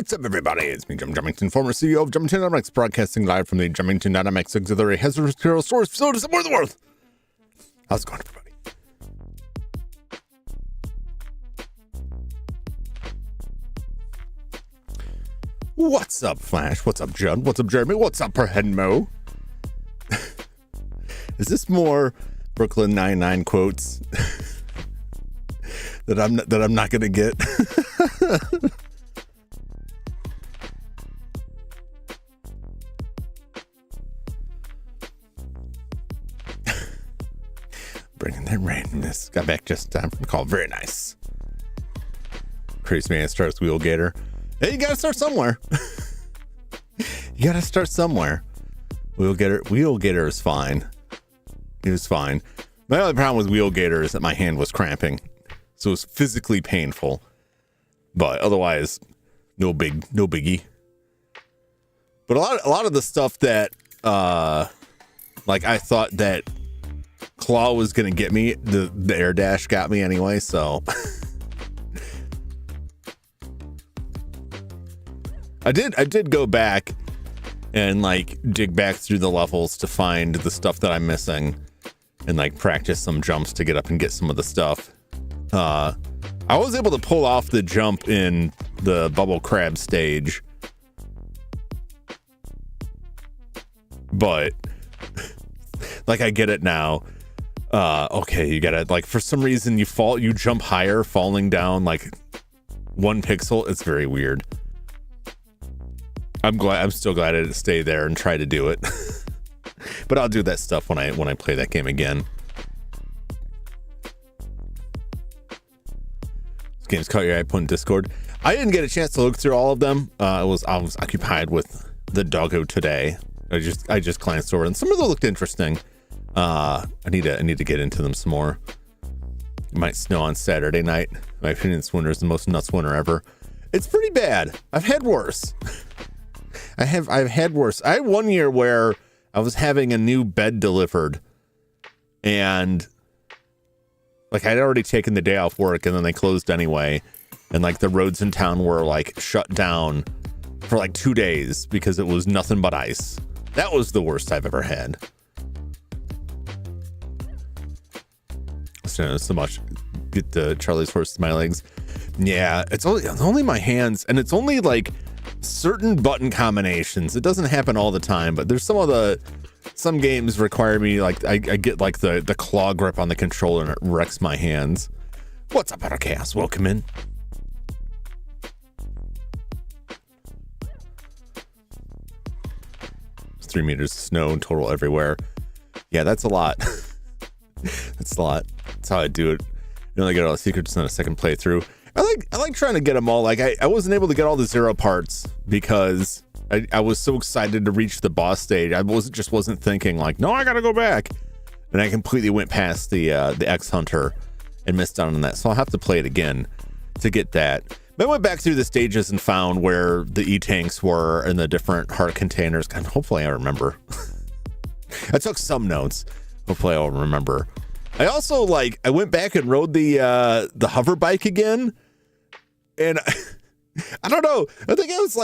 What's up, everybody? It's me, Jum Jumington, former CEO of Jumington Dynamics, broadcasting live from the Jumington Dynamics Auxiliary Hazardous Material Storage Facility somewhere in the world. How's it going, everybody? What's up, Flash? What's up, Judd? What's up, Jeremy? What's up, Perhenmo? Is this more Brooklyn Nine-Nine quotes that I'm not gonna get? Bringing that randomness. Got back just in time for the call. Very nice. Crazy man starts Wheel Gator. Hey, you gotta start somewhere. You gotta start somewhere. Wheel Gator is fine. He was fine. My only problem with Wheel Gator is that my hand was cramping, so it was physically painful. But otherwise, no biggie. But a lot of the stuff that like I thought that Claw was gonna get me, the air dash got me anyway, so I did go back and like dig back through the levels to find the stuff that I'm missing and like practice some jumps to get up and get some of the stuff. I was able to pull off the jump in the bubble crab stage, but like I get it now. Okay, you gotta, like, for some reason you jump higher, falling down like 1 pixel. It's very weird. I'm still glad I didn't stay there and try to do it. But I'll do that stuff when I play that game again. This game's caught your eye, put in Discord. I didn't get a chance to look through all of them. I was occupied with the doggo today. I just glanced over and some of them looked interesting. I need to get into them some more. It might snow on Saturday night. In my opinion, this winter is the most nuts winter ever. It's pretty bad. I've had worse. I've had worse. I had one year where I was having a new bed delivered, and like I'd already taken the day off work, and then they closed anyway, and like the roads in town were like shut down for like 2 days because it was nothing but ice. That was the worst I've ever had. So much. Get the Charlie's horse to my legs. Yeah, it's only my hands, and it's only like certain button combinations. It doesn't happen all the time, but there's some games require me, like I get like the claw grip on the controller and it wrecks my hands. What's up, Outer Chaos? Welcome in. It's 3 meters of snow total everywhere. Yeah, that's a lot. That's a lot. That's how I do it. You only get all the secrets in a second playthrough. I like trying to get them all. Like I wasn't able to get all the 0 parts because I was so excited to reach the boss stage. I wasn't thinking like, no, I gotta go back. And I completely went past the X Hunter and missed out on that. So I'll have to play it again to get that. But I went back through the stages and found where the E-tanks were and the different heart containers. God, hopefully I remember. I took some notes. Hopefully I'll remember. I also I went back and rode the hover bike again, and I don't know. I think I was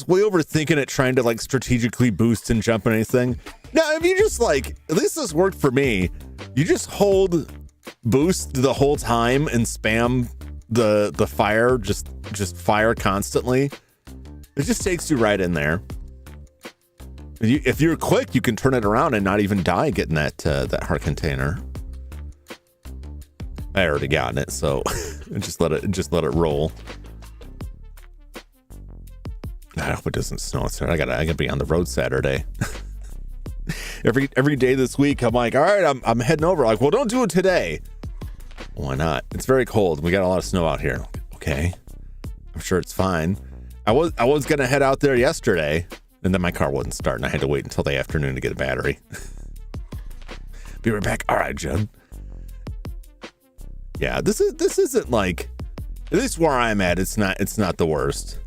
way overthinking it, trying to like strategically boost and jump and anything. Now, if you just at least this worked for me. You just hold boost the whole time and spam the fire, just fire constantly. It just takes you right in there. If you're quick, you can turn it around and not even die getting that heart container. I already gotten it, so just let it roll. I hope it doesn't snow. I gotta be on the road Saturday. every day this week, I'm like, all right, I'm heading over. Like, well, don't do it today. Why not? It's very cold. We got a lot of snow out here. Okay, I'm sure it's fine. I was gonna head out there yesterday. And then my car wasn't starting. I had to wait until the afternoon to get a battery. Be right back. All right, Judd. Yeah, this isn't like, at least where I'm at, it's not the worst.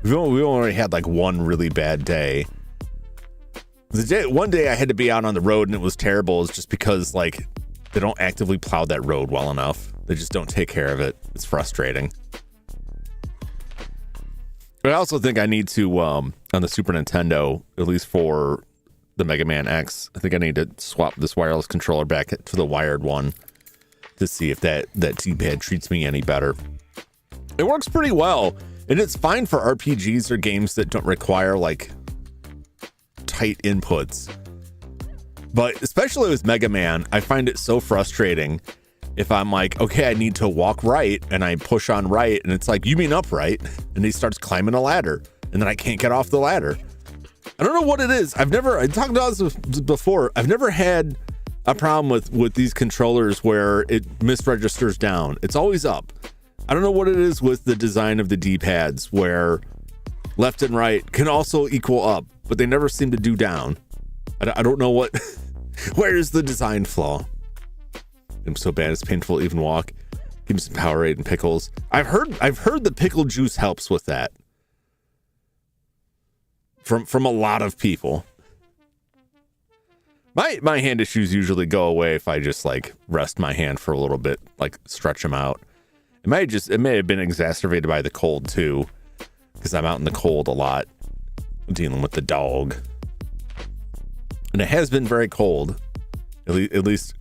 We already had like one really bad day. One day I had to be out on the road and it was terrible. It's just because like they don't actively plow that road well enough. They just don't take care of it. It's frustrating. I also think I need to, on the Super Nintendo, at least for the Mega Man X, I think I need to swap this wireless controller back to the wired one to see if that D-pad treats me any better. It works pretty well, and it's fine for RPGs or games that don't require like tight inputs. But especially with Mega Man, I find it so frustrating if I'm like, okay, I need to walk right, and I push on right, and it's like, you mean upright? And he starts climbing a ladder, and then I can't get off the ladder. I don't know what it is. I talked about this before. I've never had a problem with these controllers where it misregisters down. It's always up. I don't know what it is with the design of the D-pads where left and right can also equal up, but they never seem to do down. I don't know what, where is the design flaw? I'm so bad it's painful to even walk. Give me some Powerade and pickles. I've heard the pickle juice helps with that. From a lot of people. My hand issues usually go away if I just like rest my hand for a little bit, like stretch them out. It may have been exacerbated by the cold too, because I'm out in the cold a lot, dealing with the dog. And it has been very cold, at least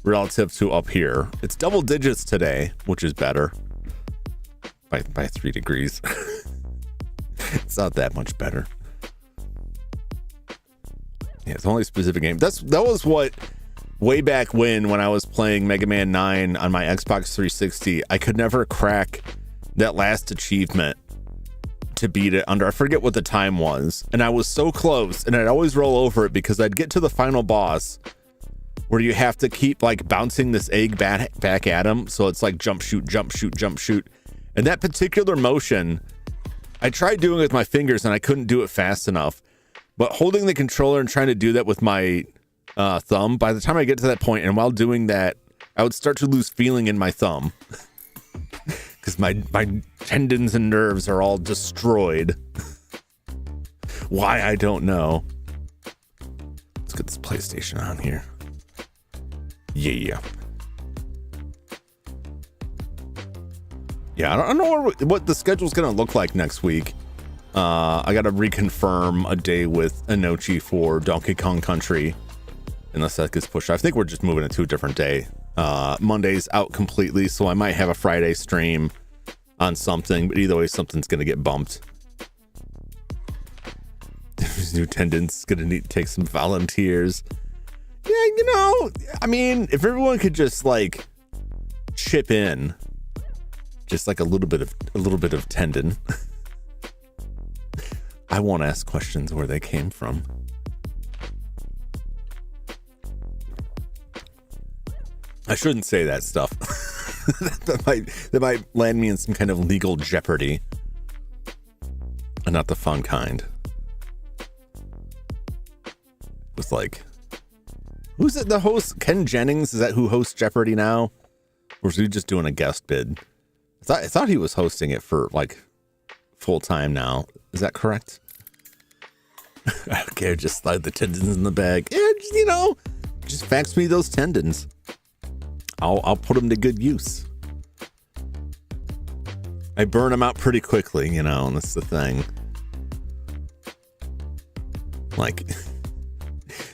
relative to up here. It's double digits today, which is better by 3 degrees. It's not that much better. Yeah, it's only a specific game. That was what, way back when I was playing Mega Man 9 on my Xbox 360, I could never crack that last achievement to beat it under, I forget what the time was, and I was so close, and I'd always roll over it because I'd get to the final boss where you have to keep like bouncing this egg back at him, so it's like jump shoot jump shoot jump shoot, and that particular motion I tried doing it with my fingers and I couldn't do it fast enough, but holding the controller and trying to do that with my thumb, by the time I get to that point, and while doing that I would start to lose feeling in my thumb because my tendons and nerves are all destroyed. Why, I don't know. Let's get this PlayStation on here. Yeah, I don't know what the schedule's gonna look like next week. I gotta reconfirm a day with Inochi for Donkey Kong Country, unless that gets pushed. I think we're just moving it to a different day. Monday's out completely, so I might have a Friday stream on something, but either way, something's gonna get bumped. There's new attendance, gonna need to take some volunteers. Yeah, I mean, if everyone could just like chip in, just like a little bit of tendon. I won't ask questions where they came from. I shouldn't say that stuff. that might land me in some kind of legal jeopardy, and not the fun kind. With like, who's it? The host, Ken Jennings? Is that who hosts Jeopardy now, or is he just doing a guest bid? I thought he was hosting it for like full time now. Is that correct? I don't care. Just slide the tendons in the bag. Yeah, just fax me those tendons. I'll put them to good use. I burn them out pretty quickly, and that's the thing. Like,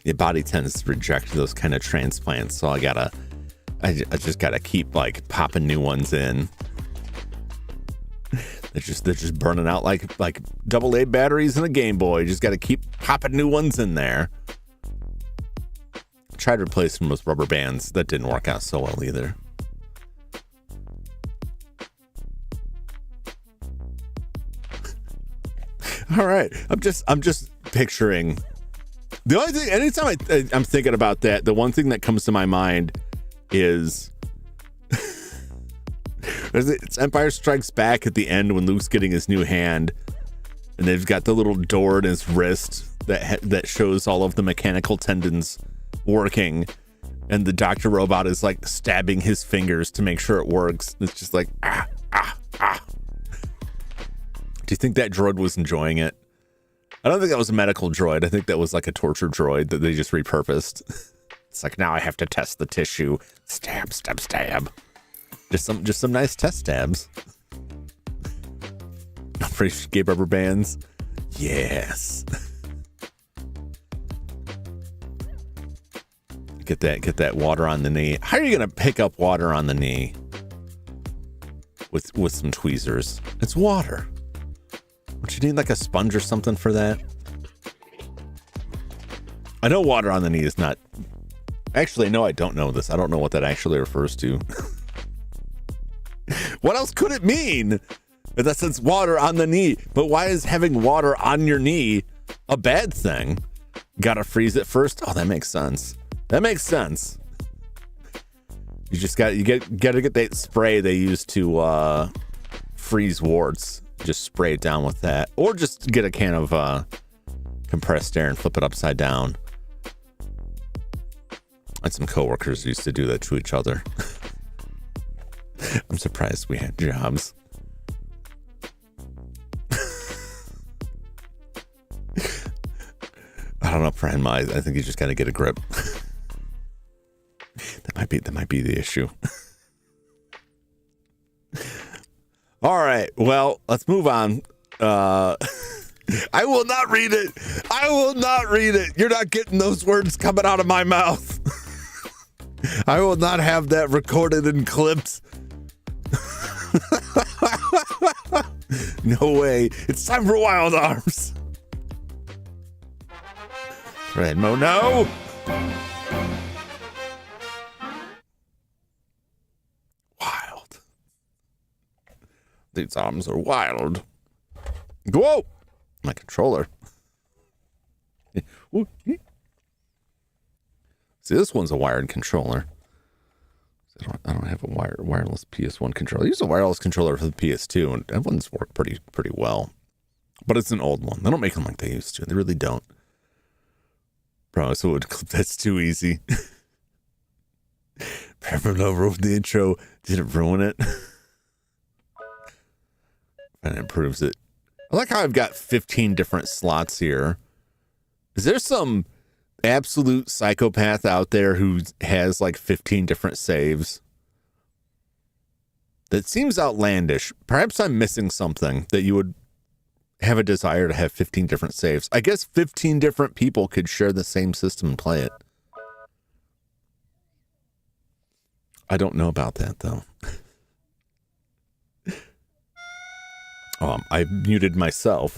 your body tends to reject those kind of transplants, so I just gotta keep like popping new ones in. They're just burning out like AA batteries in a Game Boy. You just gotta keep popping new ones in there. Tried to replace them with rubber bands. That didn't work out so well either. All right, I'm just picturing. The only thing, anytime I'm thinking about that, the one thing that comes to my mind is it's Empire Strikes Back at the end when Luke's getting his new hand, and they've got the little door in his wrist that shows all of the mechanical tendons working, and the Dr. Robot is like stabbing his fingers to make sure it works. It's just like ah. Do you think that droid was enjoying it? I don't think that was a medical droid. I think that was like a torture droid that they just repurposed. It's like, now I have to test the tissue. Stab. Just some nice test stabs. Free skate rubber bands. Yes. Get that water on the knee. How are you gonna pick up water on the knee with some tweezers? It's water. Don't you need like a sponge or something for that? I know water on the knee is not. Actually, no, I don't know this. I don't know what that actually refers to. What else could it mean? That says water on the knee. But why is having water on your knee a bad thing? Gotta freeze it first? Oh, that makes sense. That makes sense. You just gotta get that spray they use to freeze warts. Just spray it down with that. Or just get a can of compressed air and flip it upside down. I had some coworkers who used to do that to each other. I'm surprised we had jobs. I don't know, friend. I think you just gotta get a grip. That might be the issue. All right, well, let's move on. I will not read it. I will not read it. You're not getting those words coming out of my mouth. I will not have that recorded and clipped. No way. It's time for Wild Arms. Redmo, no. Wild. These arms are wild. Whoa. My controller. See, this one's a wired controller. I don't have a wireless PS1 controller. I use a wireless controller for the PS2, and that one's worked pretty well. But it's an old one. They don't make them like they used to. They really don't. Bro, so that's too easy. Remember over with the intro. Did it ruin it? And it improves it. I like how I've got 15 different slots here. Is there some absolute psychopath out there who has like 15 different saves? That seems outlandish. Perhaps I'm missing something that you would have a desire to have 15 different saves. I guess 15 different people could share the same system and play it. I don't know about that though. I muted myself.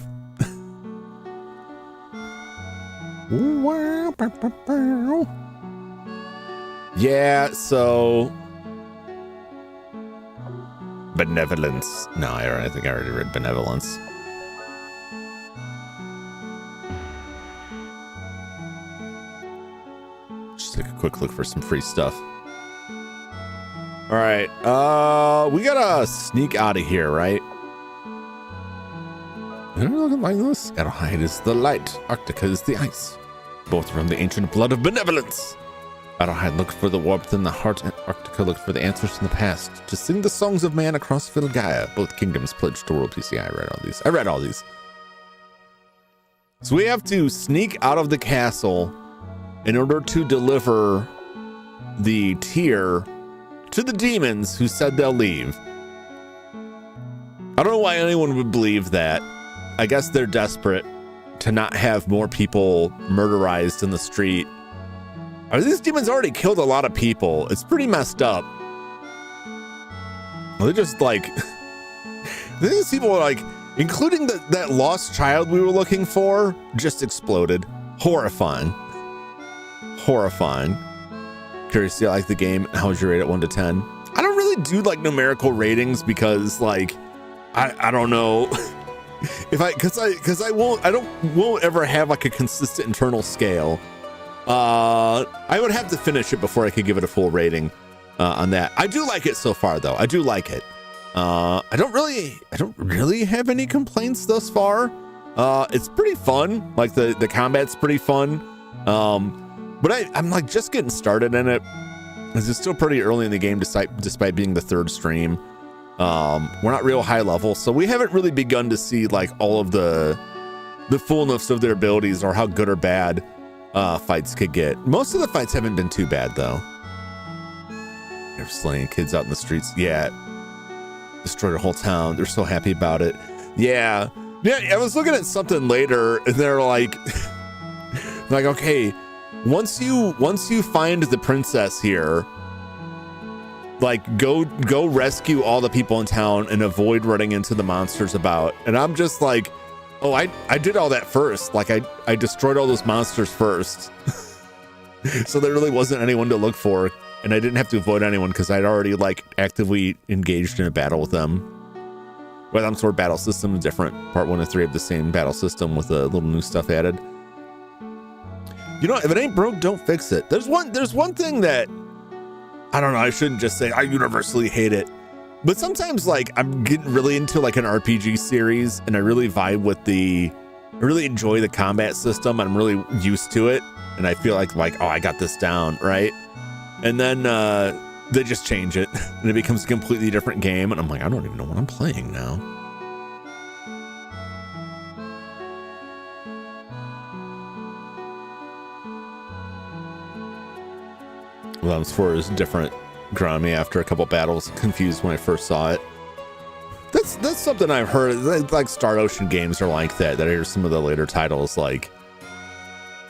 Yeah, so benevolence. No, I think I already read benevolence. Just take a quick look for some free stuff. All right, we gotta sneak out of here, right? Looking like this. Adelheid is the light, Arctica is the ice. Both from the ancient blood of benevolence. Adelheid looked for the warmth in the heart, and Arctica looked for the answers in the past. To sing the songs of man across Filgaia, both kingdoms pledged to world peace. Yeah, I read all these. So we have to sneak out of the castle in order to deliver the tear to the demons who said they'll leave. I don't know why anyone would believe that. I guess they're desperate to not have more people murderized in the street. These demons already killed a lot of people. It's pretty messed up. They're just like, these people are like, including that lost child we were looking for, just exploded. Horrifying. Horrifying. Curious, do you like the game? How would you rate it 1 to 10? I don't really do like numerical ratings because like, I don't know. I won't ever have like a consistent internal scale. I would have to finish it before I could give it a full rating on that. I do like it so far though. I do like it. I don't really have any complaints thus far. It's pretty fun. Like the combat's pretty fun. But I'm like just getting started in it. It's still pretty early in the game despite being the third stream. We're not real high level, so we haven't really begun to see like all of the fullness of their abilities or how good or bad fights could get. Most of the fights haven't been too bad though. They're slaying kids out in the streets. Yeah, destroyed a whole town. They're so happy about it. Yeah. Yeah, I was looking at something later and they're like, okay, once you find the princess here, like go rescue all the people in town and avoid running into the monsters about. And I'm just like, oh, I did all that first. Like I destroyed all those monsters first. So there really wasn't anyone to look for, and I didn't have to avoid anyone because I'd already like actively engaged in a battle with them. Well, I'm sort of battle system is different. Part 1 and 3 have the same battle system with a little new stuff added. You know, if it ain't broke, don't fix it. There's one thing that I don't know. I shouldn't just say I universally hate it, but sometimes like I'm getting really into like an RPG series, and I really vibe with I really enjoy the combat system. I'm really used to it, and I feel like oh, I got this down, right? And then they just change it, and it becomes a completely different game, and I'm like, I don't even know what I'm playing now. Well, as far as different ground me after a couple battles, confused when I first saw it. That's something I've heard. Like Star Ocean games are like that. That I hear some of the later titles, like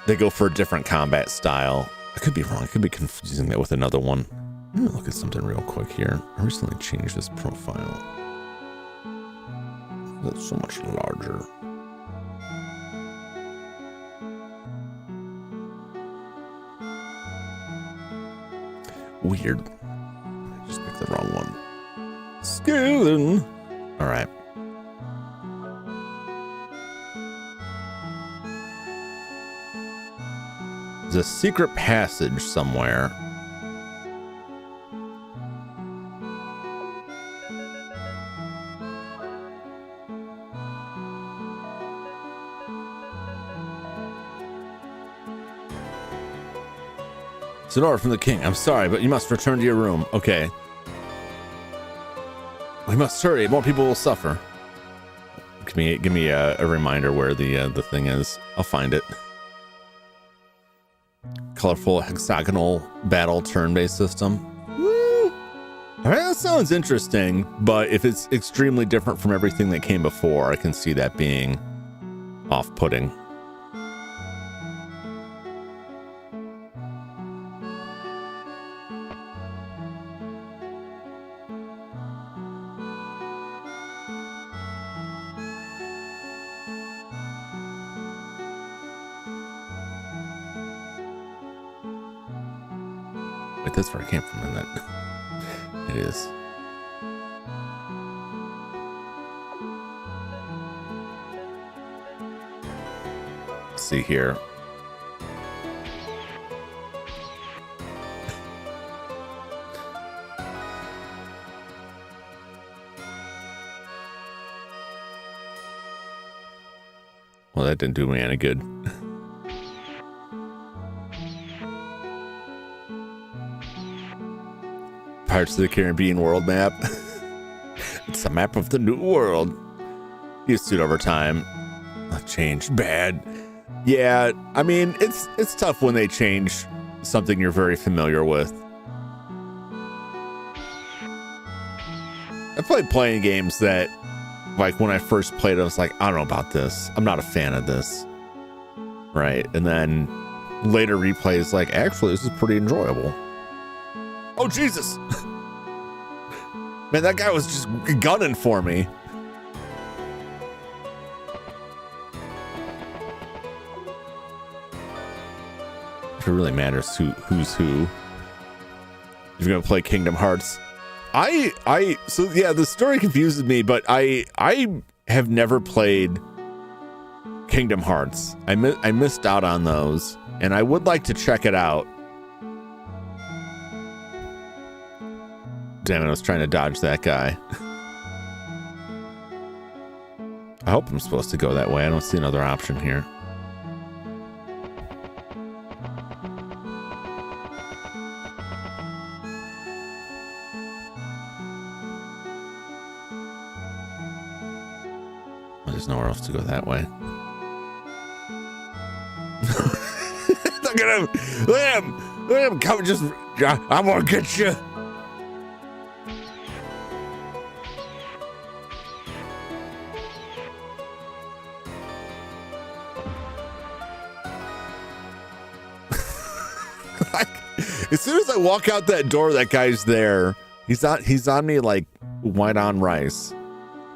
they go for a different combat style. I could be wrong. I could be confusing that with another one. I'm gonna look at something real quick here. I recently changed this profile. That's so much larger. Weird. I just picked the wrong one. Scaling. All right. There's a secret passage somewhere. It's an order from the king. I'm sorry, but you must return to your room. Okay. We must hurry. More people will suffer. Give me a reminder where the thing is. I'll find it. Colorful hexagonal battle turn-based system. All right, that sounds interesting, but if it's extremely different from everything that came before, I can see that being off-putting. Wait, that's where I came from, isn't it? It is. Let's see here. Well, that didn't do me any good. Pirates of the Caribbean world map. It's a map of the new world. Used to it over time. Changed bad. Yeah, I mean, it's tough when they change something you're very familiar with. I played playing games that, like, when I first played, I was like, I don't know about this. I'm not a fan of this. Right? And then later replays, like, actually, this is pretty enjoyable. Oh, Jesus. Man, that guy was just gunning for me. It really matters who's who. If you're gonna play Kingdom Hearts, so yeah, the story confuses me, but I have never played Kingdom Hearts. I missed out on those, and I would like to check it out. Damn it, I was trying to dodge that guy. I hope I'm supposed to go that way. I don't see another option here. Well, there's nowhere else to go that way. Look at him! Look at him! Look at him! Come, just... I'm gonna get you! As soon as I walk out that door, that guy's there. He's on me like white on rice.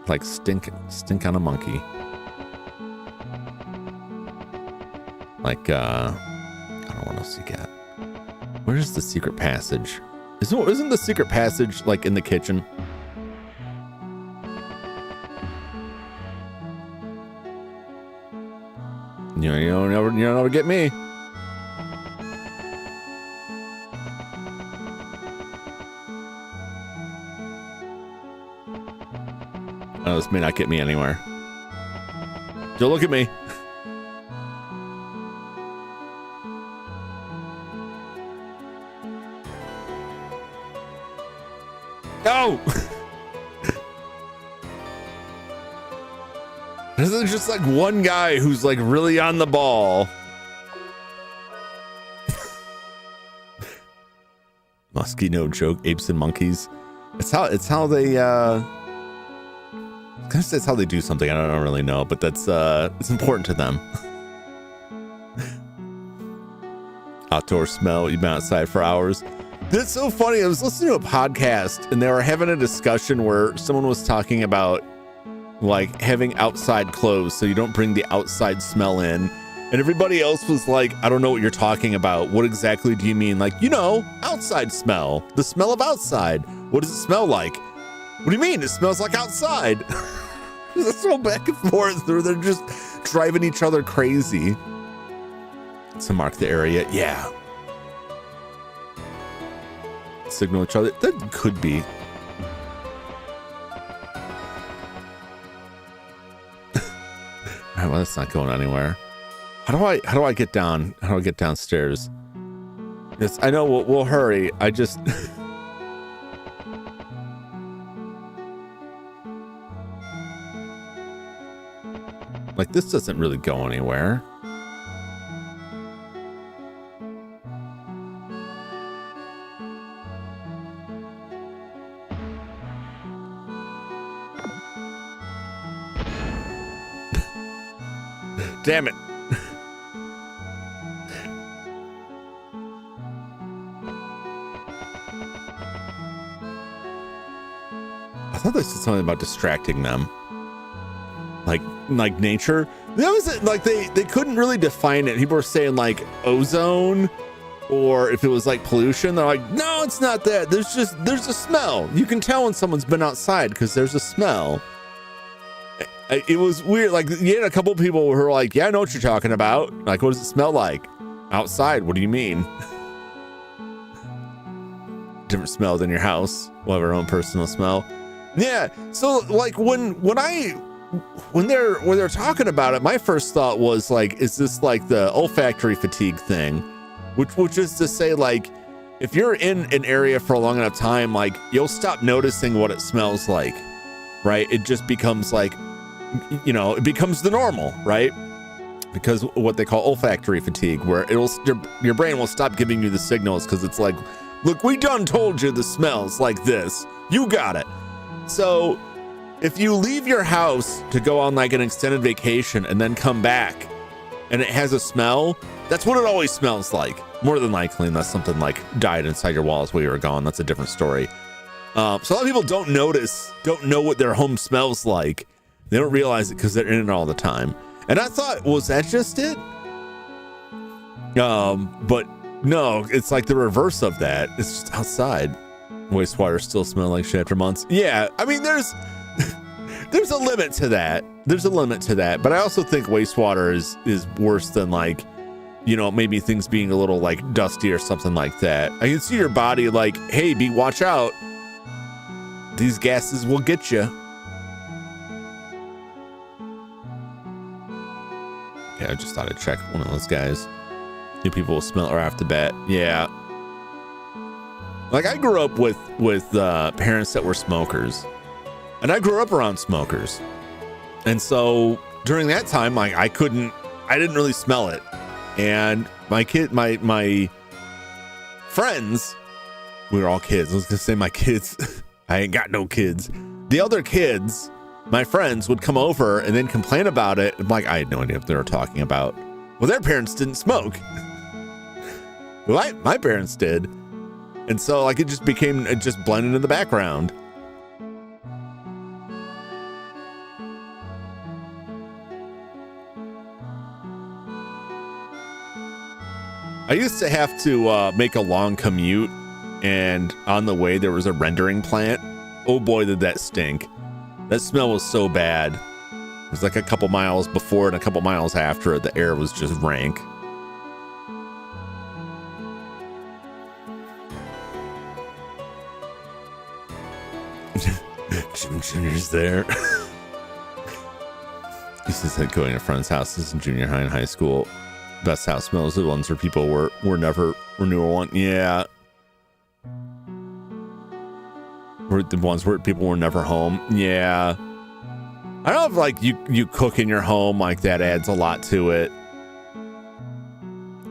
Like stink on a monkey. Like, I don't know what else you got. Where's the secret passage? Isn't the secret passage like in the kitchen? You'll never get me. Oh, this may not get me anywhere. Joe, look at me. No! This is just like one guy who's like really on the ball. Mosquito joke, apes and monkeys. It's how they I guess that's how they do something. I don't really know, but that's it's important to them. Outdoor smell, you've been outside for hours. That's so funny. I was listening to a podcast and they were having a discussion where someone was talking about like having outside clothes so you don't bring the outside smell in. And everybody else was like, I don't know what you're talking about. What exactly do you mean? Like, outside smell. The smell of outside. What does it smell like? What do you mean? It smells like outside. They're so back and forth. They're just driving each other crazy. To mark the area. Yeah. Signal each other. That could be. All right, well, that's not going anywhere. How do I get down? How do I get downstairs? Yes, I know. We'll hurry. I just. Like, this doesn't really go anywhere. Damn it. I thought they said something about distracting them. Like nature. That was it. Like they couldn't really define it. People were saying like ozone, or if it was like pollution. They're like, no, it's not that. There's a smell. You can tell when someone's been outside because there's a smell. It was weird. Like you had a couple people who were like, yeah, I know what you're talking about. Like, what does it smell like outside? What do you mean? Different smell than your house. We'll have our own personal smell. Yeah. So like when they're talking about it, my first thought was like, is this like the olfactory fatigue thing? Which is to say, like, if you're in an area for a long enough time, like you'll stop noticing what it smells like, right? It just becomes like, it becomes the normal, right? Because what they call olfactory fatigue, where your brain will stop giving you the signals because it's like, look, we done told you the smells like this. You got it. So if you leave your house to go on like an extended vacation and then come back and it has a smell, that's what it always smells like. More than likely, unless something like died inside your walls while you were gone. That's a different story. So a lot of people don't know what their home smells like. They don't realize it because they're in it all the time. And I thought, was that just it? But no, it's like the reverse of that. It's just outside. Wastewater still smell like shit after months. Yeah, I mean, there's a limit to that. There's a limit to that. But I also think wastewater is worse than like, maybe things being a little like dusty or something like that. I can see your body like, hey, watch out. These gases will get you. I just thought I'd check one of those guys. New people will smell it right off the bat. Yeah. Like I grew up with parents that were smokers, and I grew up around smokers, and so during that time, like I didn't really smell it, and my friends, we were all kids. I was gonna say my kids. I ain't got no kids. The other kids, my friends, would come over and then complain about it. I'm like, I had no idea what they were talking about. Well, their parents didn't smoke. Well, my parents did. And so like it just blended in the background. I used to have to make a long commute, and on the way there was a rendering plant. Oh boy, did that stink. That smell was so bad. It was like a couple miles before and a couple miles after it. The air was just rank. Jim Jr.'s there. Used to said going to friends' houses in junior high and high school. Best house smells are the ones where people were never renewal one. Yeah. Were the ones where people were never home. Yeah. I don't know if like you cook in your home, like that adds a lot to it.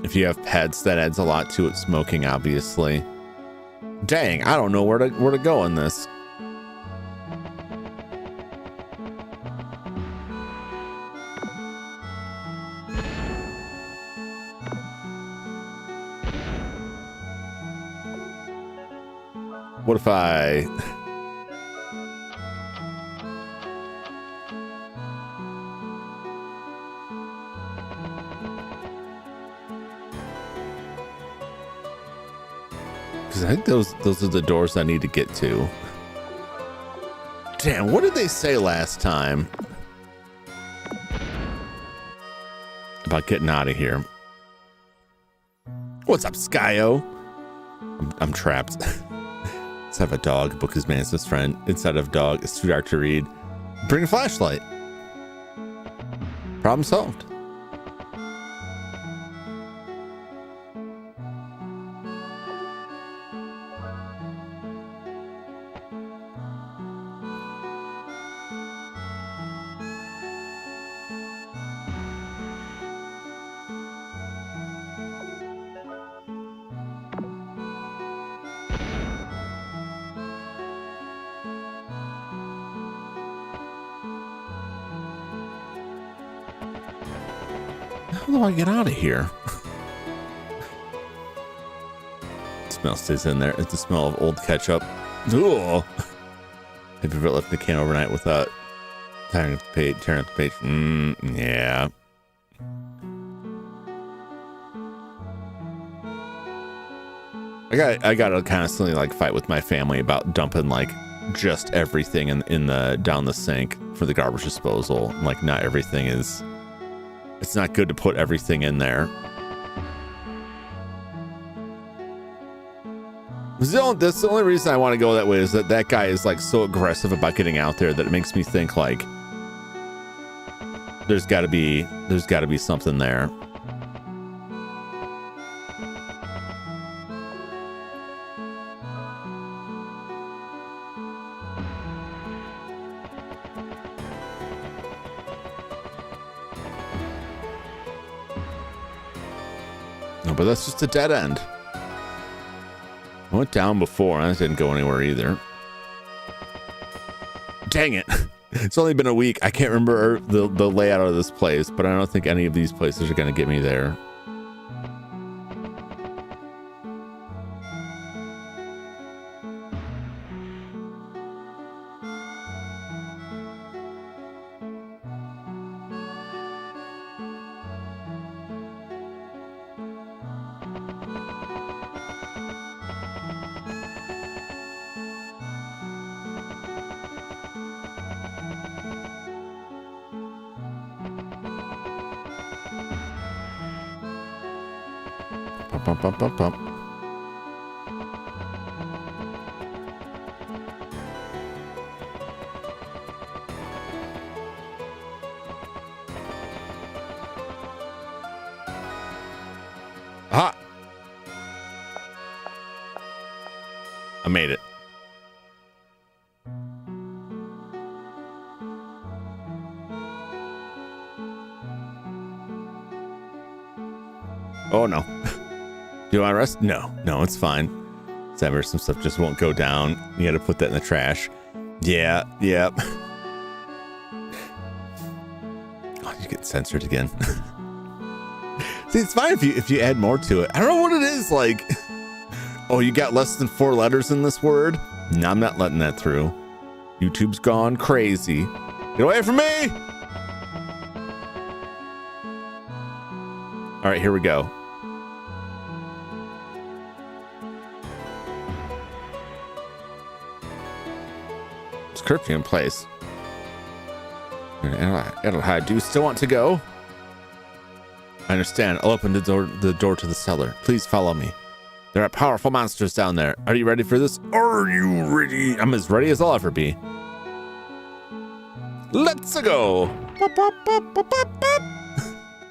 If you have pets, that adds a lot to it. Smoking, obviously. Dang, I don't know where to go in this. What if I... Because I think those are the doors I need to get to. Damn, what did they say last time about getting out of here? What's up, Skyo? I'm trapped. Instead of a dog, book his man's best friend. Instead of dog, it's too dark to read. Bring a flashlight. Problem solved. How do I get out of here? Smell stays in there. It's the smell of old ketchup. Ooh. Have you ever left the can overnight without tearing up the page? Yeah. I gotta constantly like fight with my family about dumping like just everything in the down the sink for the garbage disposal. Like not everything is. It's not good to put everything in there. That's the only reason I want to go that way, is that guy is like so aggressive about getting out there that it makes me think like there's got to be something there. No, but that's just a dead end. I went down before and I didn't go anywhere either. Dang it. It's only been a week. I can't remember the layout of this place, but I don't think any of these places are going to get me there. Pump. Aha! I made it. Oh no. Do I rest? No, it's fine. Some stuff just won't go down. You got to put that in the trash. Yeah. Oh, you get censored again. See, it's fine if you add more to it. I don't know what it is. Like, Oh, you got less than 4 letters in this word? No, I'm not letting that through. YouTube's gone crazy. Get away from me! All right, here we go. It's curfew in place. Edelheid, do you still want to go? I understand. I'll open the door to the cellar. Please follow me. There are powerful monsters down there. Are you ready for this? Are you ready? I'm as ready as I'll ever be. Let's go.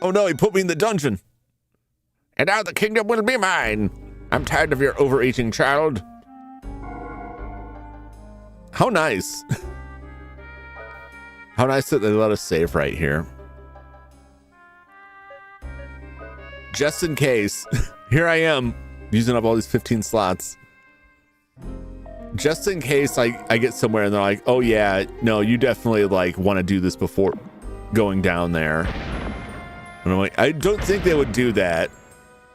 Oh no, he put me in the dungeon. And now the kingdom will be mine. I'm tired of your overeating, child. How nice. How nice that they let us save right here. Just in case. Here I am, using up all these 15 slots. Just in case I get somewhere and they're like, oh yeah, no, you definitely like want to do this before going down there. And I'm like, I don't think they would do that,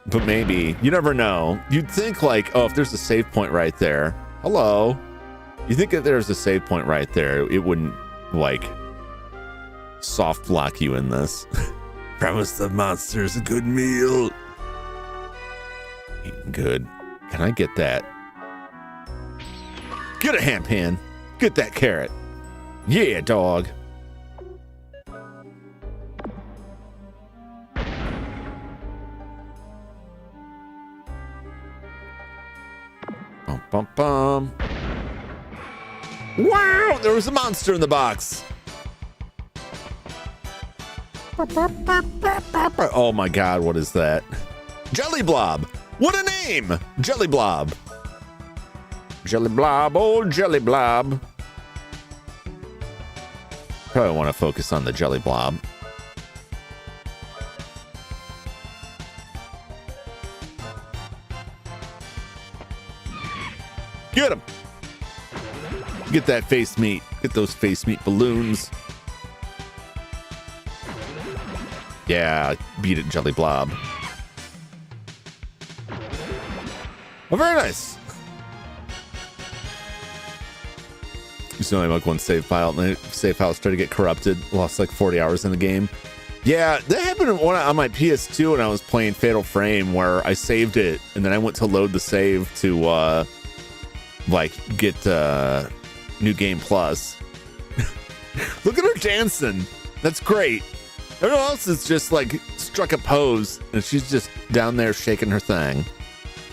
but maybe. You never know. You'd think like, oh, if there's a save point right there. Hello. You think if there's a save point right there, it wouldn't like soft lock you in this. Promise the monsters a good meal. Eating good. Can I get that? Get a hand pan. Get that carrot. Yeah, dog. Bum, bum, bum. Wow, there was a monster in the box. Oh my God, what is that? Jelly Blob. What a name. Jelly Blob. Jelly Blob, old Jelly Blob. Probably want to focus on the Jelly Blob. Get him. Get that face meat. Get those face meat balloons. Yeah, beat it, Jelly Blob. Oh, very nice. Used to only like one save file, and the save file started to get corrupted. Lost like 40 hours in the game. Yeah, that happened on my PS2 when I was playing Fatal Frame, where I saved it, and then I went to load the save to like get New Game Plus. Look at her dancing. That's great. Everyone else is just like struck a pose, and she's just down there shaking her thing.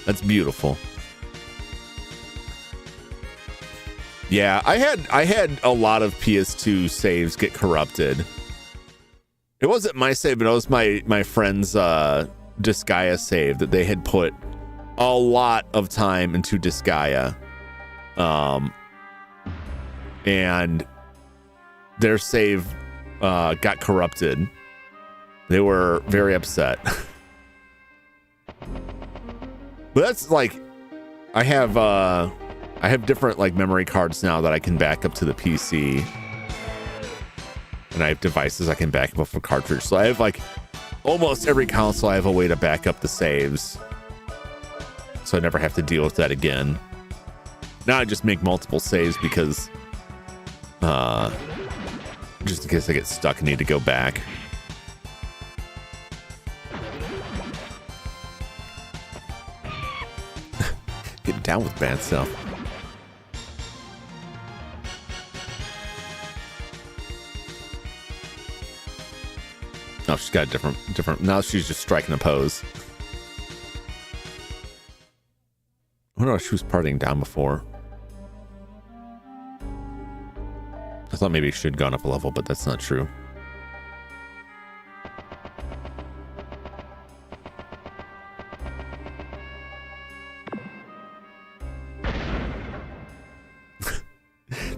That's beautiful. Yeah, I had a lot of PS2 saves get corrupted. It wasn't my save, but it was my friend's Disgaea save that they had put a lot of time into Disgaea. And their save got corrupted. They were very upset. But that's like, I have different like memory cards now that I can back up to the PC, and I have devices I can back up for cartridge. So I have like almost every console I have a way to back up the saves, so I never have to deal with that again. Now I just make multiple saves because just in case I get stuck and need to go back. Getting down with bad stuff. Oh, she's got a different. Now she's just striking a pose. I wonder if she was partying down before. I thought maybe she had gone up a level, but that's not true.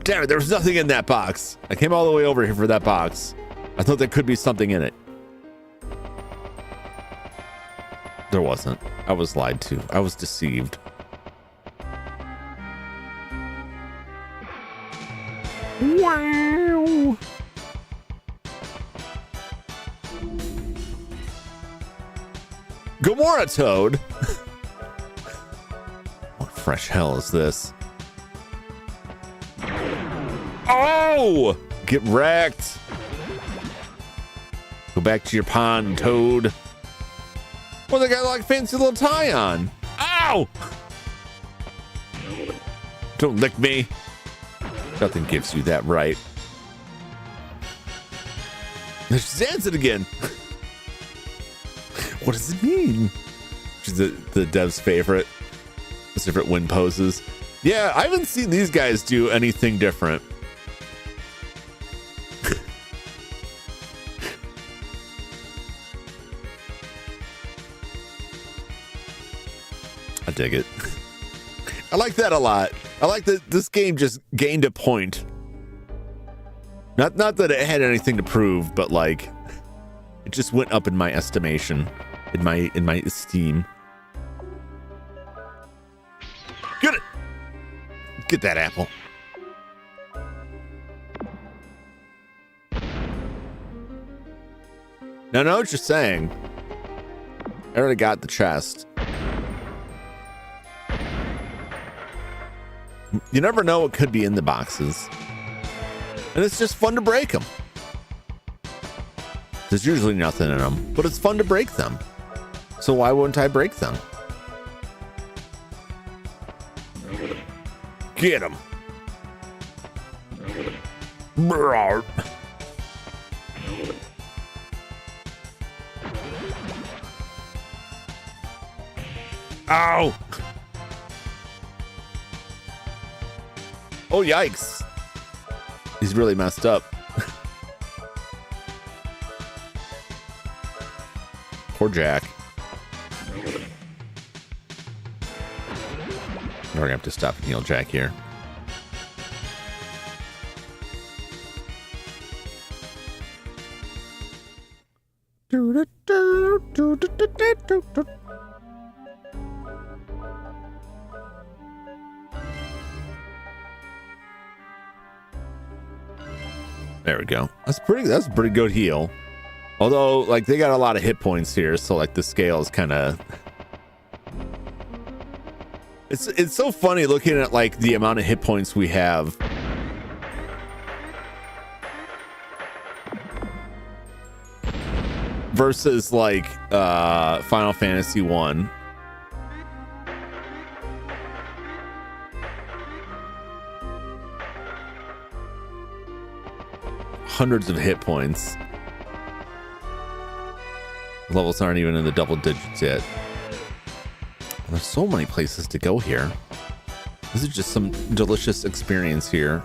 Damn it, there was nothing in that box. I came all the way over here for that box. I thought there could be something in it. There wasn't. I was lied to. I was deceived. Wow. Gamora Toad. fresh hell is this? Oh! Get wrecked. Go back to your pond, Toad. Well, they got like fancy little tie on. Ow! Don't lick me. Nothing gives you that right. There's Zanzit again. What does it mean? She's the dev's favorite. His different win poses. Yeah, I haven't seen these guys do anything different. I dig it. I like that a lot. I like that this game just gained a point. Not that it had anything to prove, but like it just went up in my estimation, in my esteem. Get it. Get that apple. No, I know what you're saying. I already got the chest. You never know what could be in the boxes. And it's just fun to break them. There's usually nothing in them, but it's fun to break them. So why wouldn't I break them? Get him. Ow. Oh, yikes. He's really messed up. Poor Jack. We're gonna have to stop and heal Jack here. There we go. That's a pretty good heal. Although, like, they got a lot of hit points here, so like the scale is kind of. It's so funny looking at like the amount of hit points we have. Versus like Final Fantasy 1. Hundreds of hit points. Levels aren't even in the double digits yet. There's so many places to go here. This is just some delicious experience here.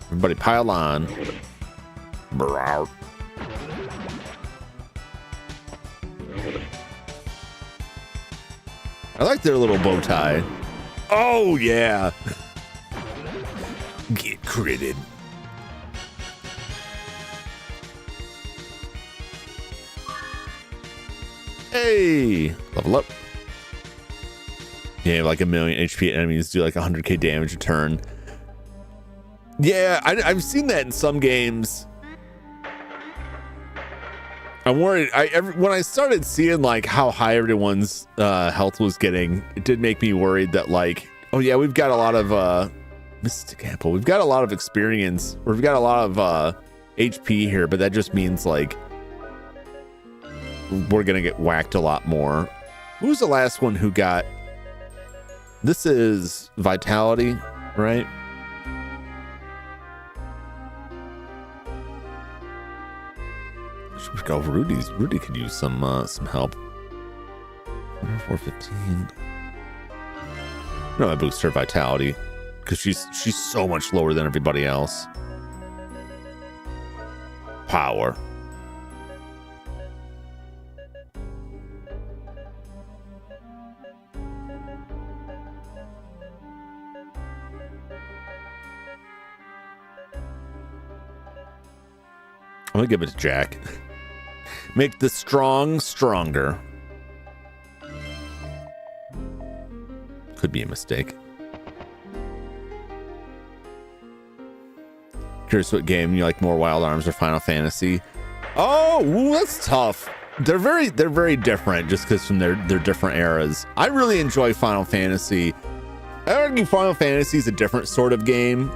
Everybody pile on. I like their little bow tie. Oh yeah. Get critted. Hey, level up. Yeah, like 1,000,000 HP enemies do like 100k damage a turn. Yeah, I've seen that in some games. I'm worried. When I started seeing like how high everyone's health was getting, it did make me worried that like, oh yeah, we've got a lot of Mystic Apple. We've got a lot of experience. Or we've got a lot of HP here, but that just means like we're gonna get whacked a lot more. Who was the last one who got? This is Vitality, right? Should we go Rudy's? Rudy could use some help. 415. No, I boost her Vitality because she's so much lower than everybody else. Power. I'm gonna give it to Jack. Make the strong stronger. Could be a mistake. Curious what game you like more, Wild Arms or Final Fantasy? Oh, ooh, that's tough. they're very different just because from their different eras. I really enjoy Final Fantasy. I argue Final Fantasy is a different sort of game.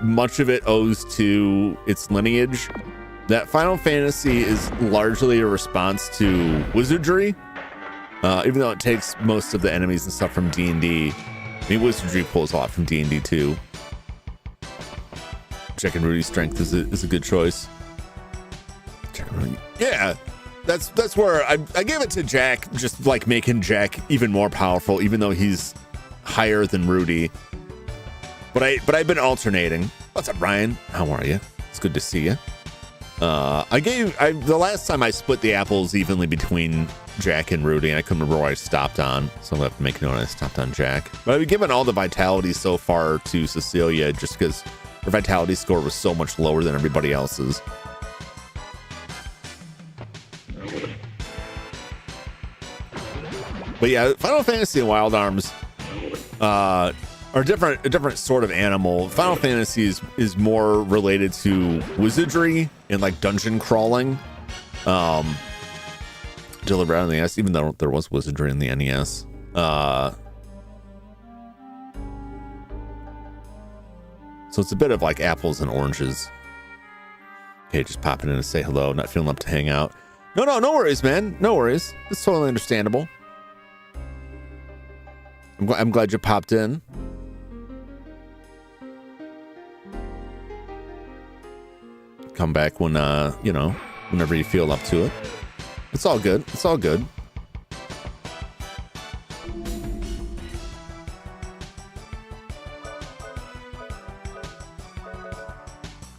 Much of it owes to its lineage. That Final Fantasy is largely a response to wizardry, even though it takes most of the enemies and stuff from D&D. I mean, wizardry pulls a lot from D&D too. Jack and Rudy's strength is a good choice. Jack and Rudy, yeah, that's where I gave it to Jack, just like making Jack even more powerful, even though he's higher than Rudy. But I've been alternating. What's up, Ryan? How are you? It's good to see you. The last time I split the apples evenly between Jack and Rudy, and I couldn't remember where I stopped on, so I'm gonna have to make a note I stopped on Jack. But I've given all the vitality so far to Cecilia just because her vitality score was so much lower than everybody else's. But yeah, Final Fantasy and Wild Arms are a different sort of animal. Final Fantasy is more related to wizardry and like dungeon crawling. Delivered on the NES, even though there was wizardry in the NES. So it's a bit of like apples and oranges. Okay, just popping in to say hello, not feeling up to hang out. No worries, man. No worries. It's totally understandable. I'm glad you popped in. Come back when, whenever you feel up to it. It's all good. It's all good.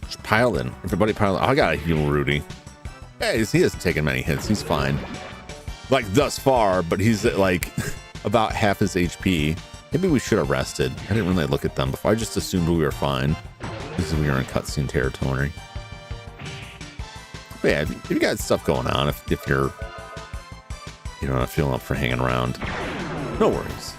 Just pile in. Everybody pile in. Oh, I gotta heal Rudy. Hey, he hasn't taken many hits. He's fine. Like, thus far, but he's at, like, about half his HP. Maybe we should have rested. I didn't really look at them before. I just assumed we were fine. Because we were in cutscene territory. But yeah, if you got stuff going on, if you're, not feeling up for hanging around, no worries.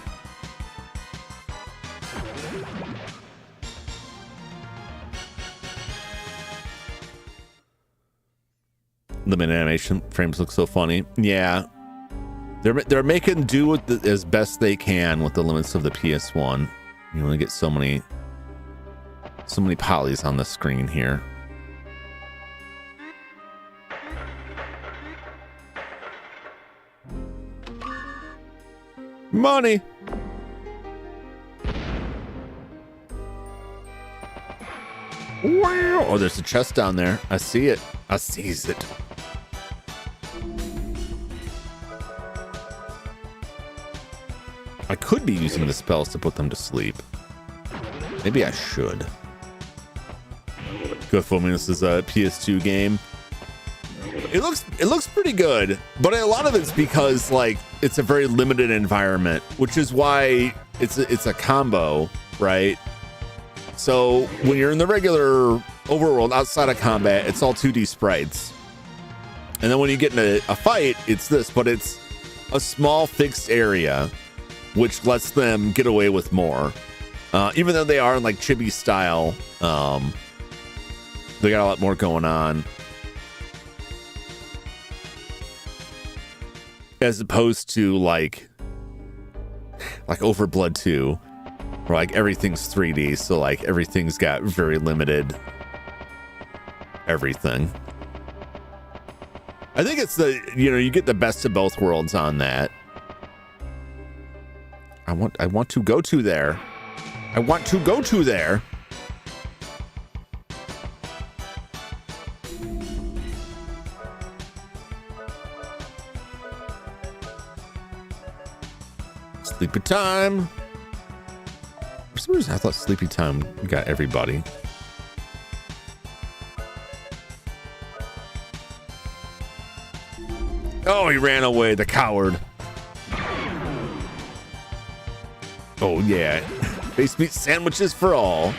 Limited animation frames look so funny. Yeah, they're making do with as best they can with the limits of the PS1. You only get so many polys on the screen here. Money. Wow. Oh, there's a chest down there. I see it. I sees it. I could be using the spells to put them to sleep. Maybe I should. Good for me. This is a PS2 game. It looks pretty good, but a lot of it's because like it's a very limited environment, which is why it's a combo, right? So when you're in the regular overworld outside of combat, it's all 2D sprites, and then when you get in a fight, it's this, but it's a small fixed area, which lets them get away with more. Even though they are in like chibi style, they got a lot more going on. As opposed to like Overblood 2, where like everything's 3D, so like everything's got very limited everything. I think it's you get the best of both worlds on that. I want to go to there. I want to go to there. Sleepy time. For some reason, I thought sleepy time got everybody. Oh, he ran away, the coward. Oh, yeah. Face meat sandwiches for all.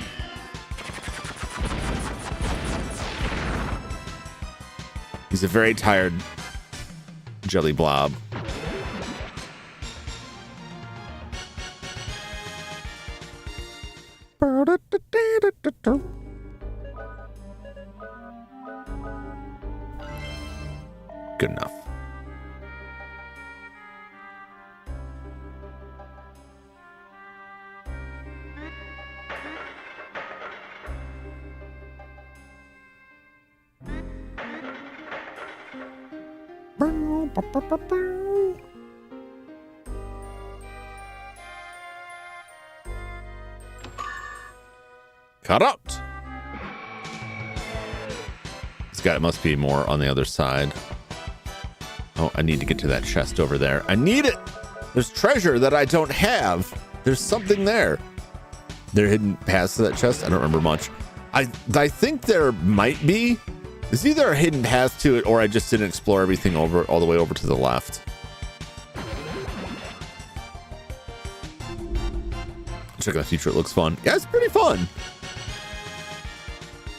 He's a very tired jelly blob. Good enough. Cut out. It must be more on the other side. Oh, I need to get to that chest over there. I need it. There's treasure that I don't have. There's something there. They're hidden paths to that chest. I don't remember much. I think there might be. There's either a hidden path to it or I just didn't explore everything over all the way over to the left. Check out the future. It looks fun. Yeah, it's pretty fun.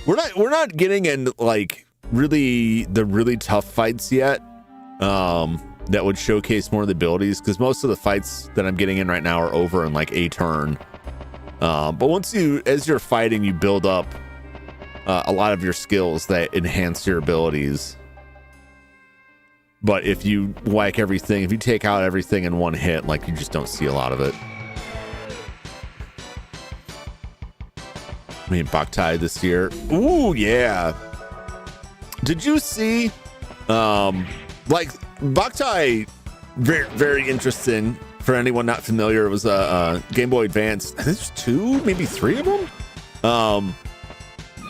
We're not getting in like really tough fights yet. That would showcase more of the abilities, because most of the fights that I'm getting in right now are over in like a turn. But as you're fighting, you build up a lot of your skills that enhance your abilities. But if you whack everything, if you take out everything in one hit, like, you just don't see a lot of it. I mean, Boktai this year. Ooh, yeah. Did you see, like, Boktai, very interesting for anyone not familiar. It was a Game Boy Advance. I think there's 2, maybe 3 of them.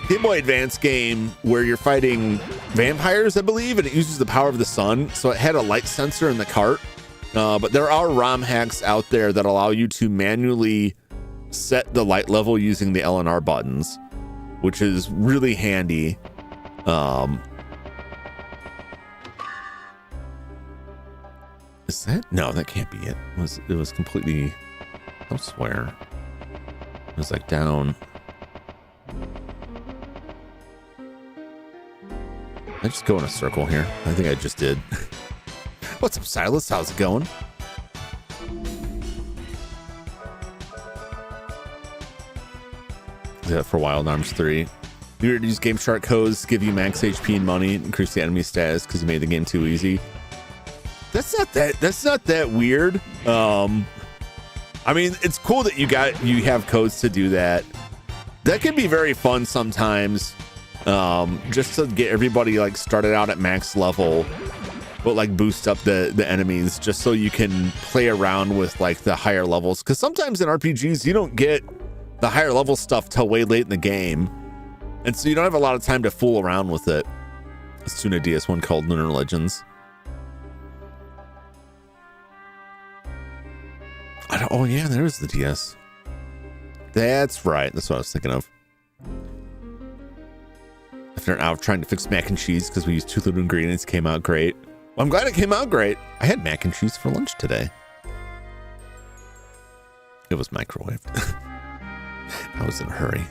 Game Boy Advance game where you're fighting vampires, I believe, and it uses the power of the sun. So it had a light sensor in the cart. But there are ROM hacks out there that allow you to manually set the light level using the L and R buttons, which is really handy. Is that? No, that can't be it. It was completely elsewhere. It was like down. I just go in a circle here. I think I just did. What's up, Silas? How's it going? Yeah, for Wild Arms 3. You use Game Shark codes, give you max HP and money, increase the enemy status because you made the game too easy. That's not that weird. I mean, it's cool that you have codes to do that. That can be very fun sometimes. Just to get everybody like started out at max level, but like boost up the enemies just so you can play around with like the higher levels. Because sometimes in RPGs you don't get the higher level stuff till way late in the game, and so you don't have a lot of time to fool around with it. Let's tune a DS1 called Lunar Legends. Oh yeah, there's the DS. That's right. That's what I was thinking of. After an hour trying to fix mac and cheese because we used too little ingredients, came out great. Well, I'm glad it came out great. I had mac and cheese for lunch today. It was microwaved. I was in a hurry.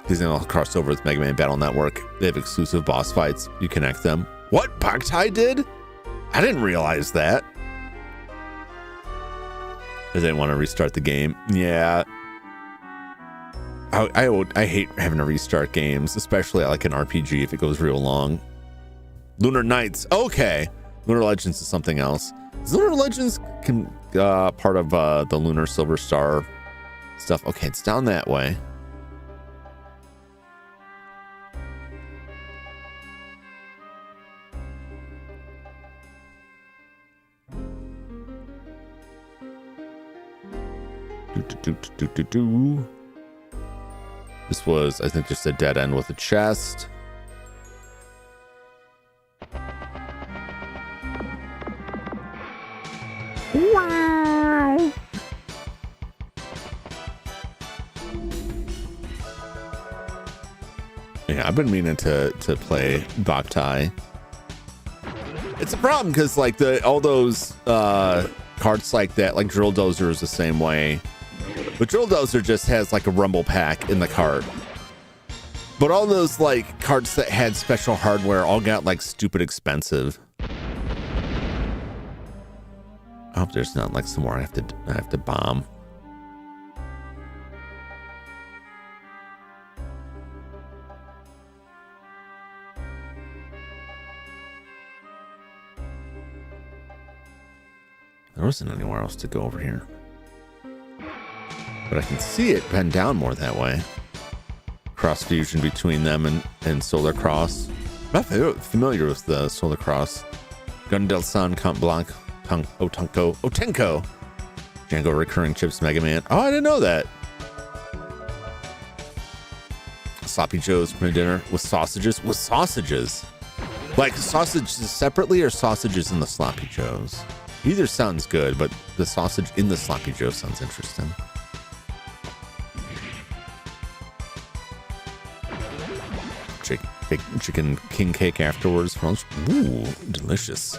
These all crossed over with Mega Man Battle Network. They have exclusive boss fights. You connect them. What? Boktai did? I didn't realize that. I didn't want to restart the game. Yeah. I hate having to restart games, especially like an RPG if it goes real long. Lunar Nights. Okay. Lunar Legends is something else. Is Lunar Legends part of the Lunar Silver Star stuff? Okay, it's down that way. This was, I think, just a dead end with a chest. Wow. Yeah, I've been meaning to play Boktai. It's a problem because like all those carts like that, like Drill Dozer is the same way. But Drill Dozer just has like a rumble pack in the cart. But all those like carts that had special hardware all got like stupid expensive. I hope there's not like somewhere I have to bomb. There wasn't anywhere else to go over here. But I can see it bend down more that way. Cross fusion between them and Solar Cross. I'm not familiar with the Solar Cross. Gun del San, Count Blanc, Otenko, Django recurring chips, Mega Man. Oh, I didn't know that. Sloppy Joe's for dinner with sausages. With sausages, like sausages separately or sausages in the Sloppy Joe's. Either sounds good, but the sausage in the Sloppy Joe sounds interesting. Chicken king cake afterwards for lunch. Ooh, delicious.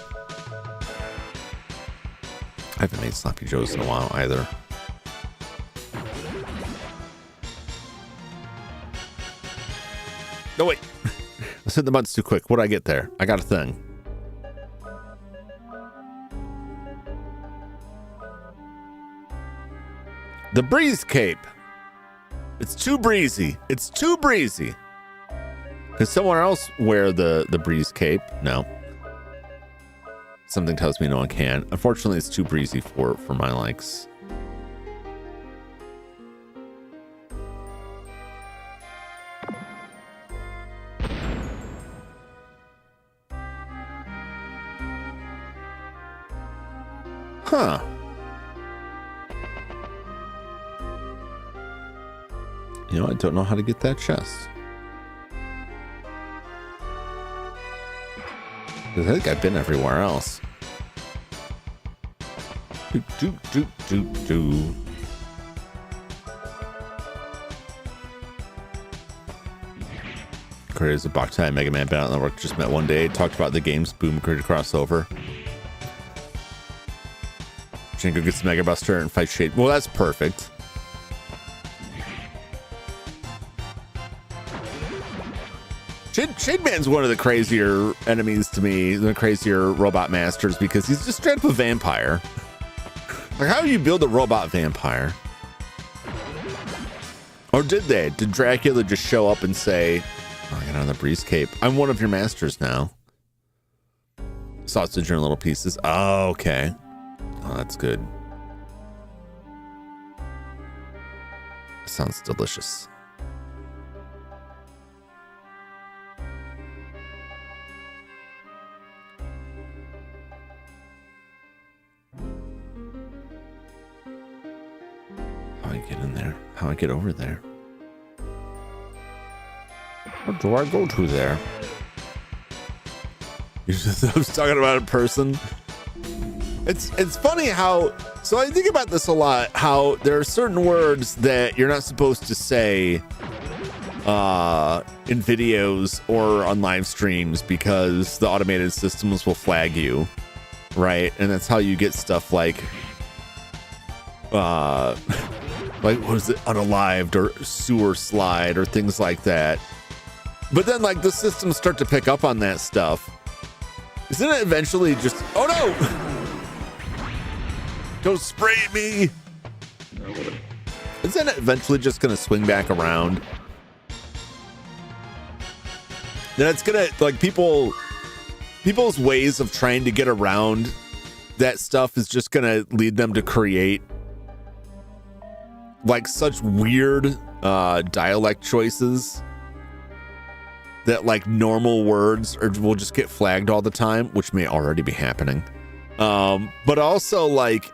I haven't made Sloppy Joes in a while either. No, wait. I said the buttons too quick. What did I get there? I got a thing. The breeze cape. It's too breezy. It's too breezy. Could someone else wear the breeze cape? No. Something tells me no one can. Unfortunately, it's too breezy for my likes. Huh. You know, I don't know how to get that chest. I think I've been everywhere else. Do. Creators of Boktai Mega Man Battle Network just met one day. Talked about the game's boom creator crossover. Jinko gets Mega Buster and fights Shade. Well, that's perfect. Shade Man's one of the crazier enemies to me, the crazier robot masters, because he's just straight up a vampire. Like, how do you build a robot vampire? Or did they? Did Dracula just show up and say, oh, I got on the breeze cape. I'm one of your masters now. Sausage in little pieces. Oh, okay. Oh, that's good. Sounds delicious. How I get in there? How I get over there? Where do I go to there? I was talking about a person. It's funny how, so I think about this a lot, how there are certain words that you're not supposed to say in videos or on live streams because the automated systems will flag you, right? And that's how you get stuff like what was it, unalived or sewer slide or things like that. But then like the systems start to pick up on that stuff. Isn't it eventually just, oh no, don't spray me. Isn't it eventually just gonna swing back around? Then it's gonna, like, people's ways of trying to get around that stuff is just gonna lead them to create like such weird dialect choices that like normal words will just get flagged all the time, which may already be happening. But also like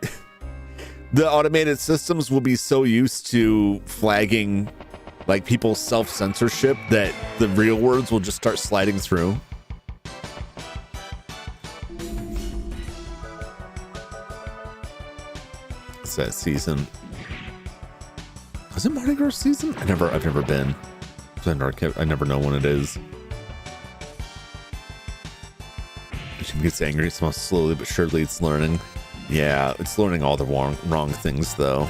the automated systems will be so used to flagging like people's self-censorship that the real words will just start sliding through. It's that season. Was it Mardi Gras season? I've never been. I never know when it is. She gets angry. It's most slowly but surely it's learning. Yeah, it's learning all the wrong things though.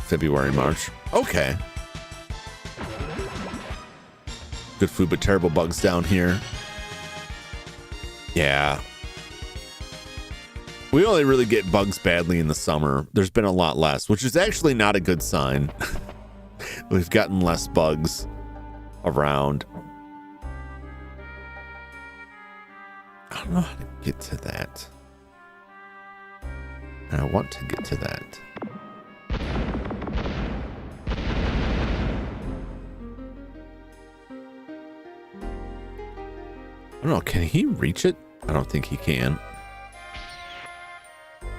February, March. Okay. Good food, but terrible bugs down here. Yeah. We only really get bugs badly in the summer. There's been a lot less, which is actually not a good sign. We've gotten less bugs around. I don't know how to get to that. And I want to get to that. I don't know. Can he reach it? I don't think he can.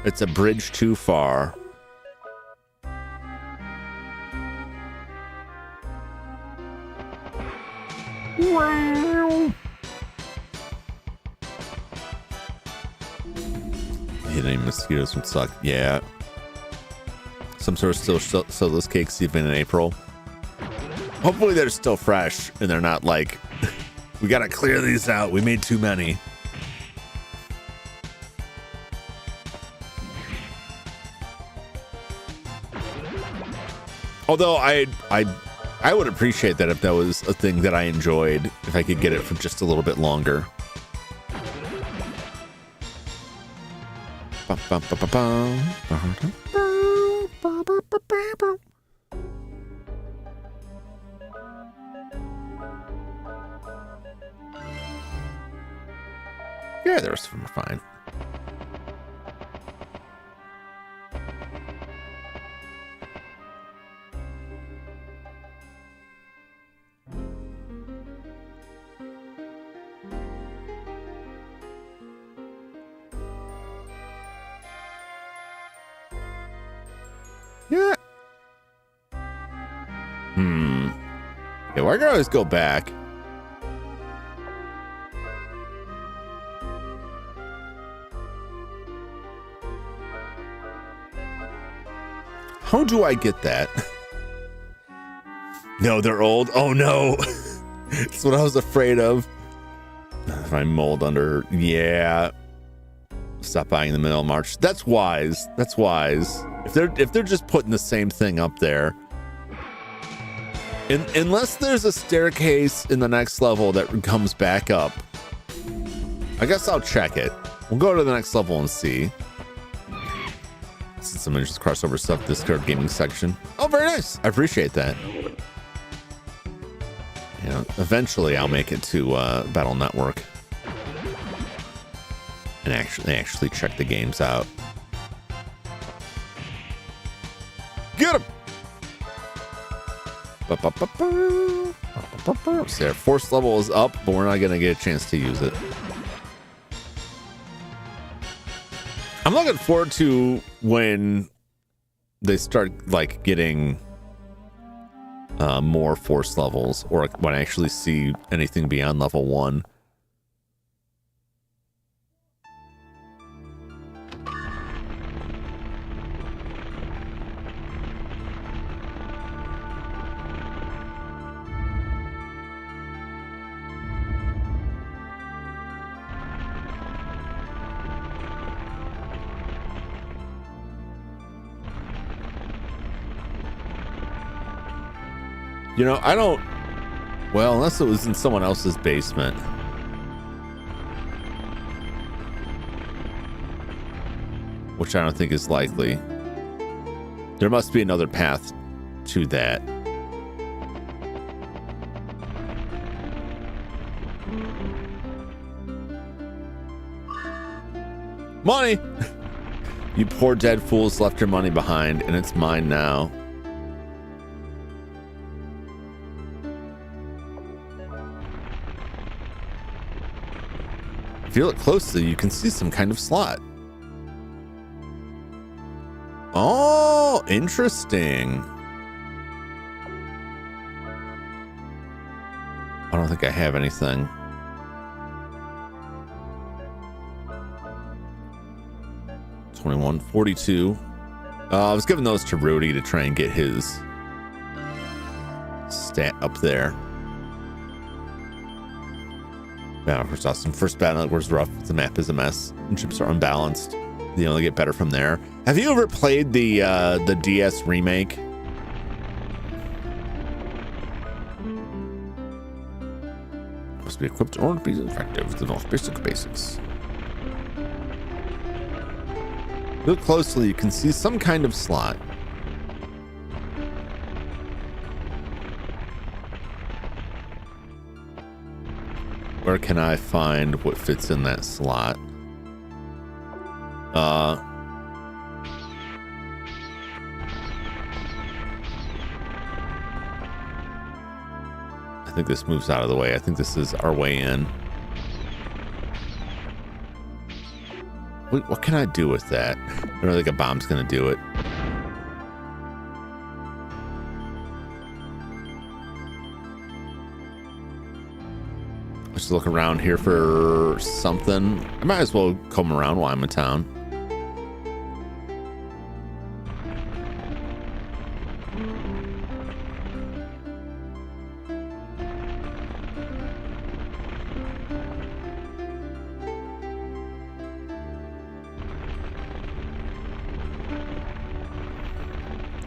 It's a bridge too far. Wow. Hitting mosquitoes would suck. Yeah. Some sort of still sell those cakes even in April. Hopefully they're still fresh and they're not like, we gotta clear these out. We made too many. Although I would appreciate that if that was a thing that I enjoyed, if I could get it for just a little bit longer. Yeah, the rest of them are fine. Yeah. Yeah, well, I can always go back. How do I get that? No, they're old. Oh no. That's what I was afraid of. If I mold under, yeah. Stop buying in the middle of March. That's wise. That's wise. If they're just putting the same thing up there, unless there's a staircase in the next level that comes back up, I guess I'll check it. We'll go to the next level and see. Since someone just crossover stuff, Discord gaming section. Oh, very nice. I appreciate that. You know, eventually I'll make it to Battle Network and actually check the games out. Get him! So our force level is up, but we're not gonna get a chance to use it. I'm looking forward to when they start like getting more force levels, or when I actually see anything beyond level 1. You know, I don't... Well, unless it was in someone else's basement. Which I don't think is likely. There must be another path to that. Money! You poor dead fools left your money behind, and it's mine now. If you look closely, you can see some kind of slot. Oh, interesting. I don't think I have anything. $21.42. I was giving those to Rudy to try and get his stat up there. Battle was awesome. First battle was rough. The map is a mess. And ships are unbalanced. They only get better from there. Have you ever played the DS remake? Must be equipped or be effective. The most basic basics. Look closely, you can see some kind of slot. Where can I find what fits in that slot? I think this moves out of the way. I think this is our way in. What can I do with that? I don't think a bomb's gonna do it. Let's look around here for something. I might as well come around while I'm in town.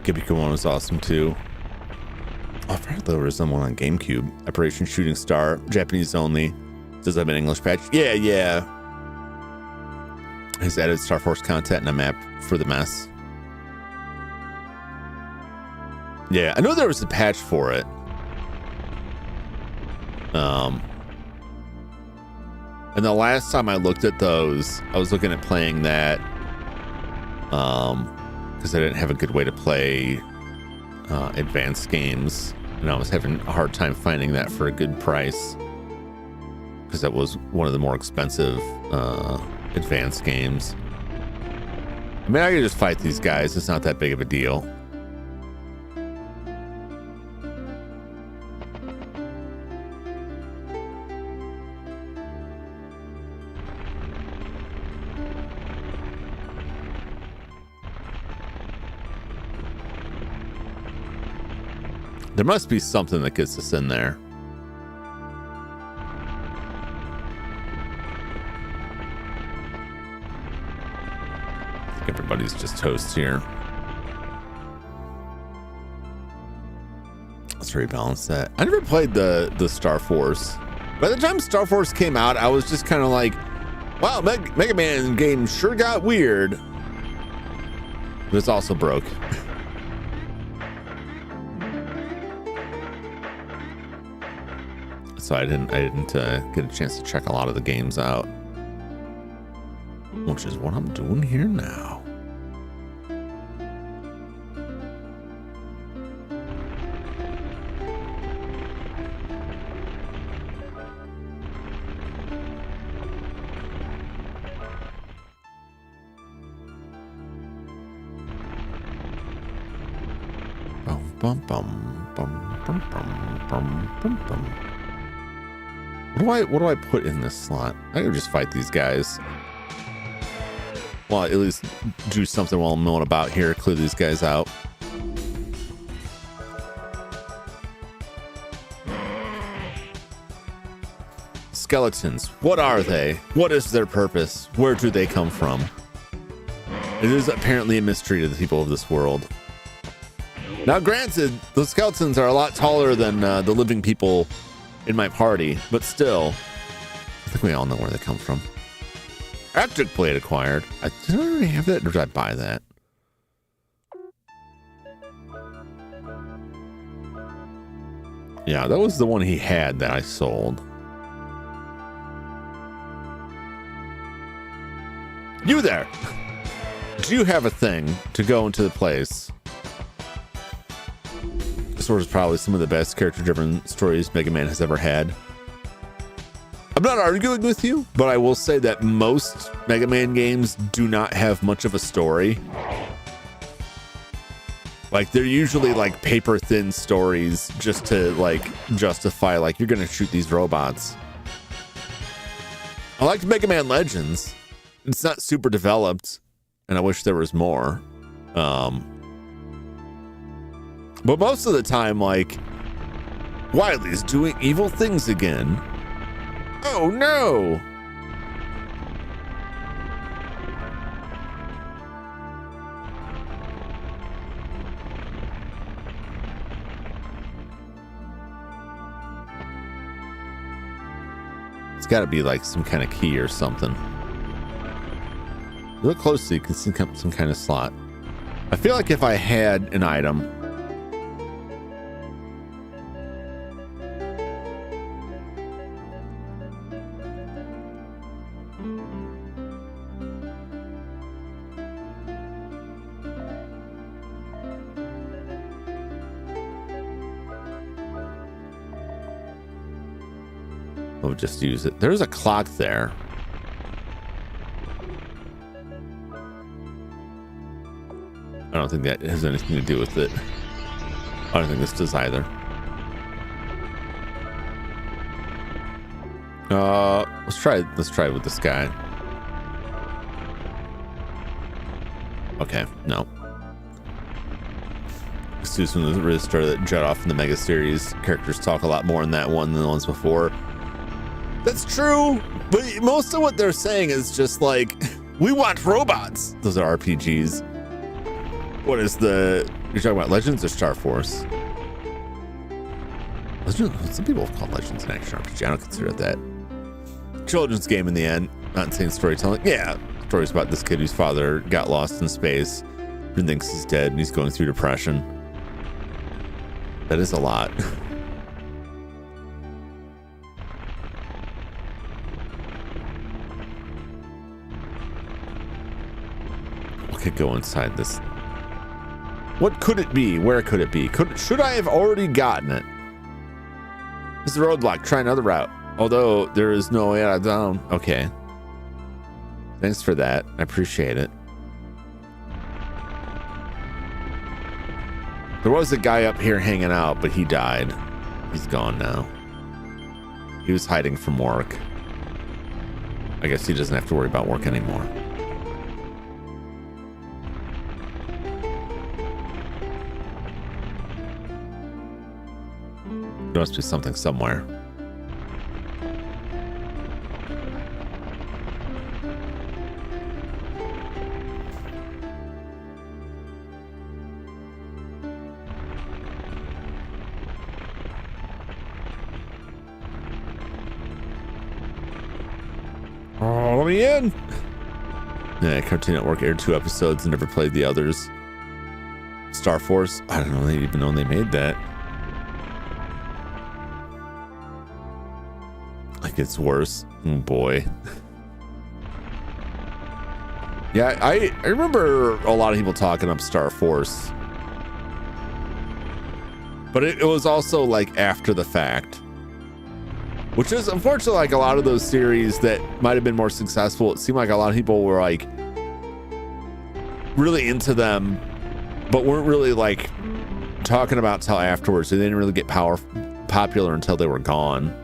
Gibby one was awesome too. Oh, I forgot there was someone on GameCube. Operation Shooting Star, Japanese only. Does have an English patch? Yeah. Has added Star Force content and a map for the mess. Yeah, I know there was a patch for it. And the last time I looked at those, I was looking at playing that. Because I didn't have a good way to play advanced games, and I was having a hard time finding that for a good price, because that was one of the more expensive advanced games. I mean, I could just fight these guys. It's not that big of a deal. There must be something that gets us in there. I think everybody's just toast here. Let's rebalance that. I never played the Star Force. By the time Star Force came out, I was just kind of like, wow, Mega Man game sure got weird. But it's also broke. So I didn't get a chance to check a lot of the games out, which is what I'm doing here now. Bum, bum, bum, bum, bum, bum, bum, bum. What do I put in this slot? I could just fight these guys. Well, at least do something while I'm milling about here. Clear these guys out. Skeletons. What are they? What is their purpose? Where do they come from? It is apparently a mystery to the people of this world. Now, granted, the skeletons are a lot taller than the living people in my party, but still, I think we all know where they come from. Electric plate acquired. Did I already have that, or did I buy that? Yeah, that was the one he had that I sold. You there! Do you have a thing to go into the place? This was probably some of the best character-driven stories Mega Man has ever had. I'm not arguing with you, but I will say that most Mega Man games do not have much of a story. Like, they're usually like paper-thin stories just to like justify like you're gonna shoot these robots. I liked Mega Man Legends. It's not super developed, and I wish there was more. But most of the time, like, Wily doing evil things again. Oh no! It's got to be like some kind of key or something. Look closely, you can see some kind of slot. I feel like if I had an item. We'll just use it. There's a clock there. I don't think that has anything to do with it. I don't think this does either. Let's try it with this guy. Okay, no. Excuse me, the really started that jet off in the Mega series. Characters talk a lot more in that one than the ones before. That's true, but most of what they're saying is just like, we want robots. Those are RPGs. What is the, you're talking about Legends or Star Force? Legends, some people have called Legends an action RPG. I don't consider it that. Children's game in the end, not insane storytelling. Yeah, stories about this kid whose father got lost in space and thinks he's dead and he's going through depression. That is a lot. What could go inside this? What could it be? Where could it be? Should I have already gotten it? This is a roadblock. Try another route. Although there is no way out down. Okay. Thanks for that. I appreciate it. There was a guy up here hanging out, but he died. He's gone now. He was hiding from work. I guess he doesn't have to worry about work anymore. There must be something somewhere. Oh, let me in. Yeah, Cartoon Network aired 2 episodes and never played the others. Star Force, I don't know, they even know they made that. Like it's worse. Oh boy. Yeah, I remember a lot of people talking up Star Force. But it was also like after the fact. Which is unfortunately like a lot of those series that might have been more successful. It seemed like a lot of people were like really into them, but weren't really like talking about until afterwards. They didn't really get popular until they were gone.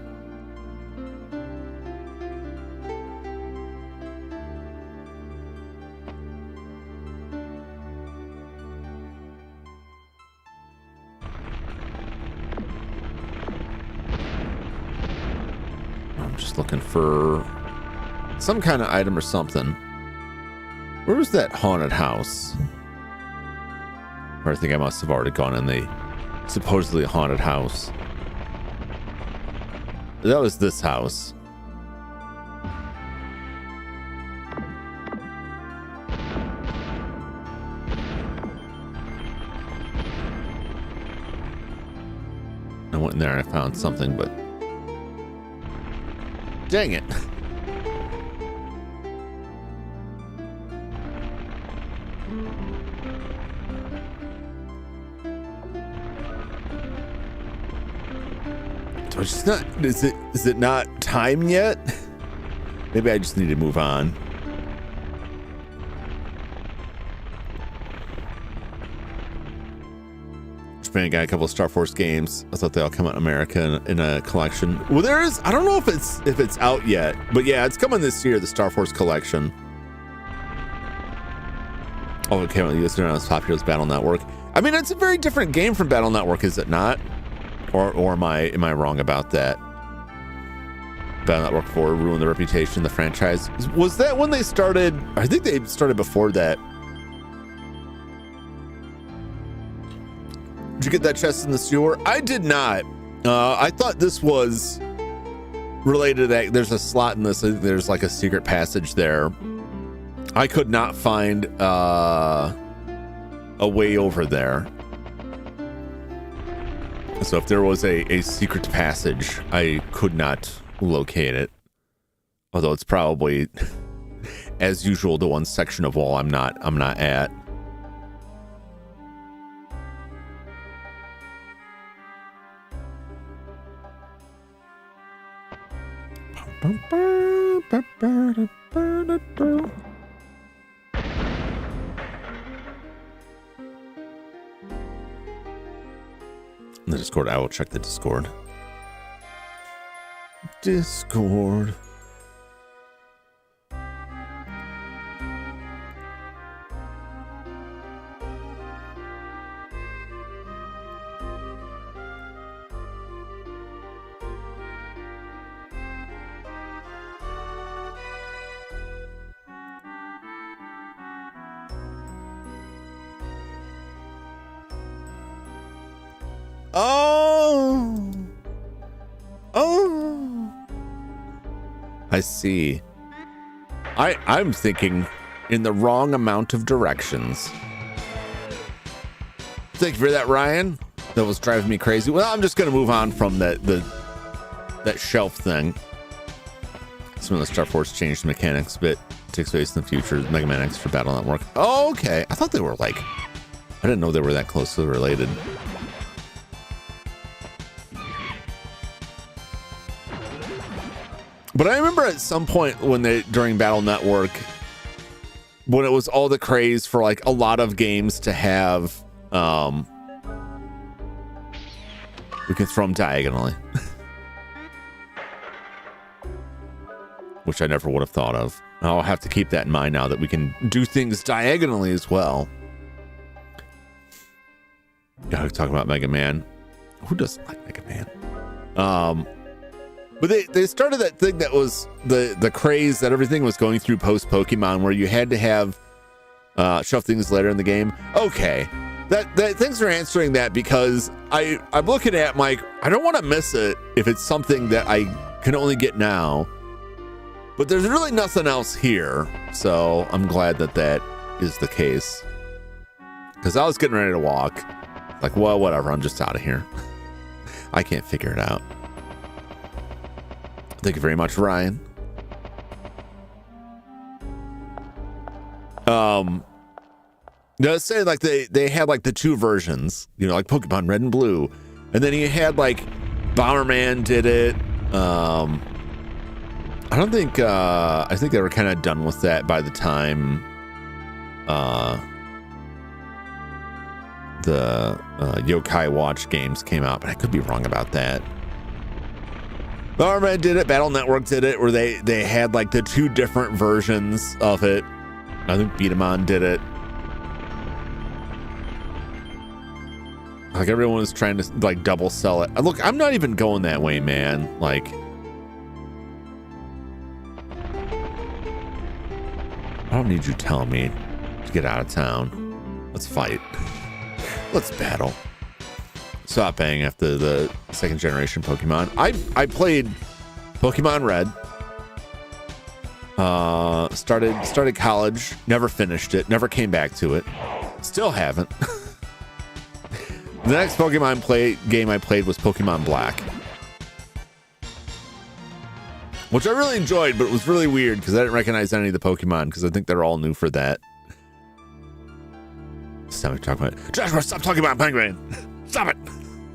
Looking for some kind of item or something. Where was that haunted house? Or I think I must have already gone in the supposedly haunted house. That was this house. I went in there and I found something, but dang it. So it's just not, is it not time yet? Maybe I just need to move on. Japan got a couple of Star Force games. I thought they all come out in America in a collection. Well, there is. I don't know if it's out yet, but yeah, it's coming this year. The Star Force collection. Oh, it came out. It's not as popular as Battle Network. I mean, it's a very different game from Battle Network, is it not? Or am I wrong about that? Battle Network 4 ruined the reputation of the franchise. Was that when they started? I think they started before that. Did you get that chest in the sewer? I did not. I thought this was related to that. There's a slot in this. There's like a secret passage there. I could not find a way over there. So if there was a secret passage, I could not locate it. Although it's probably, as usual, the one section of wall I'm not at. Discord. I will check the Discord. Discord. Oh, I see. I'm thinking in the wrong amount of directions. Thank you for that, Ryan. That was driving me crazy. Well, I'm just gonna move on from that shelf thing. Some of the Star Force changed the mechanics, but takes place in the future. Mega Man X for Battle Network. Oh, okay. I thought they were like, I didn't know they were that closely related. But I remember at some point when during Battle Network, when it was all the craze for like a lot of games to have, we can throw them diagonally, which I never would have thought of. I'll have to keep that in mind now that we can do things diagonally as well. Gotta talk about Mega Man. Who doesn't like Mega Man? But they started that thing that was the craze that everything was going through post Pokemon, where you had to have shove things later in the game. Okay, that things are answering that, because I'm looking at Mike. I don't want to miss it if it's something that I can only get now. But there's really nothing else here, so I'm glad that is the case. Because I was getting ready to walk, like, well, whatever. I'm just out of here. I can't figure it out. Thank you very much, Ryan. Let's say like they had like the two versions, you know, like Pokemon Red and Blue, and then you had like Bomberman did it. I don't think I think they were kind of done with that by the time the Yokai Watch games came out, but I could be wrong about that. Bomberman did it, Battle Network did it, where they had like the two different versions of it. I think Beatamon did it. Like everyone was trying to like double sell it. Look, I'm not even going that way, man. Like, I don't need you telling me to get out of town. Let's fight. Let's battle. Stop paying after the second generation Pokemon. I played Pokemon Red. Started college, never finished it, never came back to it. Still haven't. The next Pokemon game I played was Pokemon Black, which I really enjoyed, but it was really weird because I didn't recognize any of the Pokemon, because I think they're all new for that. Stop talking about it. Joshua, stop talking about Penguin. Stop it.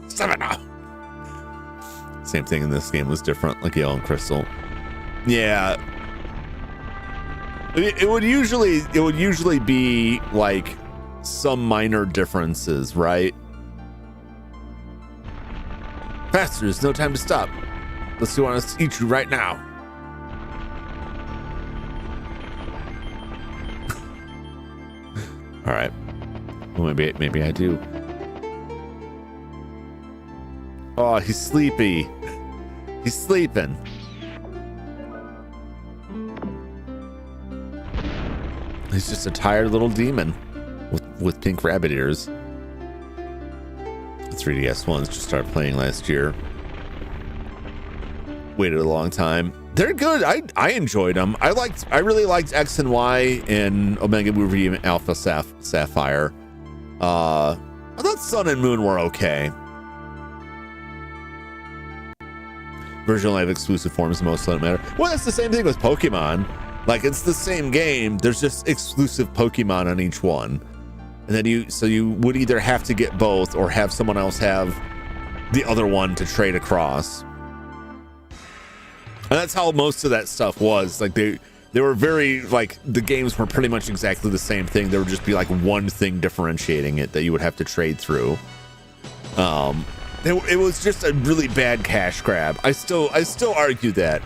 Stop it now. Same thing in this game was different, like Yellow and Crystal. Yeah. It would usually be like some minor differences, right? Faster, there's no time to stop. Let's see, want to eat you right now. All right. Well, maybe I do. Oh, he's sleepy. He's sleeping. He's just a tired little demon with pink rabbit ears. The 3DS ones just started playing last year. Waited a long time. They're good. I enjoyed them. I really liked X and Y and Omega Ruby and Alpha Sapphire. I thought Sun and Moon were okay. Version live exclusive forms most let it matter. Well, that's the same thing with Pokemon. Like, it's the same game. There's just exclusive Pokemon on each one. And then you would either have to get both or have someone else have the other one to trade across. And that's how most of that stuff was. Like they were very, like, the games were pretty much exactly the same thing. There would just be like one thing differentiating it that you would have to trade through. And It was just a really bad cash grab. I still argue that.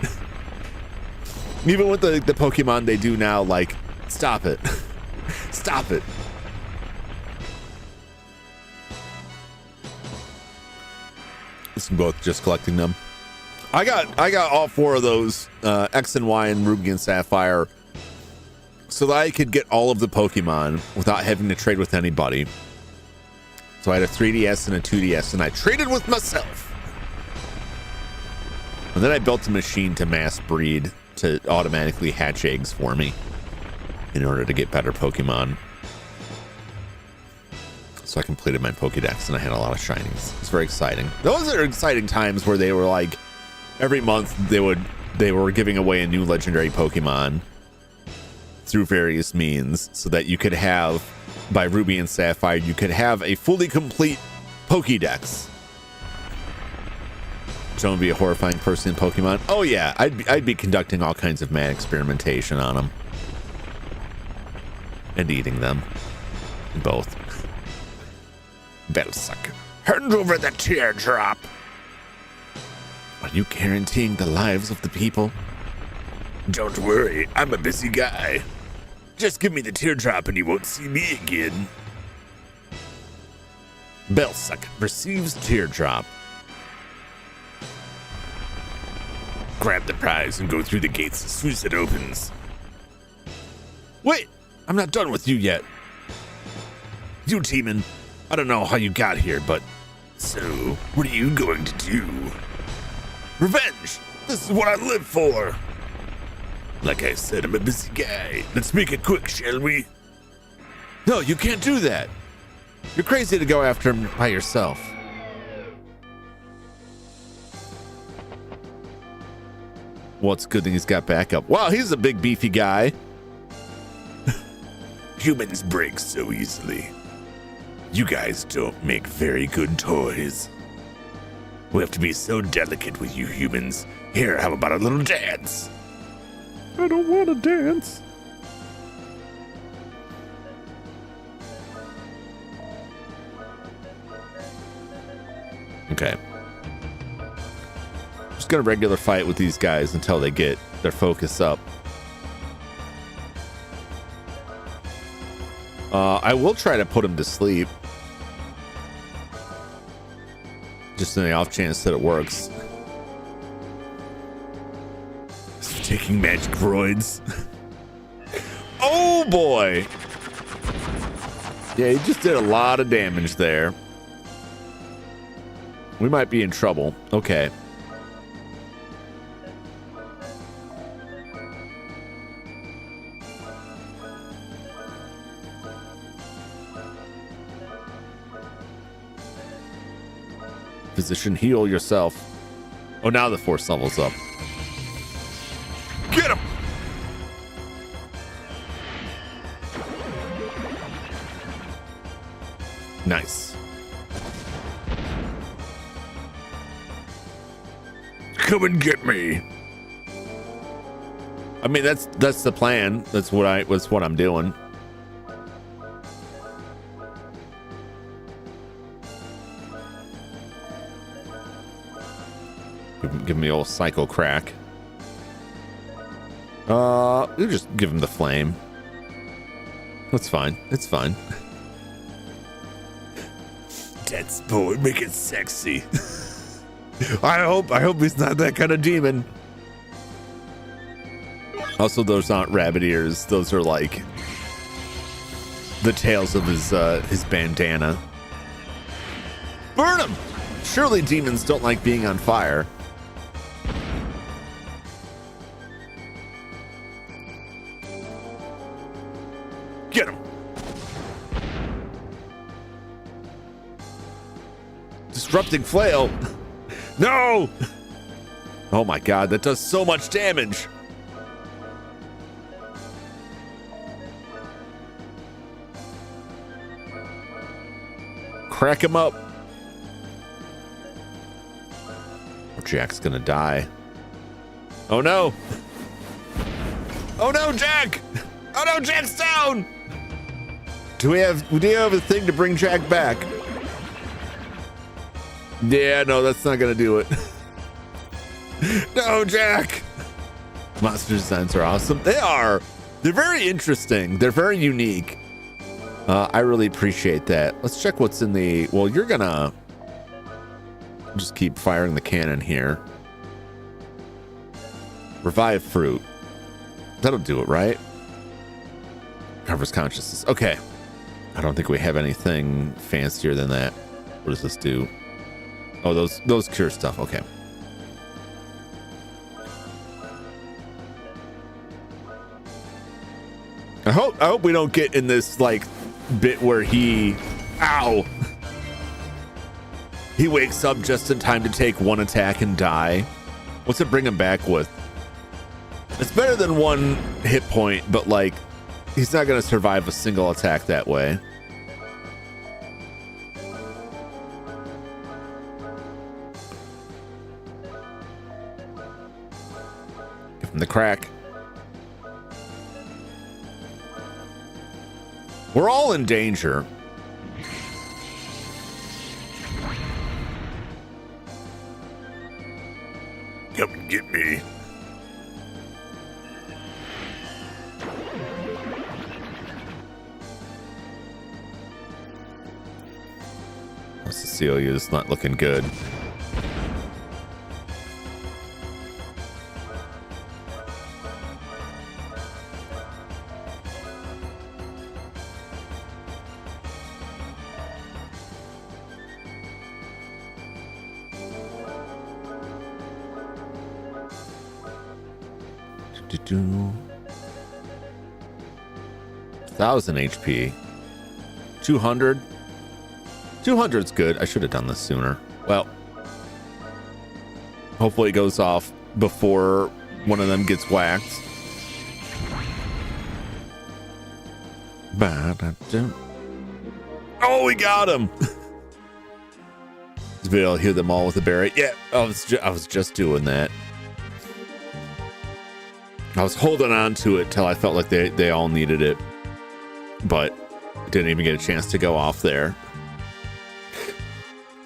Even with the Pokemon they do now, like, stop it. Stop it. It's both just collecting them. I got all 4 of those X and Y and Ruby and Sapphire so that I could get all of the Pokemon without having to trade with anybody. So I had a 3DS and a 2DS, and I traded with myself. And then I built a machine to mass breed to automatically hatch eggs for me in order to get better Pokemon. So I completed my Pokedex, and I had a lot of shinies. It's very exciting. Those are exciting times where they were like, every month they were giving away a new legendary Pokemon through various means, so that you could have, by Ruby and Sapphire, you could have a fully complete Pokédex. Someone be a horrifying person in Pokemon? Oh yeah, I'd be conducting all kinds of mad experimentation on them. And eating them. Both. Bellsucker. Hand over the teardrop. Are you guaranteeing the lives of the people? Don't worry, I'm a busy guy. Just give me the teardrop and you won't see me again. Bellsucker receives teardrop. Grab the prize and go through the gates as soon as it opens. Wait, I'm not done with you yet. You teamin', I don't know how you got here, but so what are you going to do? Revenge! This is what I live for! Like I said, I'm a busy guy. Let's make it quick, shall we? No, you can't do that. You're crazy to go after him by yourself. Well, it's a good thing he's got backup. Wow, he's a big beefy guy. Humans break so easily. You guys don't make very good toys. We have to be so delicate with you humans. Here, how about a little dance? I don't want to dance. Okay. Just gonna regular fight with these guys until they get their focus up. I will try to put him to sleep. Just in the off chance that it works. Taking magic roids. Oh boy. Yeah, he just did a lot of damage there. We might be in trouble. Okay. Physician, heal yourself. Oh, now the force level's up. Get him! Nice. Come and get me. I mean, that's the plan. That's what I'm doing. Give me old psycho crack. You just give him the flame. That's fine. It's fine. That's boy, make it sexy. I hope he's not that kind of demon. Also, those aren't rabbit ears. Those are like the tails of his bandana. Burn him! Surely demons don't like being on fire. Get him! Disrupting flail. No! Oh my god, that does so much damage. Crack him up. Or Jack's gonna die. Oh no! Oh no, Jack! Oh no, Jack's down! Do you have a thing to bring Jack back? Yeah, no, that's not gonna do it. No, Jack. Monster designs are awesome. They are. They're very interesting. They're very unique. I really appreciate that. Let's check what's in the... Well, you're gonna just keep firing the cannon here. Revive fruit. That'll do it, right? Covers consciousness. Okay. I don't think we have anything fancier than that. What does this do? Oh, those cure stuff. Okay. I hope we don't get in this like bit where he wakes up just in time to take one attack and die. What's it bring him back with? It's better than one hit point, but like he's not going to survive a single attack that way. Give him the crack. We're all in danger. Come and get me. Cecilia is not looking good. Do 1,000 HP. 200. 200's good. I should have done this sooner. Well, hopefully it goes off before one of them gets whacked. Oh, we got him. I'll hear them all with a berry. Yeah, I was just doing that. I was holding on to it till I felt like they all needed it, but didn't even get a chance to go off there.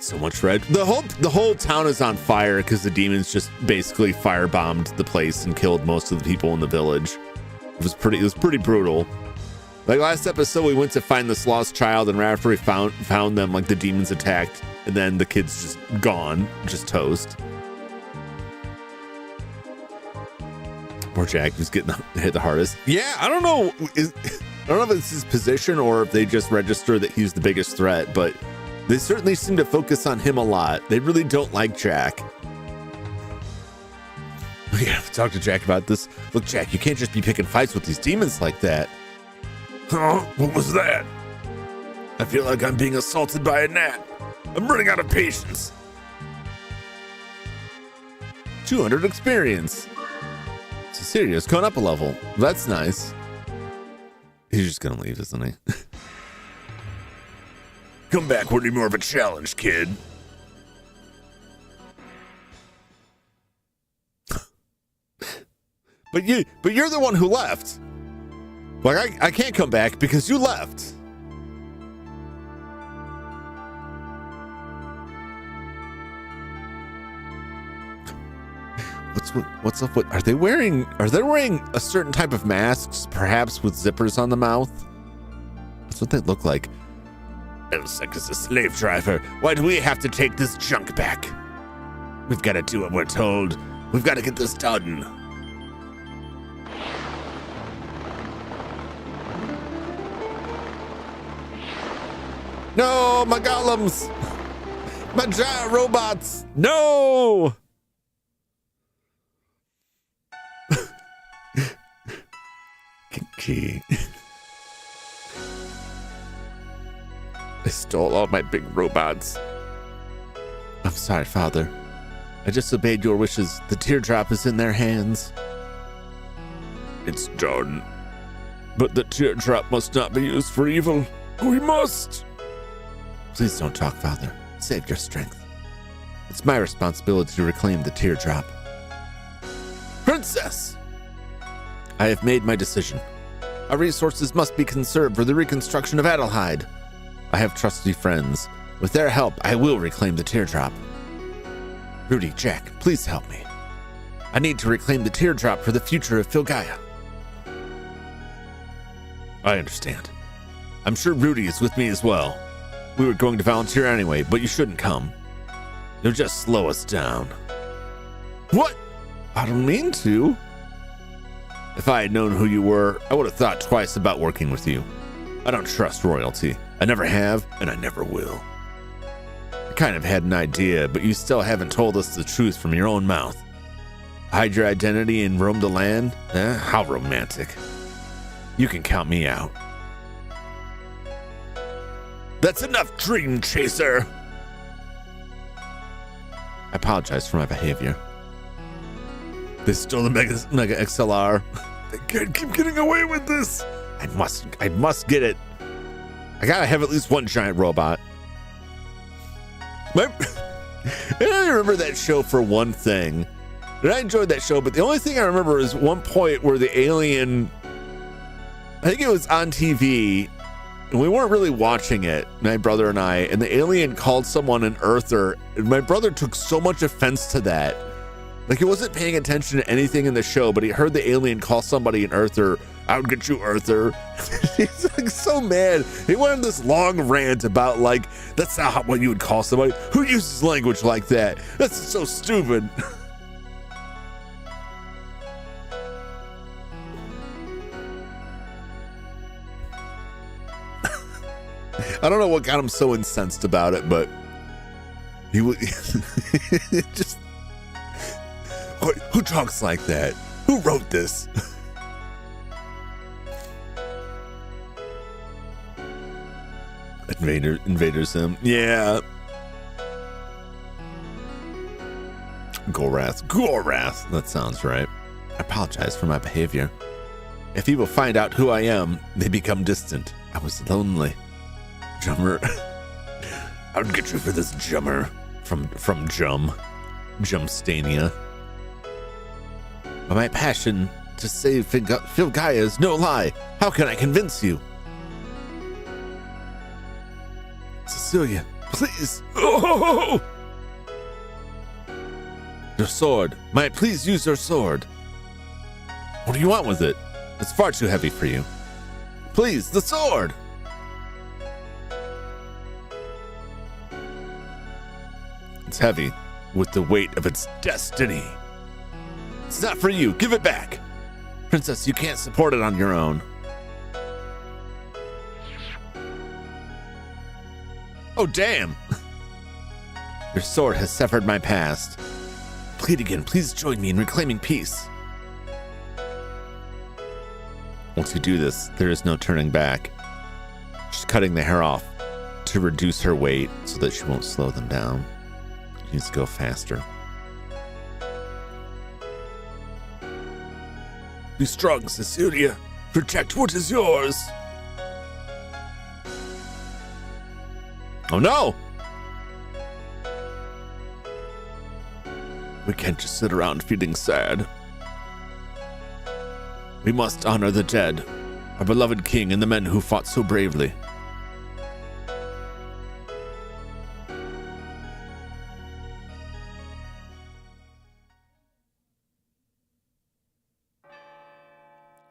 So much red. The whole town is on fire because the demons just basically firebombed the place and killed most of the people in the village. It was pretty brutal. Like last episode, we went to find this lost child, and right after we found them, like the demons attacked, and then the kid's just gone, just toast. Poor Jack was getting hit the hardest. Yeah, I don't know. I don't know if it's his position or if they just register that he's the biggest threat, but they certainly seem to focus on him a lot. They really don't like Jack. We have to talk to Jack about this. Look, Jack, you can't just be picking fights with these demons like that. Huh? What was that? I feel like I'm being assaulted by a gnat. I'm running out of patience. 200 experience. Cecilia's gone up a level. That's nice. He's just gonna leave, isn't he? Come back, we need more of a challenge, kid. But you're the one who left. Like I can't come back because you left. What's up with, are they wearing a certain type of masks, perhaps with zippers on the mouth? That's what they look like. Elsek is a slave driver. Why do we have to take this junk back? We've got to do what we're told. We've got to get this done. No, my golems! My giant robots! No! Key. They stole all my big robots. I'm sorry, Father. I just obeyed your wishes. The teardrop is in their hands. It's done. But the teardrop must not be used for evil. We must. Please don't talk, Father. Save your strength. It's my responsibility to reclaim the teardrop. Princess! I have made my decision. Our resources must be conserved for the reconstruction of Adelheid. I have trusty friends. With their help, I will reclaim the teardrop. Rudy, Jack, please help me. I need to reclaim the teardrop for the future of Filgaia. I understand. I'm sure Rudy is with me as well. We were going to volunteer anyway, but you shouldn't come. You'll just slow us down. What? I don't mean to. If I had known who you were, I would have thought twice about working with you. I don't trust royalty. I never have, and I never will. I kind of had an idea, but you still haven't told us the truth from your own mouth. Hide your identity and roam the land? How romantic. You can count me out. That's enough, dream chaser! I apologize for my behavior. They stole the Mega XLR. They can't keep getting away with this. I must get it. I gotta have at least one giant robot. And I remember that show for one thing. And I enjoyed that show, but the only thing I remember is one point where the alien, I think it was on TV, and we weren't really watching it, my brother and I, and the alien called someone an earther, and my brother took so much offense to that. Like, he wasn't paying attention to anything in the show, but he heard the alien call somebody an earther. I would get you, earther. He's like so mad. He went on this long rant about, like, that's not what you would call somebody. Who uses language like that? That's so stupid. I don't know what got him so incensed about it, but he would just, who talks like that? Who wrote this? Invader Sim. Yeah. Gorath. That sounds right. I apologize for my behavior. If people find out who I am, they become distant. I was lonely. Jummer. I would get you for this Jummer from Jumstania. But my passion to save Filgaia is no lie. How can I convince you? Cecilia, please. Oh! Your sword. May I please use your sword? What do you want with it? It's far too heavy for you. Please, the sword! It's heavy with the weight of its destiny. It's not for you. Give it back. Princess, you can't support it on your own. Oh, damn. Your sword has severed my past. Plead again. Please join me in reclaiming peace. Once you do this, there is no turning back. She's cutting the hair off to reduce her weight so that she won't slow them down. She needs to go faster. Be strong, Cecilia. Protect what is yours. Oh no! We can't just sit around feeling sad. We must honor the dead, our beloved king and the men who fought so bravely.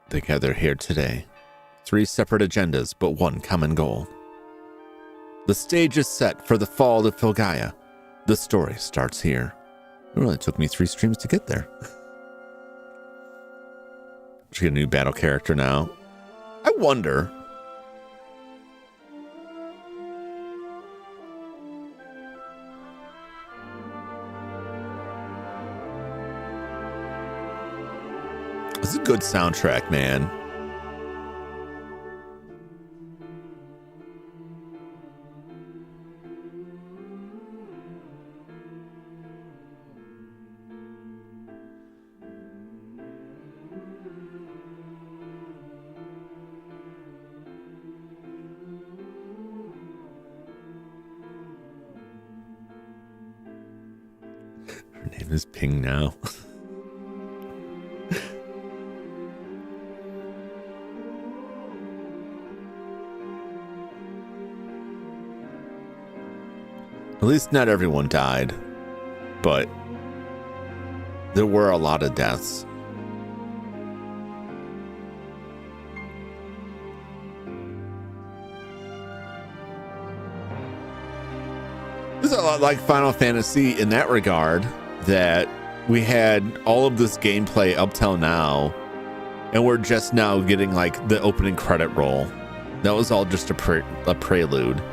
They gather here today. 3 separate agendas, but one common goal. The stage is set for the fall of Filgaia. The story starts here. It only took me 3 streams to get there. Should get a new battle character now. I wonder. It's a good soundtrack, man. Her name is Ping now. At least not everyone died, but there were a lot of deaths. This is a lot like Final Fantasy in that regard, that we had all of this gameplay up till now, and we're just now getting like the opening credit roll. That was all just a prelude.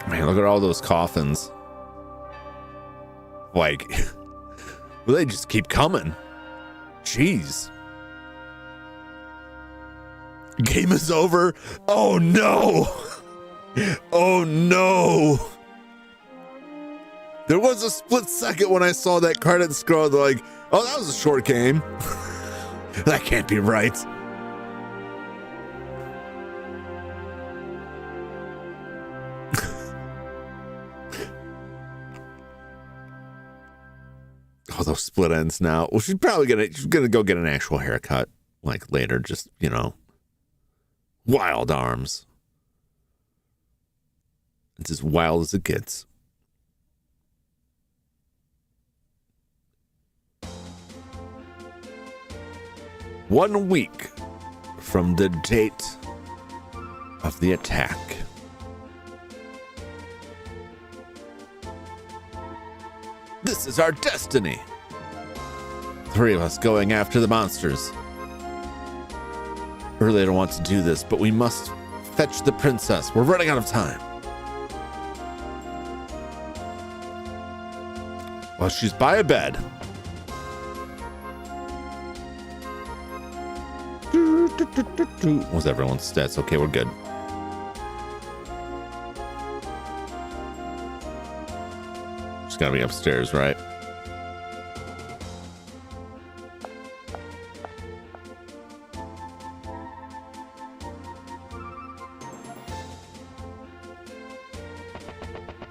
Man, look at all those coffins. Like, well, they just keep coming. Jeez. Game is over. Oh no. Oh no. There was a split second when I saw that credit scroll, like, oh, that was a short game. That can't be right. Oh, those split ends now. Well, she's gonna go get an actual haircut, like later, just, you know, wild arms. It's as wild as it gets. One week from the date of the attack. This is our destiny. 3 of us going after the monsters. I really don't want to do this, but we must fetch the princess. We're running out of time. Well, she's by a bed. What was everyone's stats? Okay, we're good. She's gotta be upstairs, right?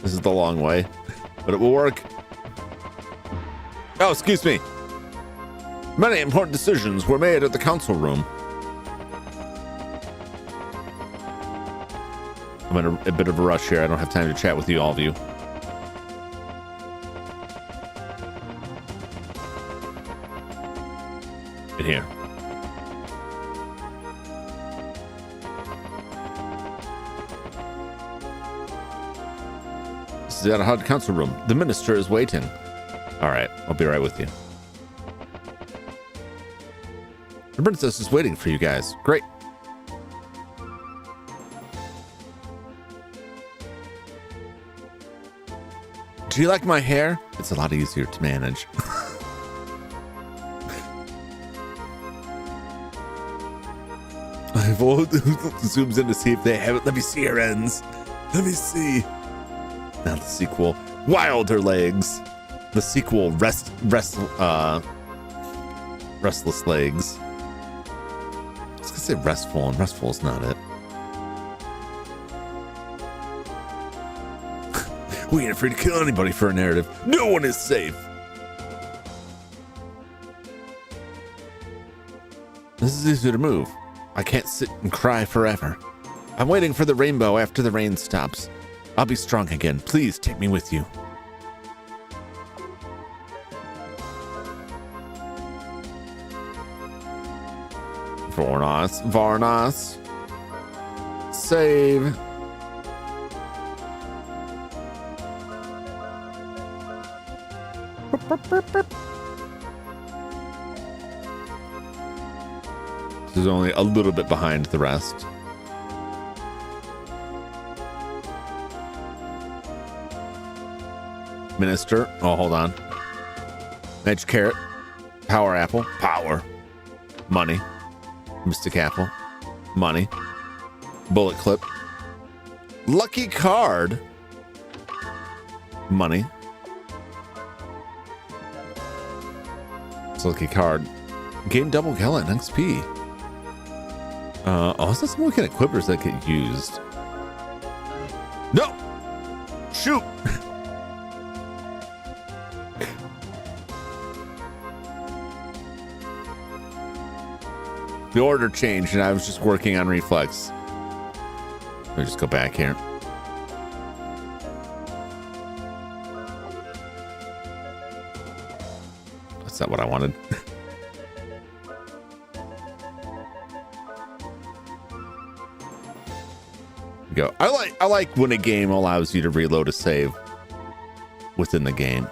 This is the long way, but it will work. Oh, excuse me. Many important decisions were made at the council room. I'm in a bit of a rush here. I don't have time to chat with you, all of you. In here. This is the Hard Council room. The minister is waiting. All right, I'll be right with you. The princess is waiting for you guys. Great. Do you like my hair? It's a lot easier to manage. Zooms in to see if they have it. Let me see her ends. Let me see. Now the sequel, Wilder Legs. The sequel, Restless Legs. I was gonna say restful, and restful is not it. We ain't afraid to kill anybody for a narrative. No one is safe. This is easy to move. I can't sit and cry forever. I'm waiting for the rainbow after the rain stops. I'll be strong again. Please take me with you. Varnas. Save. This is only a little bit behind the rest. Minister. Oh, hold on. Edge carrot. Power apple. Power. Money. Mystic apple. Money. Bullet clip. Lucky card. Money. It's a lucky card. Gain double gallon XP. Also some kind of equippers that get used. No! Shoot! The order changed and I was just working on reflex. Let me just go back here. That's not what I wanted. Go. I like when a game allows you to reload a save within the game.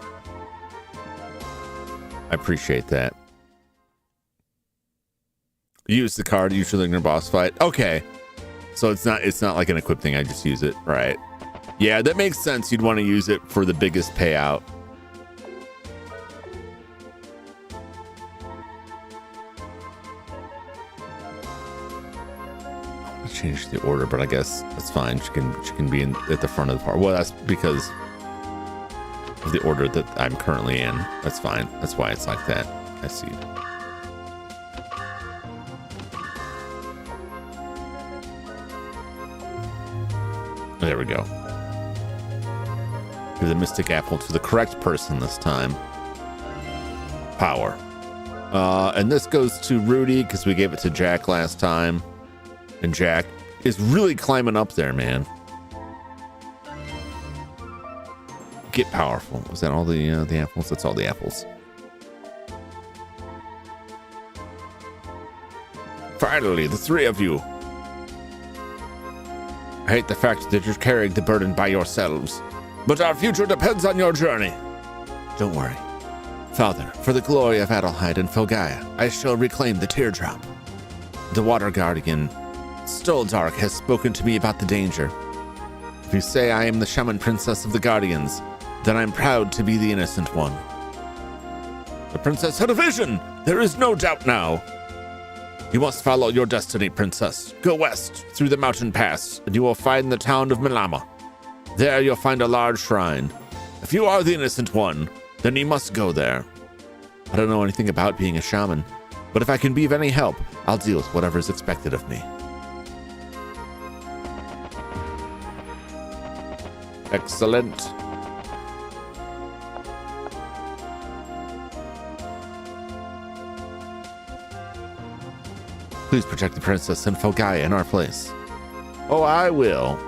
I appreciate that. Use the card usually in your boss fight. Okay. So it's not like an equip thing, I just use it. Right. Yeah, that makes sense. You'd want to use it for the biggest payout. Change the order, but I guess that's fine. She can be at the front of the part. Well, that's because of the order that I'm currently in. That's fine. That's why it's like that. I see. There we go. Give the mystic apple to the correct person this time. Power. And this goes to Rudy because we gave it to Jack last time. And Jack is really climbing up there, man. Get powerful. Was that all the apples? That's all the apples. Finally, the three of you. I hate the fact that you're carrying the burden by yourselves, but our future depends on your journey. Don't worry. Father, for the glory of Adelheid and Felgaia, I shall reclaim the teardrop. The water guardian Stoldark has spoken to me about the danger. If you say I am the shaman princess of the Guardians, then I'm proud to be the innocent one. The princess had a vision! There is no doubt now! You must follow your destiny, princess. Go west, through the mountain pass, and you will find the town of Milama. There you'll find a large shrine. If you are the innocent one, then you must go there. I don't know anything about being a shaman, but if I can be of any help, I'll deal with whatever is expected of me. Excellent. Please protect the princess and Felgaia in our place. Oh, I will.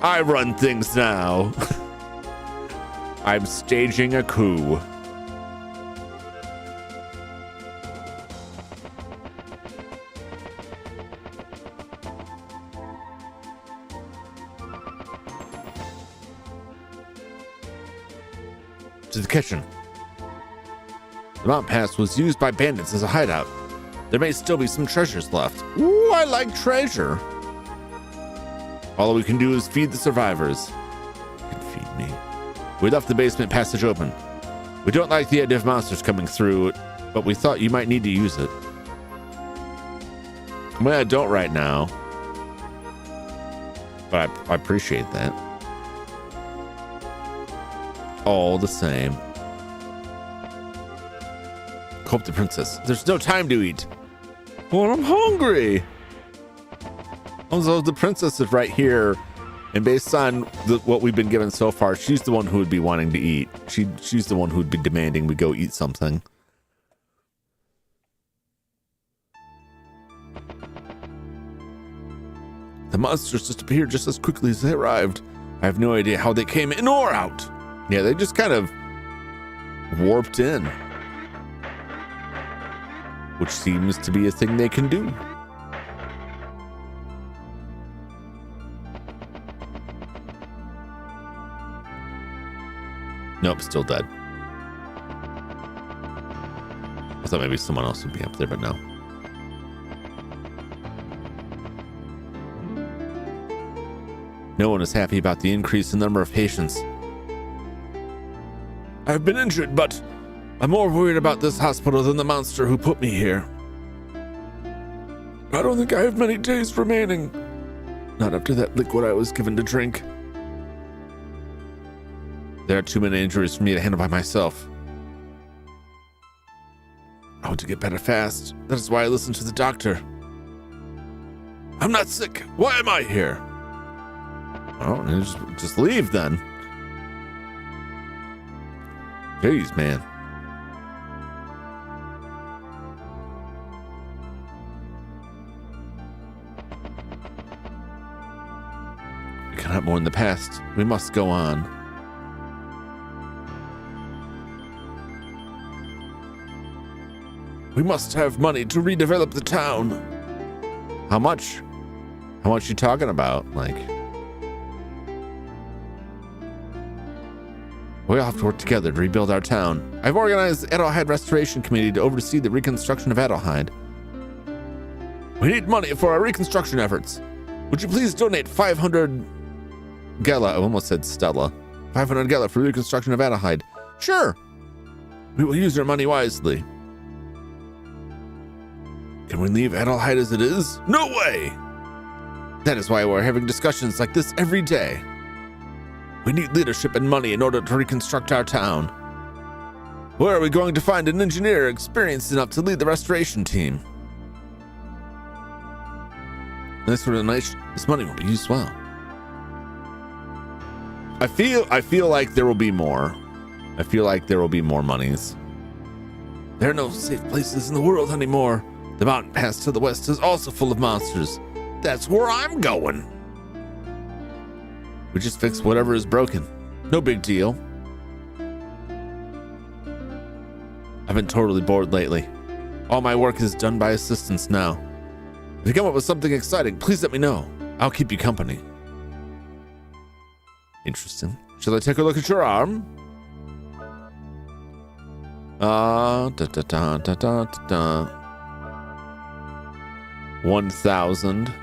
I run things now. I'm staging a coup. To the kitchen. The mountain pass was used by bandits as a hideout. There may still be some treasures left. Ooh, I like treasure. All we can do is feed the survivors. You can feed me. We left the basement passage open. We don't like the idea of monsters coming through, but we thought you might need to use it. Well, I don't right now. But I appreciate that. All the same. Cope the princess. There's no time to eat. Well, I'm hungry. Also, the princess is right here, and based on what we've been given so far, she's the one who would be wanting to eat. She's the one who would be demanding we go eat something. The monsters disappeared just as quickly as they arrived. I have no idea how they came in or out. Yeah, they just kind of warped in, which seems to be a thing they can do. Nope, still dead. I thought maybe someone else would be up there, but no. No one is happy about the increase in the number of patients. I've been injured, but I'm more worried about this hospital than the monster who put me here. I don't think I have many days remaining. Not after that liquid I was given to drink. There are too many injuries for me to handle by myself. I want to get better fast. That is why I listened to the doctor. I'm not sick. Why am I here? Oh, just leave then. Jeez, man. cannot mourn the past. We must go on. We must have money to redevelop the town. How much? How much you talking about? Like, we all have to work together to rebuild our town. I've organized the Adelheid Restoration Committee to oversee the reconstruction of Adelheid. We need money for our reconstruction efforts. Would you please donate 500 Gala? I almost said Stella. 500 Gala for reconstruction of Adelheid. Sure. We will use our money wisely. Can we leave Adelheid as it is? No way! That is why we're having discussions like this every day. We need leadership and money in order to reconstruct our town. Where are we going to find an engineer experienced enough to lead the restoration team? This sort of nice, this money will be used well. I feel like there will be more. I feel like there will be more monies. There are no safe places in the world anymore. The mountain pass to the west is also full of monsters. That's where I'm going. We just fix whatever is broken. No big deal. I've been totally bored lately. All my work is done by assistants now. If you come up with something exciting, please let me know. I'll keep you company. Interesting. Shall I take a look at your arm? 1,000.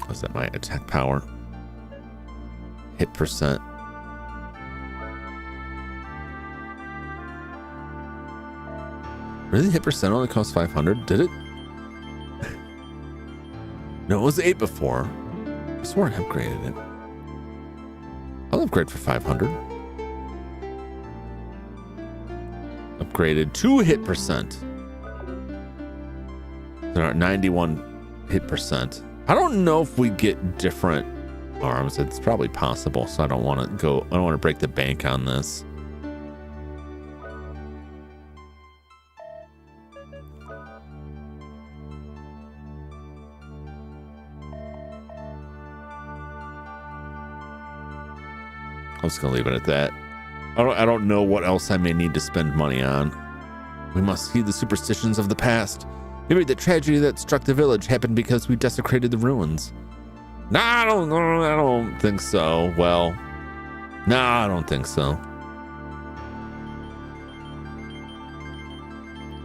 Was that my attack power? Hit percent. Really? Hit percent only costs 500? Did it? No, it was 8 before. I swore I upgraded it. I'll upgrade for 500. Upgraded to hit percent. There are 91 hit percent. I don't know if we get different arms. It's probably possible, so I don't want to break the bank on this. I'm just gonna leave it at that. I don't know what else I may need to spend money on. We must heed the superstitions of the past. Maybe the tragedy that struck the village happened because we desecrated the ruins. Nah, I don't think so. Well, nah, I don't think so.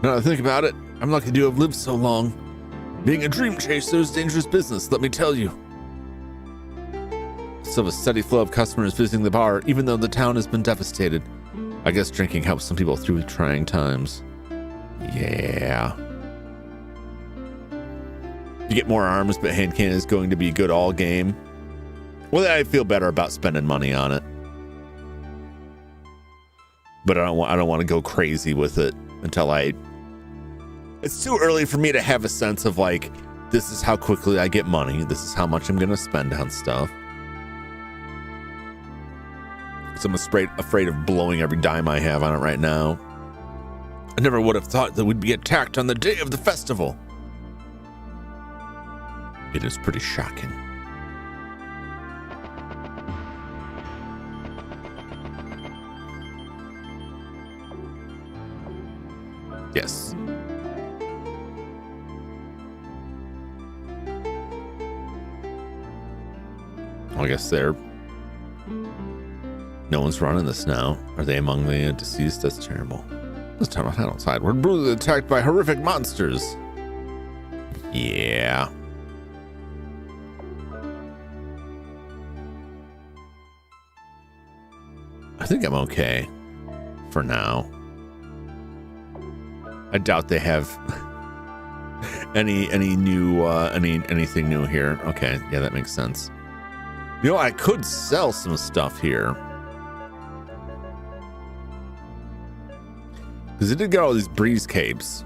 Now that I think about it, I'm lucky to have lived so long. Being a dream chaser is dangerous business, let me tell you. Still have a steady flow of customers visiting the bar, even though the town has been devastated. I guess drinking helps some people through trying times. Yeah. You get more arms, but hand cannon is going to be good all game. Well, I feel better about spending money on it. But I don't want to go crazy with it until it's too early for me to have a sense of like, this is how quickly I get money. This is how much I'm going to spend on stuff. So I'm afraid of blowing every dime I have on it right now. I never would have thought that we'd be attacked on the day of the festival. It is pretty shocking. Yes. I guess no one's running this now. Are they among the deceased? That's terrible. This time I outside. We're brutally attacked by horrific monsters. Yeah. I think I'm okay for now. I doubt they have anything new here. Okay, yeah, that makes sense. You know, I could sell some stuff here. Because it did get all these breeze capes.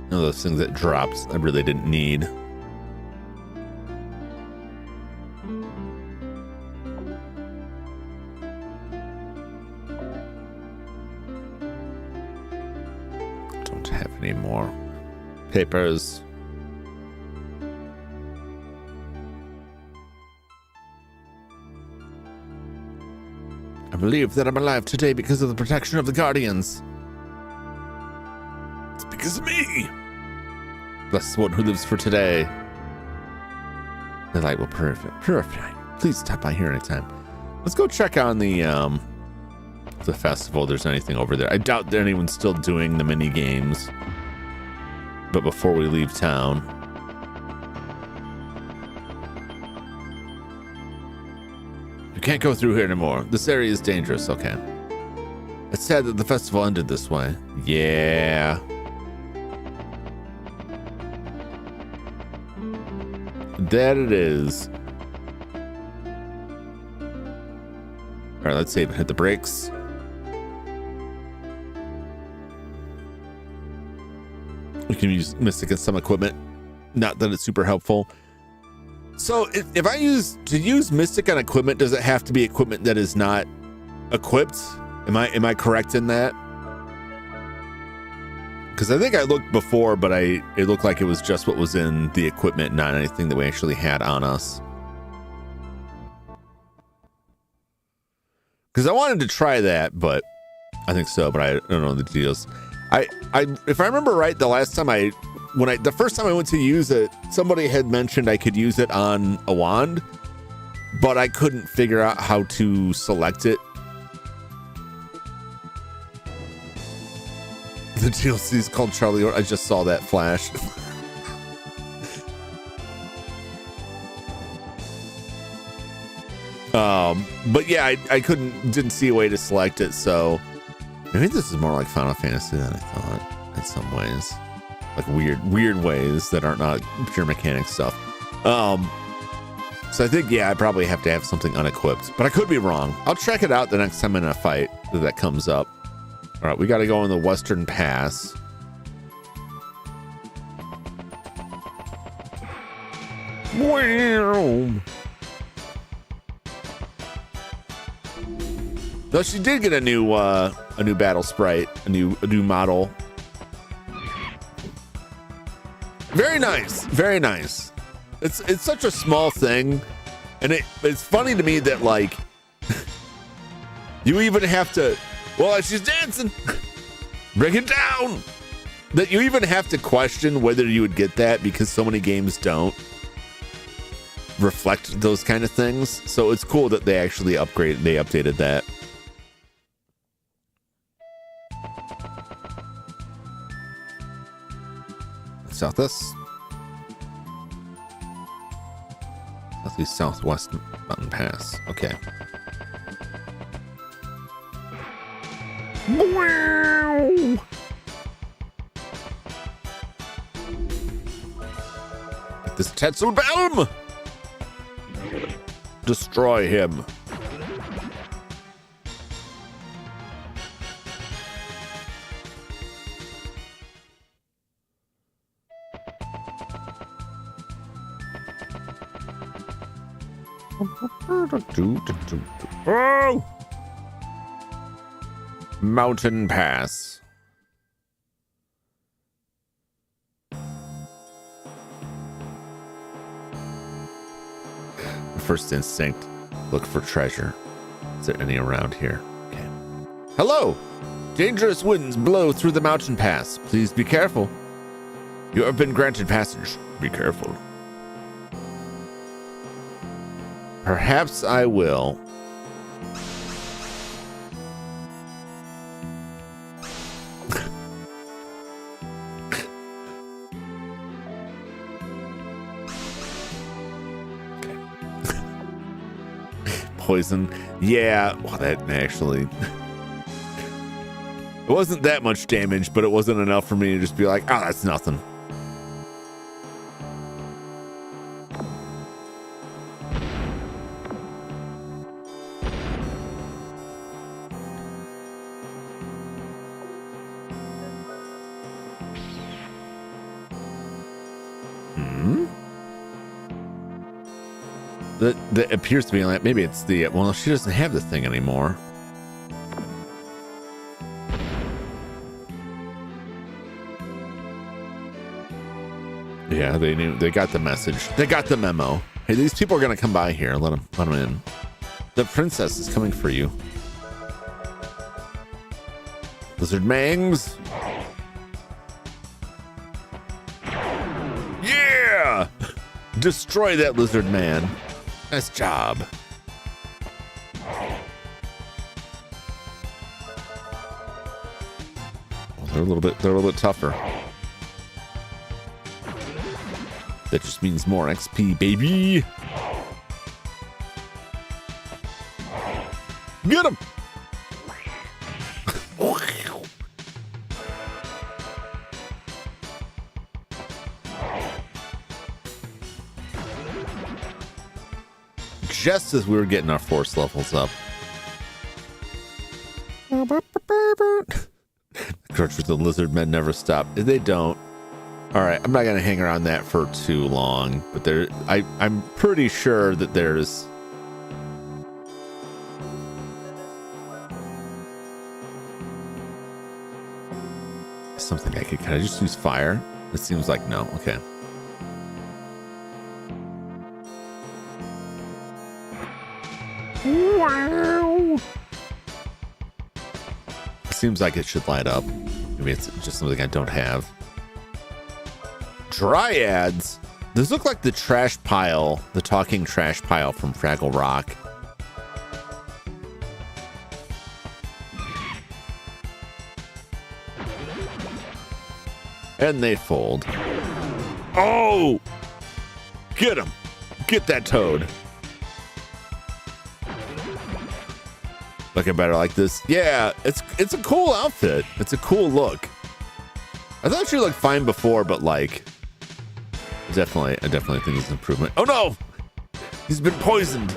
One of those things that drops I really didn't need. Don't have any more papers. I believe that I'm alive today because of the protection of the Guardians. It's because of me. Bless the one who lives for today. The light will purify. Please stop by here anytime. Let's go check on the festival. If there's anything over there. I doubt that anyone's still doing the mini games. But before we leave town. You can't go through here anymore. This area is dangerous. Okay. It's sad that the festival ended this way. Yeah. There it is. All right, let's save and hit the brakes. We can use Mystic and some equipment. Not that it's super helpful. So if I use Mystic on equipment, does it have to be equipment that is not equipped? Am I correct in that? Because I think I looked before, but it looked like it was just what was in the equipment, not anything that we actually had on us. Because I wanted to try that, but I think so, but I don't know the details. If I remember right, the first time I went to use it, somebody had mentioned I could use it on a wand, but I couldn't figure out how to select it. The DLC is called Charlie. I just saw that flash. But yeah, I didn't see a way to select it, so maybe this is more like Final Fantasy than I thought in some ways, like weird ways that aren't not pure mechanic stuff. So I think, yeah, I probably have to have something unequipped, but I could be wrong. I'll check it out the next time in a fight that comes up. All right, we got to go in the Western Pass. Wow. Though she did get a new battle sprite, a new model. Very nice, very nice. It's such a small thing, and it's funny to me that like you even have to. Well, she's dancing. Bring it down. That you even have to question whether you would get that because so many games don't reflect those kind of things. So it's cool that they actually updated that. Southwest. Southwest Mountain Pass. Okay. Wow. This Tetzelbaum! Destroy him. Oh! Mountain Pass. First instinct, look for treasure. Is there any around here? Okay. Hello! Dangerous winds blow through the mountain pass. Please be careful. You have been granted passage. Be careful. Perhaps I will. Poison. Yeah, well, that actually it wasn't that much damage, but it wasn't enough for me to just be like, oh, that's nothing. Hmm. That appears to be like maybe it's the well. She doesn't have the thing anymore. Yeah, they knew. They got the message. They got the memo. Hey, these people are gonna come by here. Let them in. The princess is coming for you. Lizard Mangs. Yeah! Destroy that lizard man. Nice job. Oh, they're a little bit tougher. That just means more XP, baby. Get him. Just as we were getting our force levels up. Crouch with the lizard men never stop. They don't. All right, I'm not gonna hang around that for too long, but I'm pretty sure that there's something I could kind of just use fire. It seems like no. Okay. Wow. Seems like it should light up. Maybe it's just something I don't have. Dryads. Those look like the trash pile, the talking trash pile from Fraggle Rock. And they fold. Oh! Get him! Get that toad. Looking better like this. Yeah, it's a cool outfit. It's a cool look. I thought she looked fine before, but like, I definitely think it's an improvement. Oh no! He's been poisoned.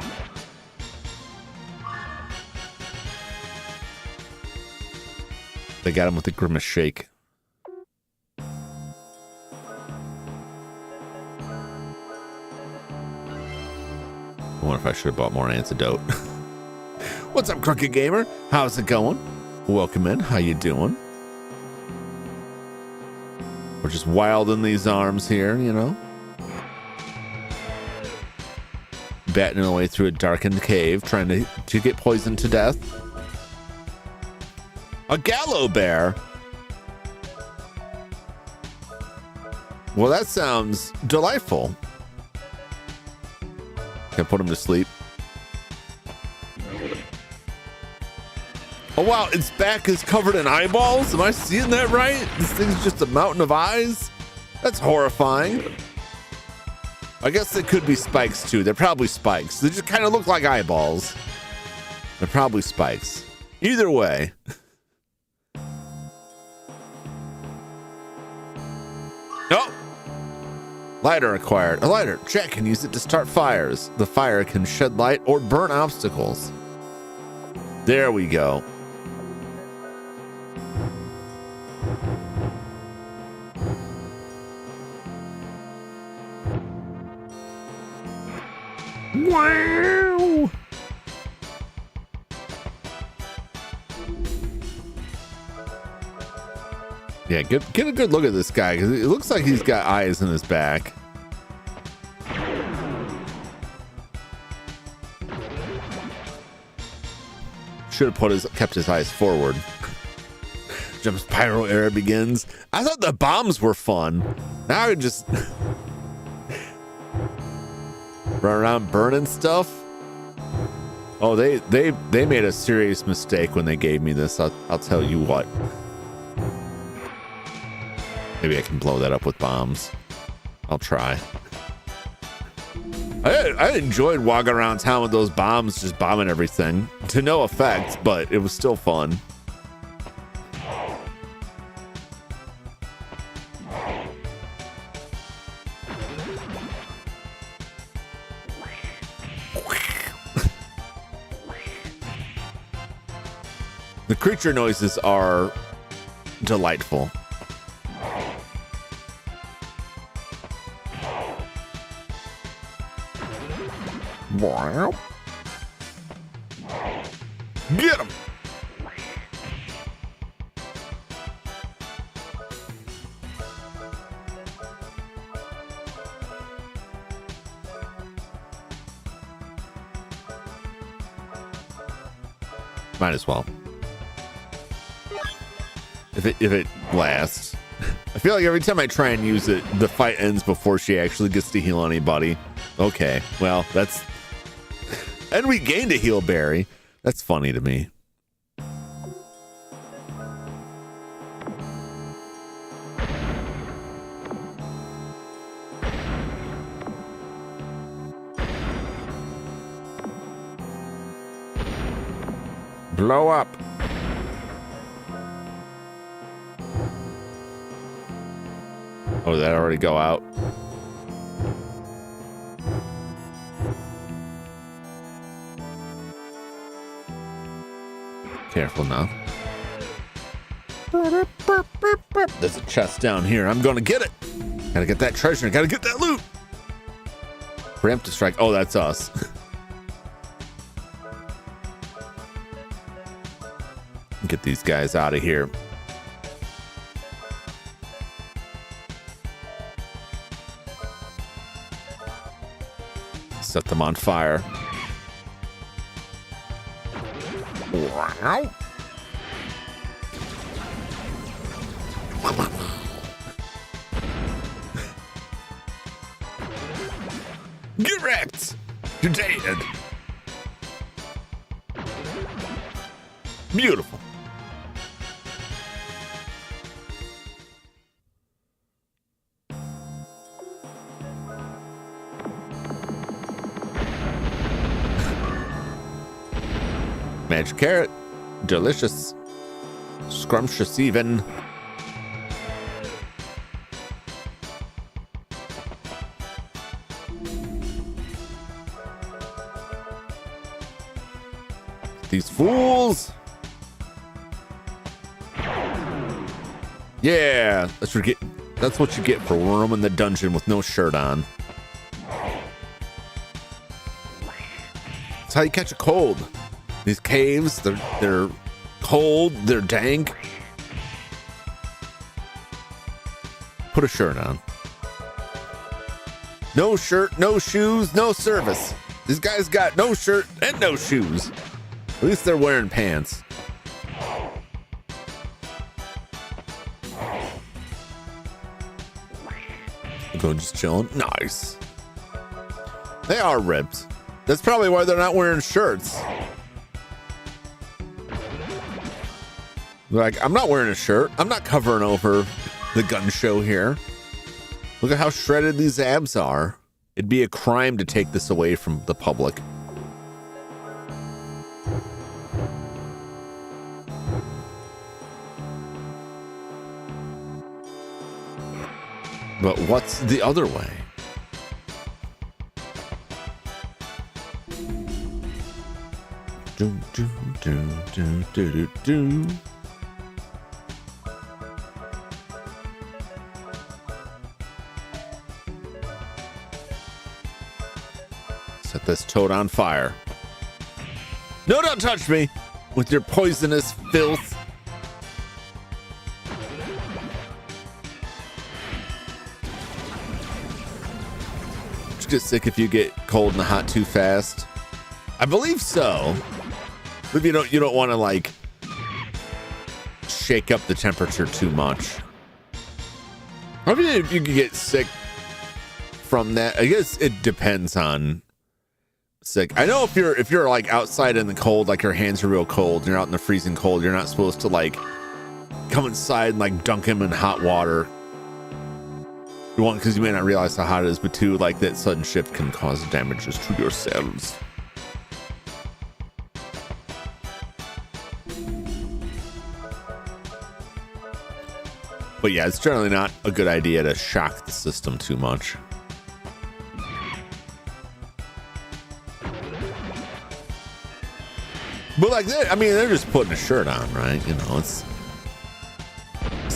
They got him with the grimace shake. I wonder if I should have bought more antidote. What's up, Crooked Gamer? How's it going? Welcome in. How you doing? We're just wild in these arms here, you know? Batting our way through a darkened cave, trying to get poisoned to death. A gallow bear? Well, that sounds delightful. Can I put him to sleep? Oh wow, its back is covered in eyeballs? Am I seeing that right? This thing's just a mountain of eyes? That's horrifying. I guess they could be spikes too. They're probably spikes. They just kind of look like eyeballs. They're probably spikes. Either way. Oh! Lighter acquired. A lighter. Jack can use it to start fires. The fire can shed light or burn obstacles. There we go. Wow! Yeah, get a good look at this guy because it looks like he's got eyes in his back. Should have kept his eyes forward. Jumps pyro era begins. I thought the bombs were fun. Now I just run around burning stuff. Oh, they made a serious mistake when they gave me this. I'll tell you what. Maybe I can blow that up with bombs. I'll try. I enjoyed walking around town with those bombs, just bombing everything to no effect, but it was still fun. The creature noises are Wow. Get him. Might as well. If it lasts. I feel like every time I try and use it, the fight ends before she actually gets to heal anybody. Okay, well, that's... And we gained a heal berry. That's funny to me. Blow up. Oh, did that already go out? Careful now. There's a chest down here. I'm gonna get it. Gotta get that treasure. Gotta get that loot. Preemptive strike. Oh, that's us. Get these guys out of here. Set them on fire. Wow. Get wrecked. You're dead. Beautiful. Magic carrot. Delicious. Scrumptious even. These fools. Yeah, that's what you get for roaming the dungeon with no shirt on. That's how you catch a cold. These caves, they're cold, they're dank. Put a shirt on. No shirt, no shoes, no service. These guys got no shirt and no shoes. At least they're wearing pants. Go just chilling. Nice. They are ripped. That's probably why they're not wearing shirts. Like, I'm not wearing a shirt. I'm not covering over the gun show here. Look at how shredded these abs are. It'd be a crime to take this away from the public. But what's the other way? Do, do, do, do, do, do. Set this toad on fire. No, don't touch me with your poisonous filth. Get sick if you get cold and hot too fast. I believe so. But you don't want to like shake up the temperature too much. I mean, if you can get sick from that, I guess it depends on sick. I know if you're like outside in the cold, like your hands are real cold, you're out in the freezing cold, you're not supposed to like come inside and like dunk him in hot water. One, because you may not realize how hot it is, but two, like that sudden shift can cause damages to your cells. But yeah, it's generally not a good idea to shock the system too much. But like that, I mean, they're just putting a shirt on, right? You know,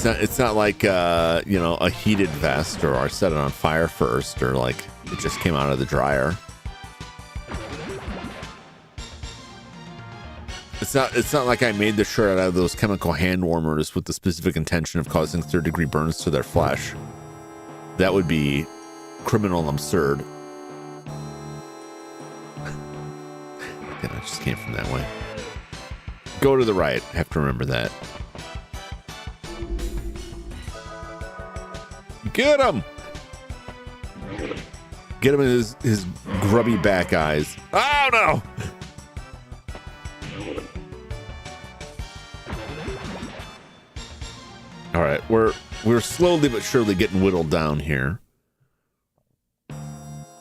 it's not like you know, a heated vest or I set it on fire first or like it just came out of the dryer. It's not like I made the shirt out of those chemical hand warmers with the specific intention of causing third-degree burns to their flesh. That would be criminal and absurd. Again, I just came from that way. Go to the right. I have to remember that. Get him! Get him in his grubby back eyes. Oh no! All right, we're slowly but surely getting whittled down here.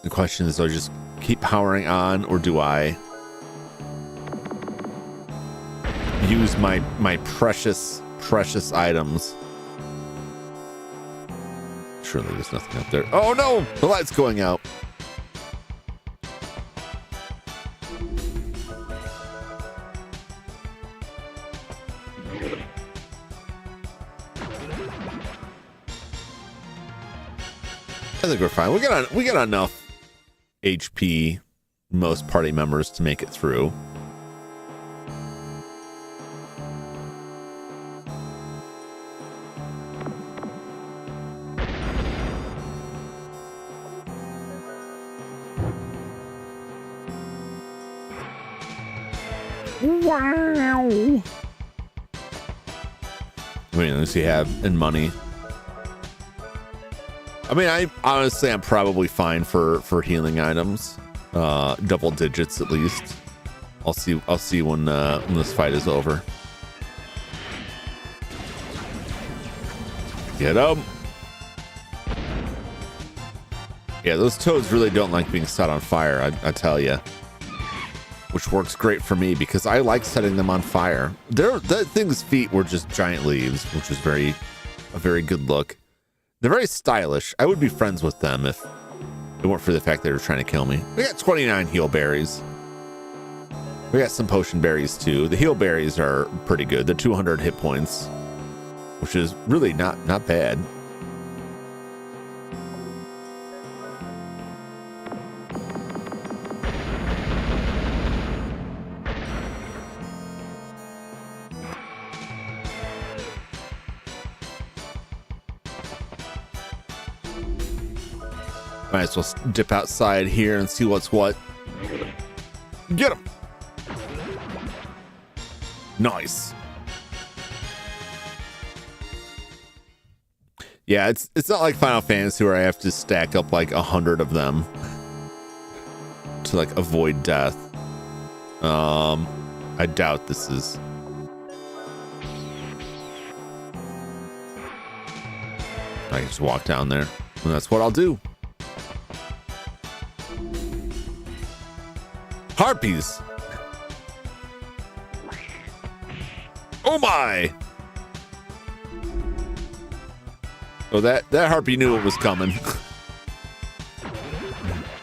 The question is, do I just keep powering on, or do I use my precious items? Surely there's nothing up there. Oh no! The light's going out. I think we're fine. We got enough HP, most party members, to make it through. Wow. I mean, at least you have in money. I mean, I'm probably fine for healing items, double digits at least. I'll see when this fight is over. Get him! Yeah, those toads really don't like being set on fire. I tell you, which works great for me because I like setting them on fire. That thing's feet were just giant leaves, which was a very good look. They're very stylish. I would be friends with them if it weren't for the fact they were trying to kill me. We got 29 heal berries. We got some potion berries too. The heal berries are pretty good. They're 200 hit points, which is really not bad. Might as well dip outside here and see what's what. Get him! Nice. Yeah, it's not like Final Fantasy where I have to stack up like 100 of them to like avoid death. I doubt this is. I can just walk down there, and that's what I'll do. Harpies. Oh my. Oh, that harpy knew it was coming.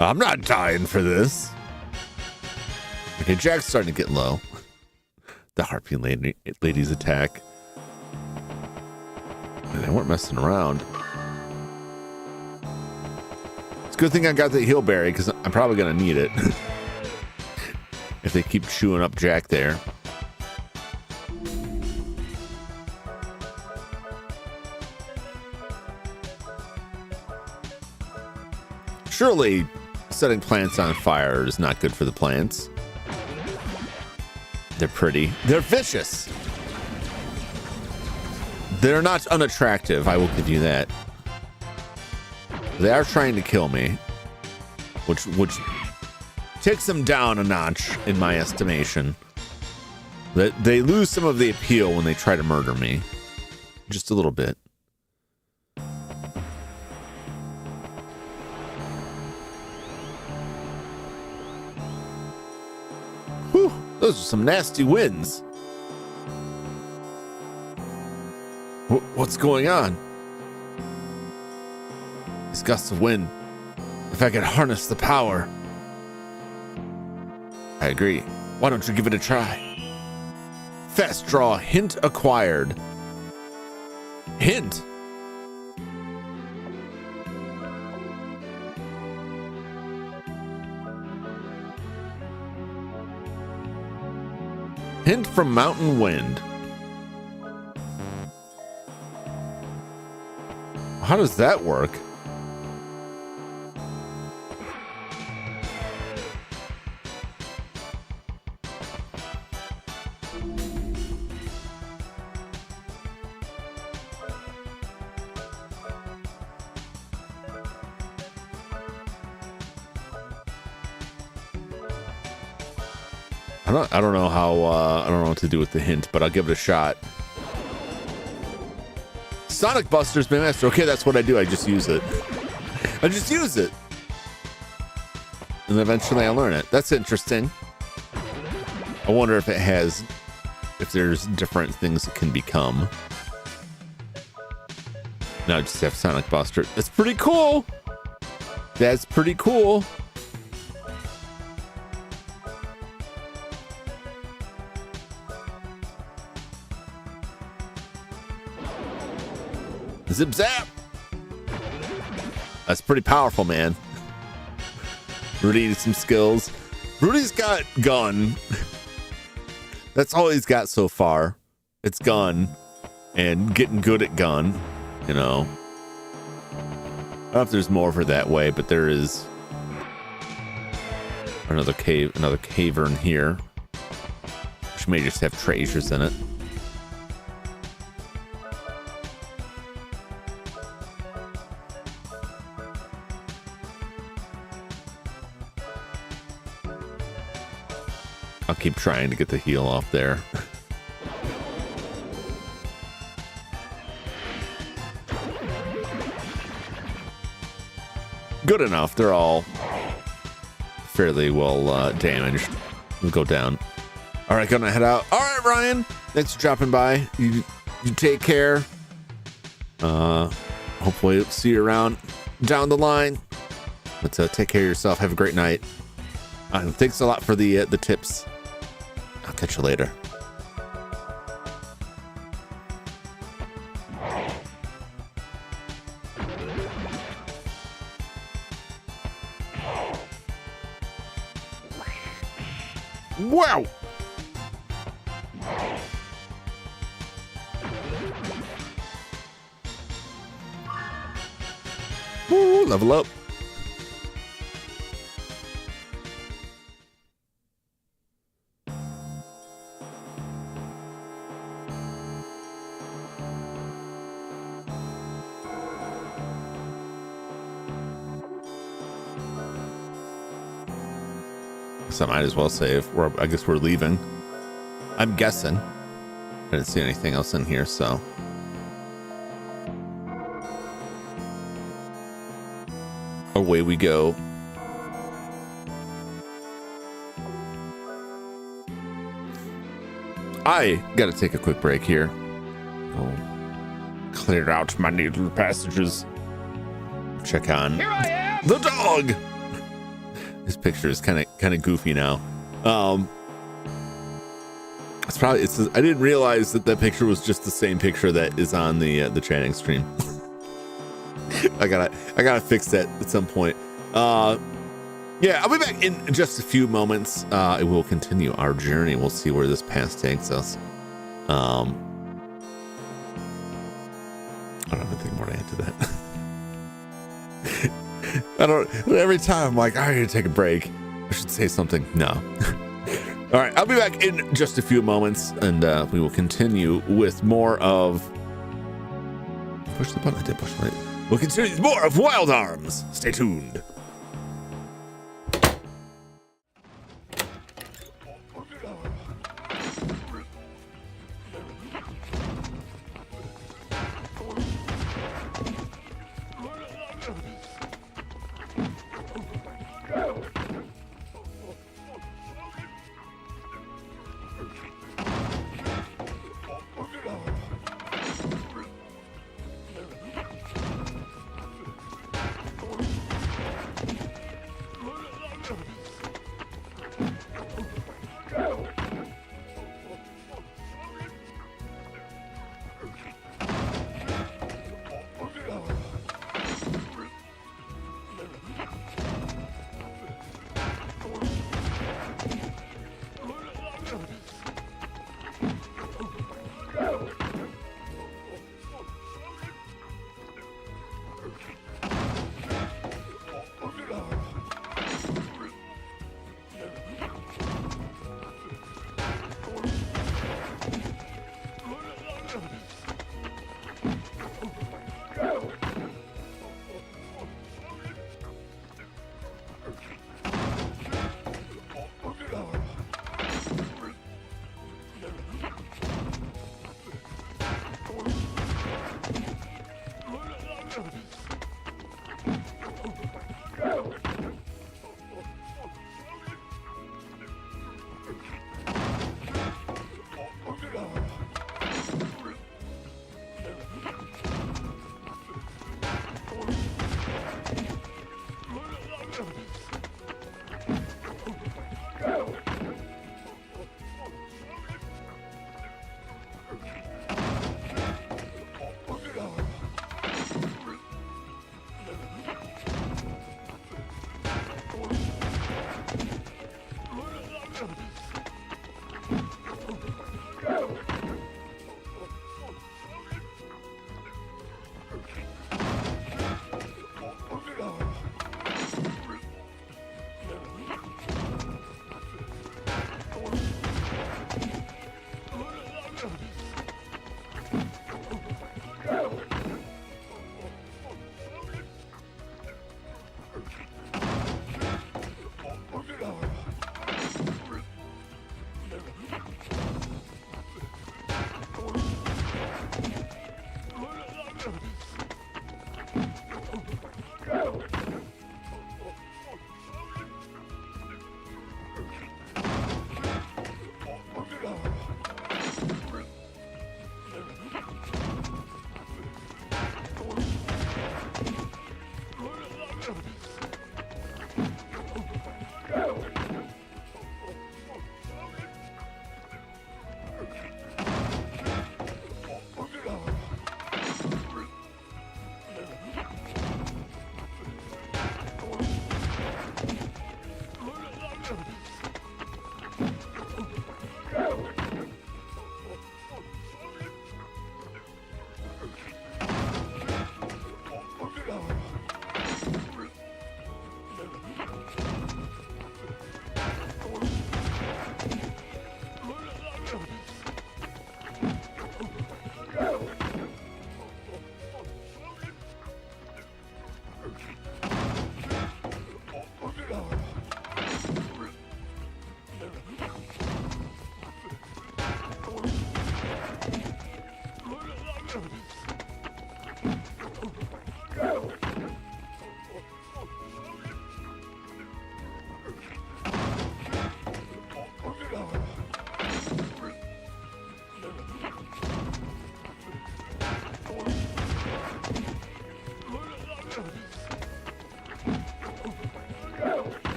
I'm not dying for this. Okay, Jack's starting to get low. The harpy lady's attack. And they weren't messing around. It's a good thing I got the heal berry because I'm probably gonna need it. If they keep chewing up Jack there. Surely setting plants on fire is not good for the plants. They're pretty. They're vicious. They're not unattractive, I will give you that. They are trying to kill me, which takes them down a notch in my estimation. That they lose some of the appeal when they try to murder me, just a little bit. Whew, those are some nasty winds. What's going on? These gusts of wind. If I could harness the power. I agree. Why don't you give it a try? Fast draw, hint acquired. Hint? Hint from Mountain Wind. How does that work? I don't know how, I don't know what to do with the hint, but I'll give it a shot. Sonic Buster's Baymaster. Okay, that's what I do. I just use it. I just use it. And eventually I learn it. That's interesting. I wonder if it has, if there's different things it can become. No, I just have Sonic Buster. That's pretty cool. That's pretty cool. Zip zap. That's pretty powerful, man. Rudy needs some skills. Rudy's got gun. That's all he's got so far. It's gun and getting good at gun, you know. I don't know if there's more for that way, but there is another cavern here, which may just have treasures in it. I'll keep trying to get the heal off there. Good enough. They're all fairly well damaged. We'll go down. All right, gonna head out. All right, Ryan. Thanks for dropping by. You take care. Hopefully see you around down the line. But take care of yourself. Have a great night. Thanks a lot for the tips. I'll catch you later. Wow. Woo, level up. So I might as well say if I guess we're leaving. I'm guessing. I didn't see anything else in here, so. Away we go. I gotta take a quick break here. Go clear out my needle passages. Check on Here I am. the dog. This picture is kind of goofy now. It's probably I didn't realize that picture was just the same picture that is on the chatting stream. I gotta fix that at some point. Yeah, I'll be back in just a few moments. It will continue our journey. We'll see where this path takes us. I don't have anything more to add to that. I don't. Every time I'm like, I need to take a break. I should say something. No. All right, I'll be back in just a few moments, and we will continue with more of. Push the button. I did push the button. We'll continue with more of Wild Arms. Stay tuned.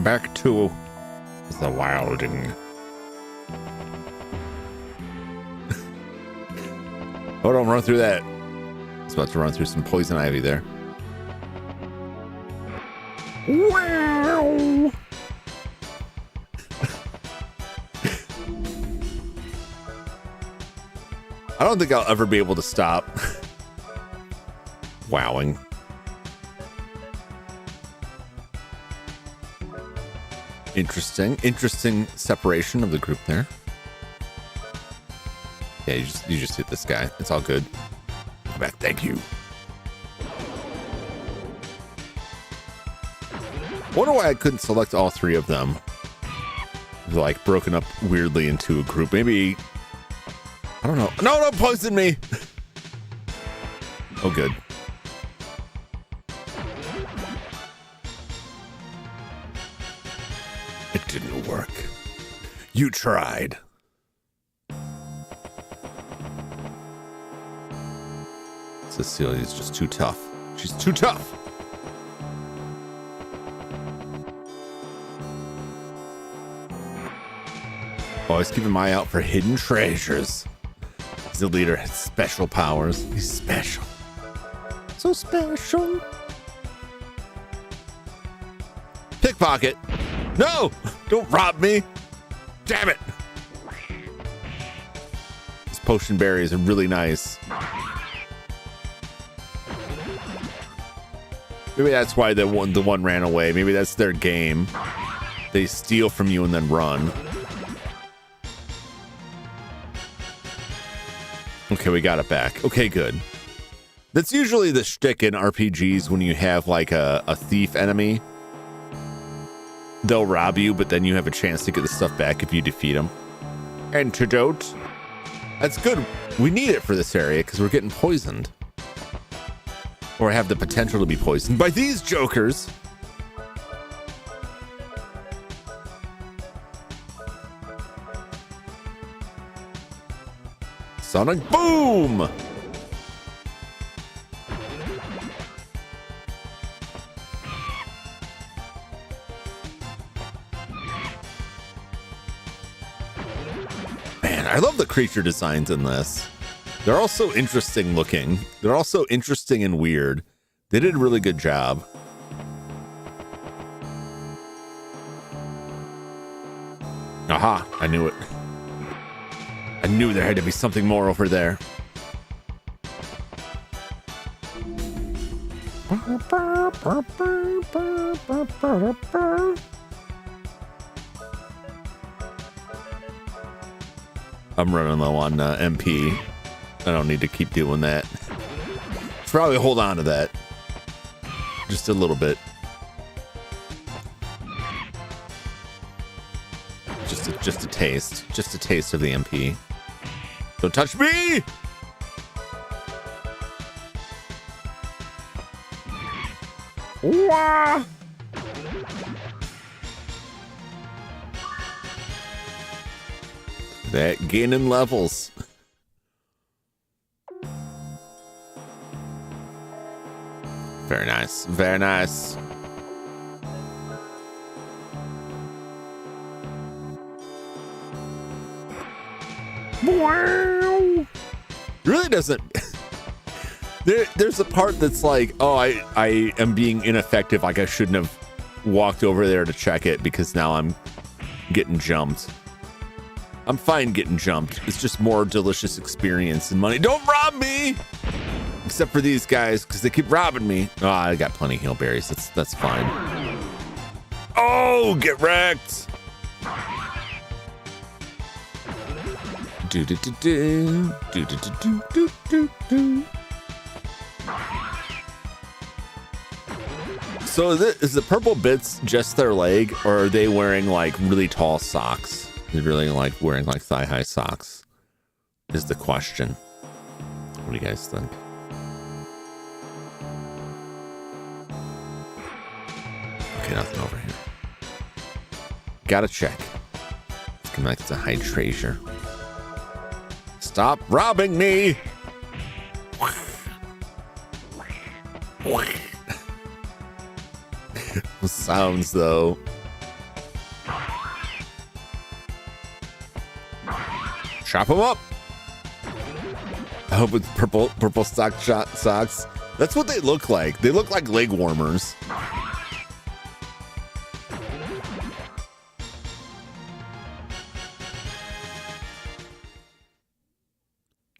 Back to the wilding. Oh, don't run through that. I was about to run through some poison ivy there. Wow. I don't think I'll ever be able to stop wowing. Interesting separation of the group there. Yeah, you just hit this guy. It's all good. Come back, thank you. Wonder why I couldn't select all three of them. They're like broken up weirdly into a group. Maybe, I don't know. No, don't poison me. Oh, good. It didn't work. You tried. Cecilia's just too tough. She's too tough. Always keep an eye out for hidden treasures. He's the leader, has special powers. He's special. So special. Pickpocket. No! Don't rob me. Damn it. These potion berries are really nice. Maybe that's why the one ran away. Maybe that's their game. They steal from you and then run. Okay, we got it back. Okay, good. That's usually the shtick in RPGs when you have like a thief enemy. They'll rob you, but then you have a chance to get the stuff back if you defeat them. Antidote. That's good. We need it for this area because we're getting poisoned. Or have the potential to be poisoned by these jokers. Sonic boom! Man, I love the creature designs in this. They're also interesting looking. They're also interesting and weird. They did a really good job. Aha, I knew it. I knew there had to be something more over there. I'm running low on MP. I don't need to keep doing that. Probably hold on to that. Just a little bit. Just a taste. Just a taste of the MP. Don't touch me! Wah! That gaining levels. Very nice. Very nice. Wow. Really doesn't. There's a part that's like, oh, I am being ineffective. Like I shouldn't have walked over there to check it because now I'm getting jumped. I'm fine getting jumped. It's just more delicious experience and money. Don't rob me! Except for these guys, because they keep robbing me. Oh, I got plenty of heal berries. That's fine. Oh, get wrecked! Do do do do do do do do do do. So is the purple bits just their leg, or are they wearing like really tall socks? They're really like wearing like thigh-high socks. Is the question. What do you guys think? Okay, nothing over here. Gotta check. It's come back to hide treasure. Stop robbing me! Sounds though. Chop them up. I hope it's purple socks. That's what they look like. They look like leg warmers.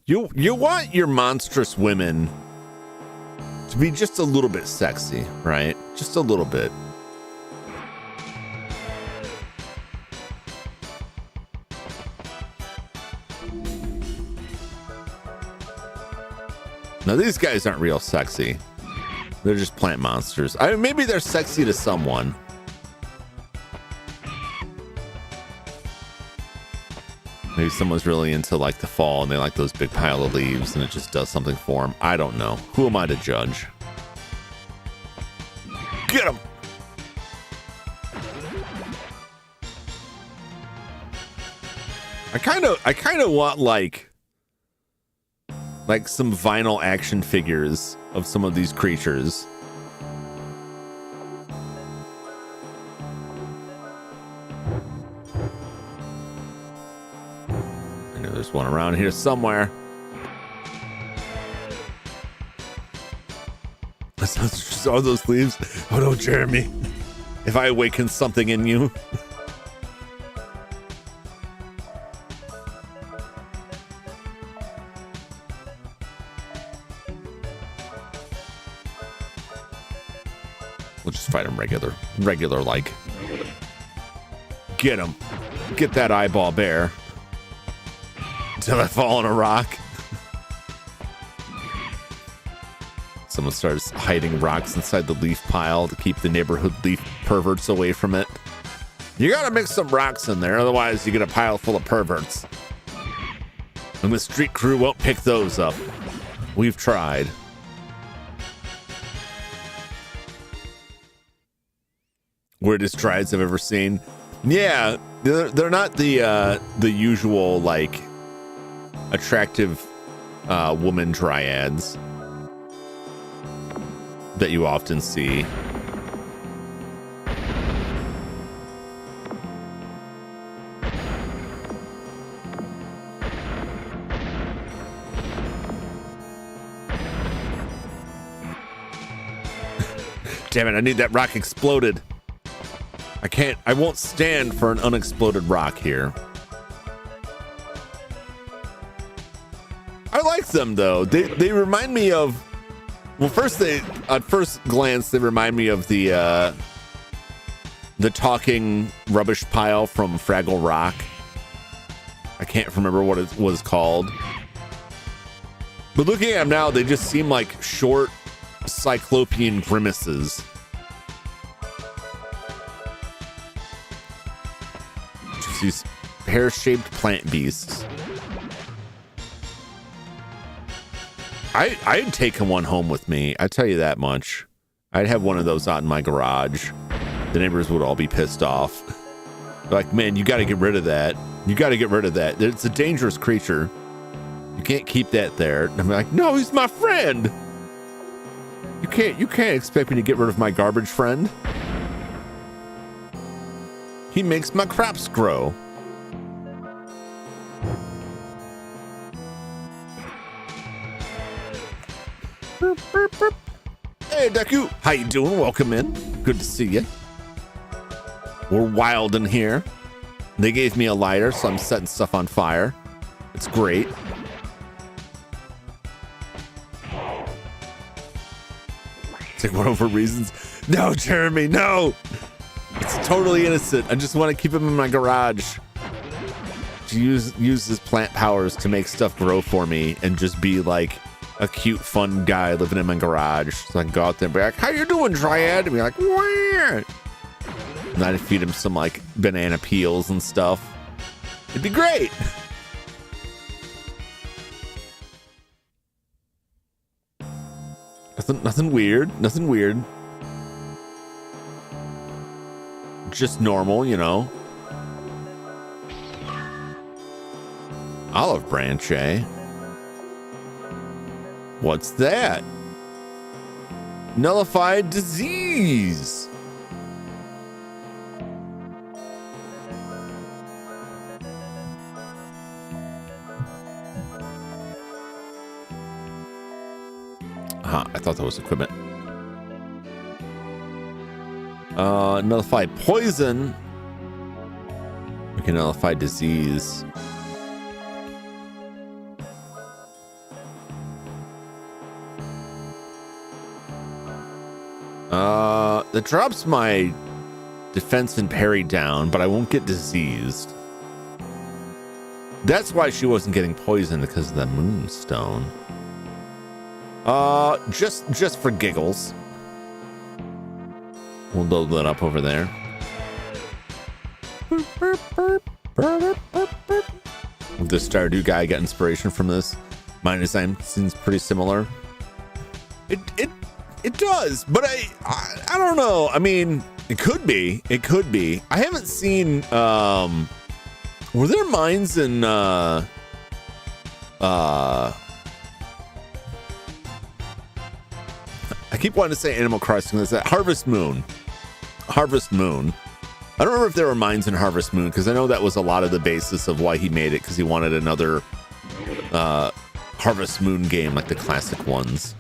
You want your monstrous women to be just a little bit sexy, right? Just a little bit. Now these guys aren't real sexy. They're just plant monsters. I mean, maybe they're sexy to someone. Maybe someone's really into like the fall and they like those big pile of leaves and it just does something for them. I don't know. Who am I to judge? Get him! I kind of want like some vinyl action figures of some of these creatures. I know there's one around here somewhere. Saw those leaves. Oh no, Jeremy. If I awaken something in you. We'll just fight him regular like. Get him. Get that eyeball bear. Until I fall on a rock. Someone starts hiding rocks inside the leaf pile to keep the neighborhood leaf perverts away from it. You gotta mix some rocks in there, otherwise you get a pile full of perverts. And the street crew won't pick those up. We've tried. Weirdest dryads I've ever seen. Yeah, they're not the usual like attractive woman dryads that you often see. Damn it, I need that rock exploded. I won't stand for an unexploded rock here. I like them though. They remind me of, well, at first glance, they remind me of the talking rubbish pile from Fraggle Rock. I can't remember what it was called. But looking at them now, they just seem like short cyclopean grimaces. Just these pear-shaped plant beasts. I'd take one home with me. I tell you that much. I'd have one of those out in my garage. The neighbors would all be pissed off. They're like, man, you got to get rid of that. You got to get rid of that. It's a dangerous creature. You can't keep that there. And I'm like, no, he's my friend. You can't expect me to get rid of my garbage friend. He makes my crops grow. Hey, Deku, how you doing? Welcome in. Good to see you. We're wild in here. They gave me a lighter, so I'm setting stuff on fire. It's great. Take one over reasons. No, Jeremy, no. It's totally innocent. I just want to keep him in my garage. To use his plant powers to make stuff grow for me and just be like a cute, fun guy living in my garage. So I can go out there and be like, how you doing, Dryad? And be like, where? And I'd feed him some like banana peels and stuff. It'd be great. Nothing weird. Nothing weird. Just normal, you know. Olive branch, eh? What's that? Nullified disease. Huh, I thought that was equipment. Nullify poison. We can nullify disease. That drops my defense and parry down, but I won't get diseased. That's why she wasn't getting poisoned, because of the moonstone. Just for giggles. We'll load that up over there. Will the Stardew guy get inspiration from this? My design seems pretty similar. It does, but I don't know. I mean, it could be. It could be. I haven't seen. Were there mines in? I keep wanting to say Animal Crossing. Is that Harvest Moon? Harvest Moon. I don't remember if there were mines in Harvest Moon, because I know that was a lot of the basis of why he made it, because he wanted another Harvest Moon game like the classic ones.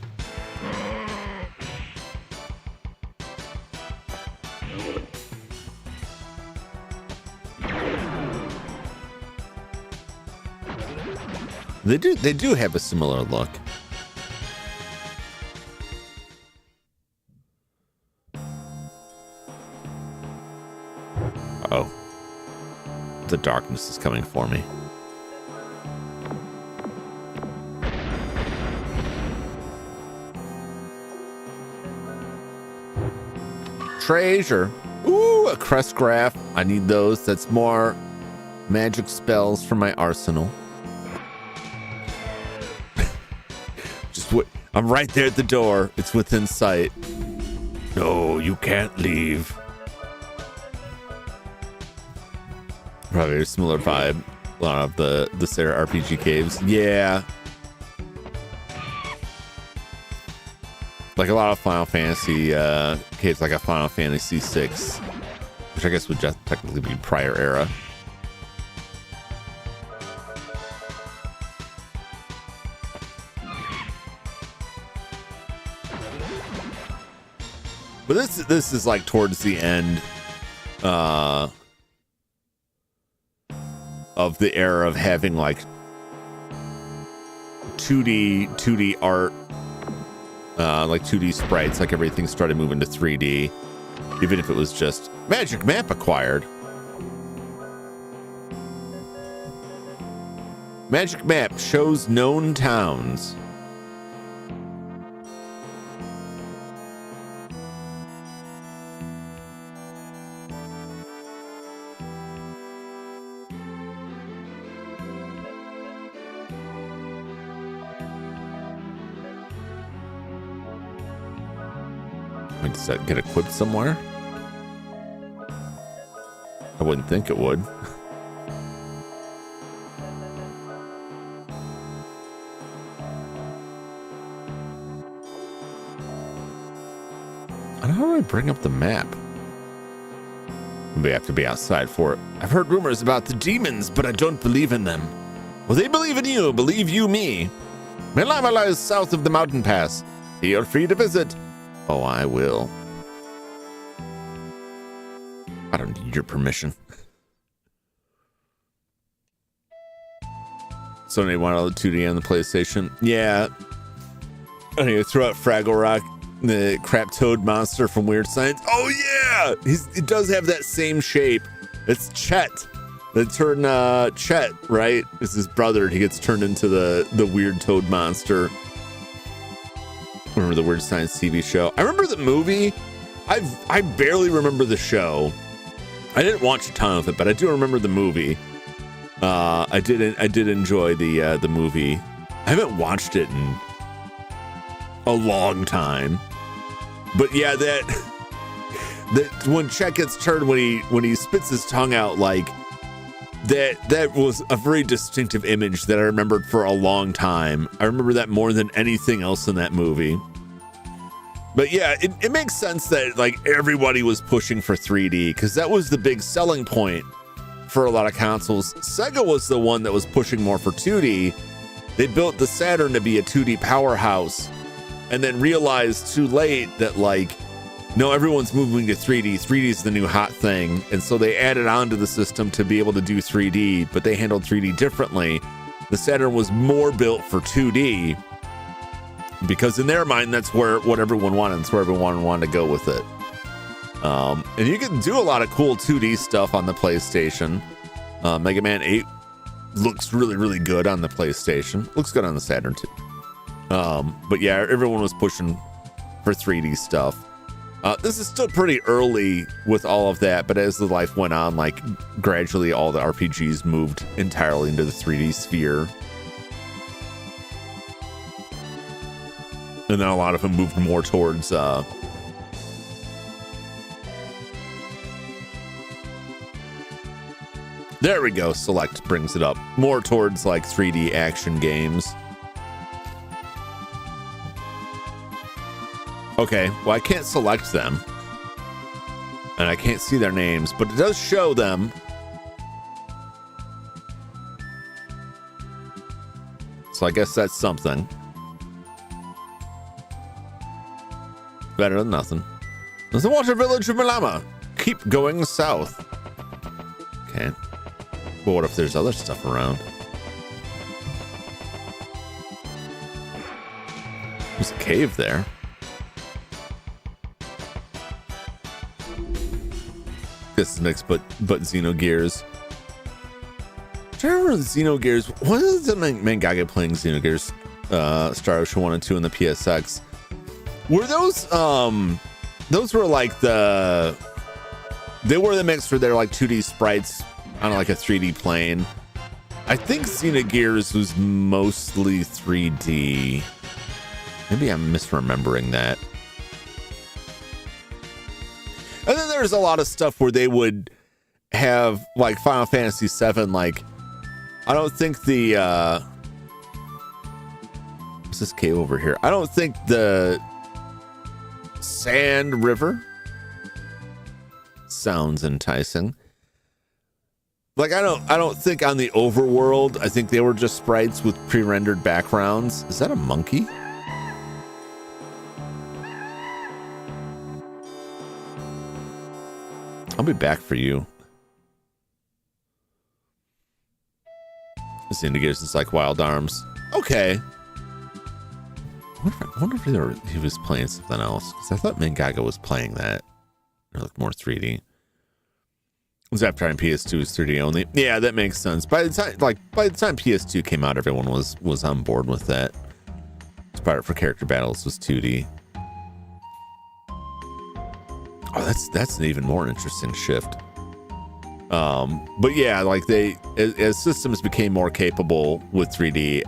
They do have a similar look. Oh, the darkness is coming for me. Treasure. Ooh, a crest graph. I need those. That's more magic spells for my arsenal. I'm right there at the door. It's within sight. No, you can't leave. Probably a similar vibe. A lot of the Sarah RPG caves. Yeah. Like a lot of Final Fantasy caves, like a Final Fantasy VI, which I guess would just technically be prior era. But this is like towards the end of the era of having like 2D art, like 2D sprites, like everything started moving to 3D, even if it was just magic map acquired. Magic map shows known towns. Does that get equipped somewhere? I wouldn't think it would. I don't know how I bring up the map. We have to be outside for it. I've heard rumors about the demons, but I don't believe in them. Well, they believe in you. Believe you me. Milama lies south of the mountain pass. Feel free to visit. Oh, I will. I don't need your permission. So they want all the 2D on the PlayStation. Yeah. Anyway, throw out Fraggle Rock, the crap toad monster from Weird Science. Oh yeah, he does have that same shape. It's Chet. They turn Chet, right? It's his brother. He gets turned into the weird toad monster. Remember the Weird Science TV show? I remember the movie. I barely remember the show. I didn't watch a ton of it, but I do remember the movie. I did enjoy the movie. I haven't watched it in a long time. But yeah, that when Chet gets turned, when he spits his tongue out, like that was a very distinctive image that I remembered for a long time. I remember that more than anything else in that movie. But yeah, it makes sense that like everybody was pushing for 3D, because that was the big selling point for a lot of consoles. Sega was the one that was pushing more for 2D. They built the Saturn to be a 2D powerhouse, and then realized too late that like, no, everyone's moving to 3D. 3D is the new hot thing. And so they added on to the system to be able to do 3D, but they handled 3D differently. The Saturn was more built for 2D because in their mind, that's what everyone wanted. That's where everyone wanted to go with it. And you can do a lot of cool 2D stuff on the PlayStation. Mega Man 8 looks really, really good on the PlayStation. Looks good on the Saturn too. But yeah, everyone was pushing for 3D stuff. This is still pretty early with all of that, but as the life went on, like gradually all the RPGs moved entirely into the 3D sphere. And then a lot of them moved more towards there we go, select brings it up. More towards like 3D action games. Okay, well, I can't select them. And I can't see their names, but it does show them. So I guess that's something. Better than nothing. There's the water village of Malama. Keep going south. Okay. But what if there's other stuff around? There's a cave there. This is mixed, but Xenogears. Do you remember the Xenogears? What is the Mangaka playing Xenogears? Star Ocean 1 and 2 in the PSX. Were those were like they were the mix for their like 2D sprites on like a 3D plane. I think Xenogears was mostly 3D. Maybe I'm misremembering that. And then there's a lot of stuff where they would have like Final Fantasy VII. Like, I don't think the what's this cave over here? I don't think the Sand River sounds enticing. Like, I don't think on the overworld, I think they were just sprites with pre-rendered backgrounds. Is that a monkey? I'll be back for you. Xenogears is like Wild Arms. Okay. I wonder if he was playing something else, because I thought Mangaka was playing that. Or like more 3D. Zaptime PS2 is 3D only. Yeah, that makes sense. By the time PS2 came out, everyone was on board with that. Spirit for character battles was 2D. Oh, that's an even more interesting shift. But yeah, like as systems became more capable with 3D,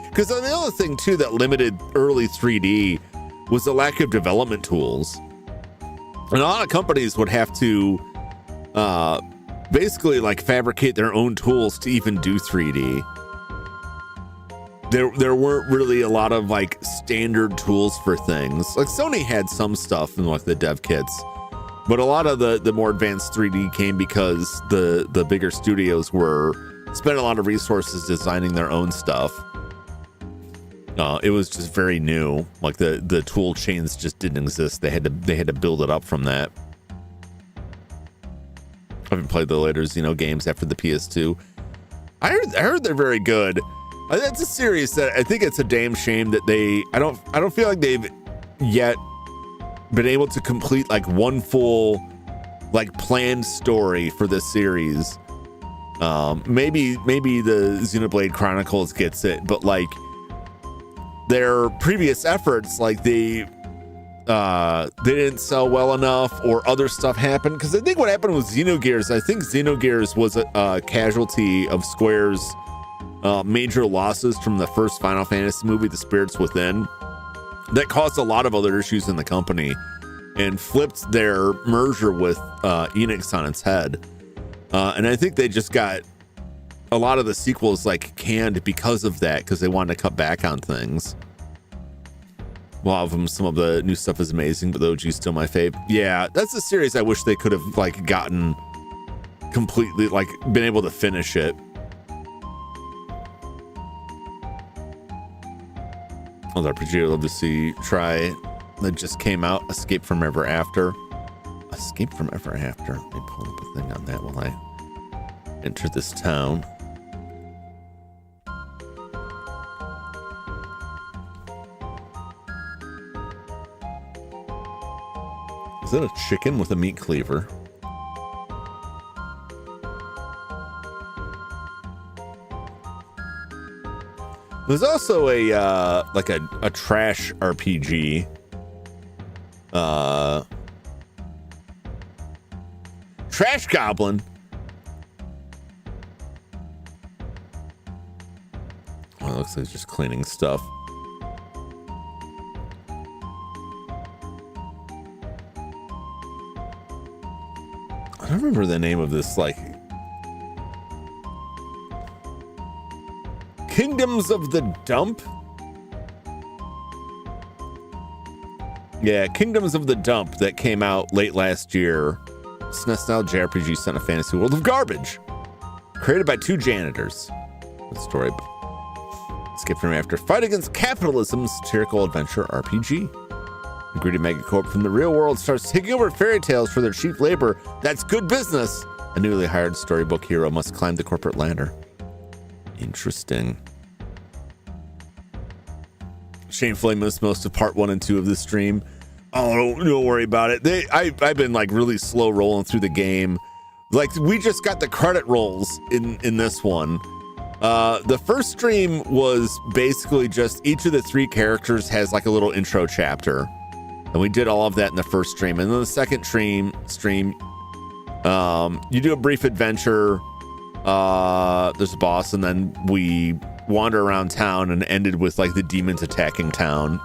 because the other thing too that limited early 3D was the lack of development tools, and a lot of companies would have to basically like fabricate their own tools to even do 3D. There weren't really a lot of like standard tools for things. Like Sony had some stuff in like the dev kits, but a lot of the more advanced 3D came because the bigger studios were spending a lot of resources designing their own stuff. It was just very new. Like the tool chains just didn't exist. They had to build it up from that. I haven't played the later Xeno games after the PS2. I heard they're very good. That's a series that I think it's a damn shame that I don't feel like they've yet been able to complete like one full like planned story for this series. Maybe the Xenoblade Chronicles gets it, but like their previous efforts, like they didn't sell well enough, or other stuff happened. Because I think what happened with Xenogears, I think Xenogears was a casualty of Square's major losses from the first Final Fantasy movie, The Spirits Within, that caused a lot of other issues in the company and flipped their merger with Enix on its head. And I think they just got a lot of the sequels like canned because of that, because they wanted to cut back on things. A lot of them, some of the new stuff is amazing, but the OG is still my fave. Yeah, that's a series I wish they could have like gotten completely, like been able to finish it. Another RPG I'd love to see try that just came out, Escape from Ever After. Escape from Ever After. Let me pull up a thing on that while I enter this town. Is that a chicken with a meat cleaver? There's also a like a trash RPG. Trash Goblin. Oh, it looks like just cleaning stuff. I don't remember the name of this, like Kingdoms of the Dump? Yeah, Kingdoms of the Dump that came out late last year. SNES-style JRPG set in a fantasy world of garbage. Created by 2 janitors. Good story. Escape from After. Fight against capitalism, satirical adventure RPG. A greedy megacorp from the real world starts taking over fairy tales for their cheap labor. That's good business. A newly hired storybook hero must climb the corporate ladder. Interesting. Shamefully missed most of part 1 and 2 of this stream. Oh, don't worry about it. I've been like really slow rolling through the game. Like we just got the credit rolls in this one. The first stream was basically just each of the 3 characters has like a little intro chapter. And we did all of that in the first stream. And then the second stream, you do a brief adventure. There's a boss, and then we wander around town and ended with like the demons attacking town.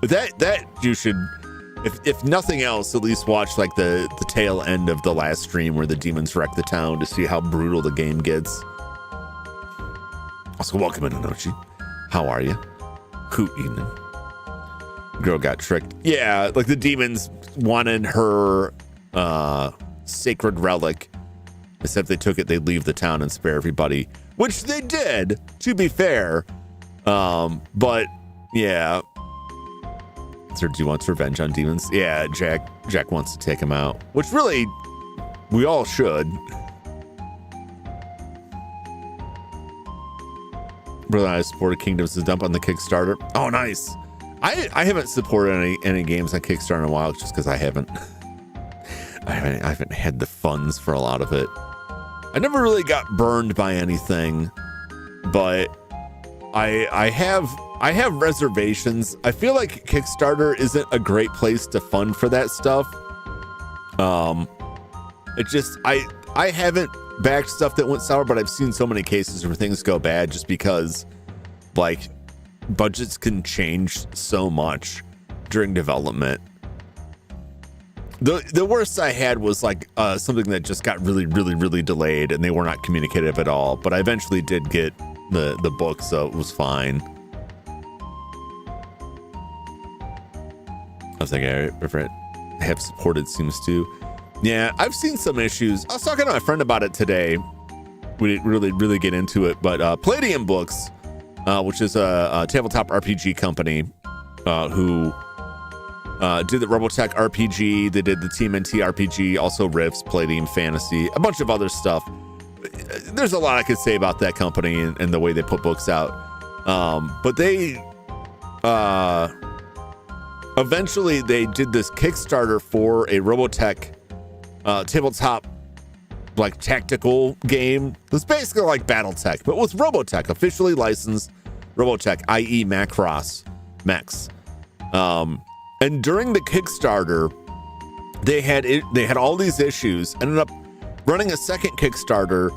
That you should, if nothing else, at least watch like the tail end of the last stream where the demons wreck the town to see how brutal the game gets. Also, welcome in, Anochi. How are you? Good evening. Girl got tricked. Yeah, like the demons wanted her sacred relic. They said if they took it, they'd leave the town and spare everybody, which they did, to be fair. But yeah. So do you want revenge on demons? Yeah, Jack wants to take him out, which really we all should. Brother and I supported Kingdoms of the Dump on the Kickstarter. Oh, nice. I haven't supported any games on Kickstarter in a while just because I haven't had the funds for a lot of it. I never really got burned by anything, but I have reservations. I feel like Kickstarter isn't a great place to fund for that stuff. It just I haven't backed stuff that went sour, but I've seen so many cases where things go bad just because like budgets can change so much during development. The worst I had was like something that just got really delayed and they were not communicative at all, but I eventually did get the book, so it was fine. I was like, I have supported seems to. Yeah, I've seen some issues. I was talking to my friend about it today. We didn't really get into it, but Palladium Books, which is a tabletop RPG company, who did the Robotech RPG. They did the TMNT RPG, also Rifts, Palladium Fantasy, a bunch of other stuff. There's a lot I could say about that company and the way they put books out. But they eventually they did this Kickstarter for a Robotech tabletop like tactical game. It's basically like BattleTech, but with Robotech, officially licensed Robotech, i.e. Macross mechs. And during the Kickstarter, they had all these issues. Ended up running a second Kickstarter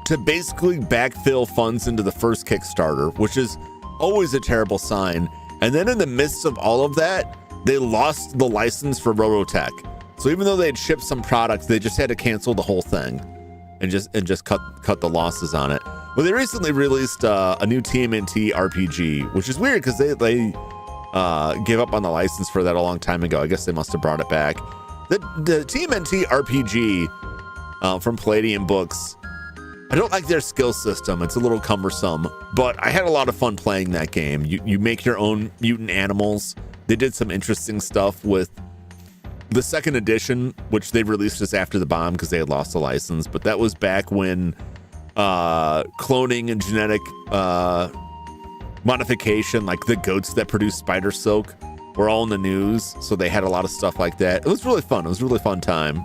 to basically backfill funds into the first Kickstarter, which is always a terrible sign. And then in the midst of all of that, they lost the license for Robotech. So even though they had shipped some products, they just had to cancel the whole thing and just cut the losses on it. Well, they recently released a new TMNT RPG, which is weird because they gave up on the license for that a long time ago. I guess they must have brought it back. The TMNT RPG from Palladium Books I don't like their skill system. It's a little cumbersome, but I had a lot of fun playing that game. You make your own mutant animals. They did some interesting stuff with the second edition, which they released just after the bomb because they had lost the license. But that was back when cloning and genetic modification, like the goats that produce spider silk, were all in the news. So they had a lot of stuff like that. It was really fun. It was a really fun time.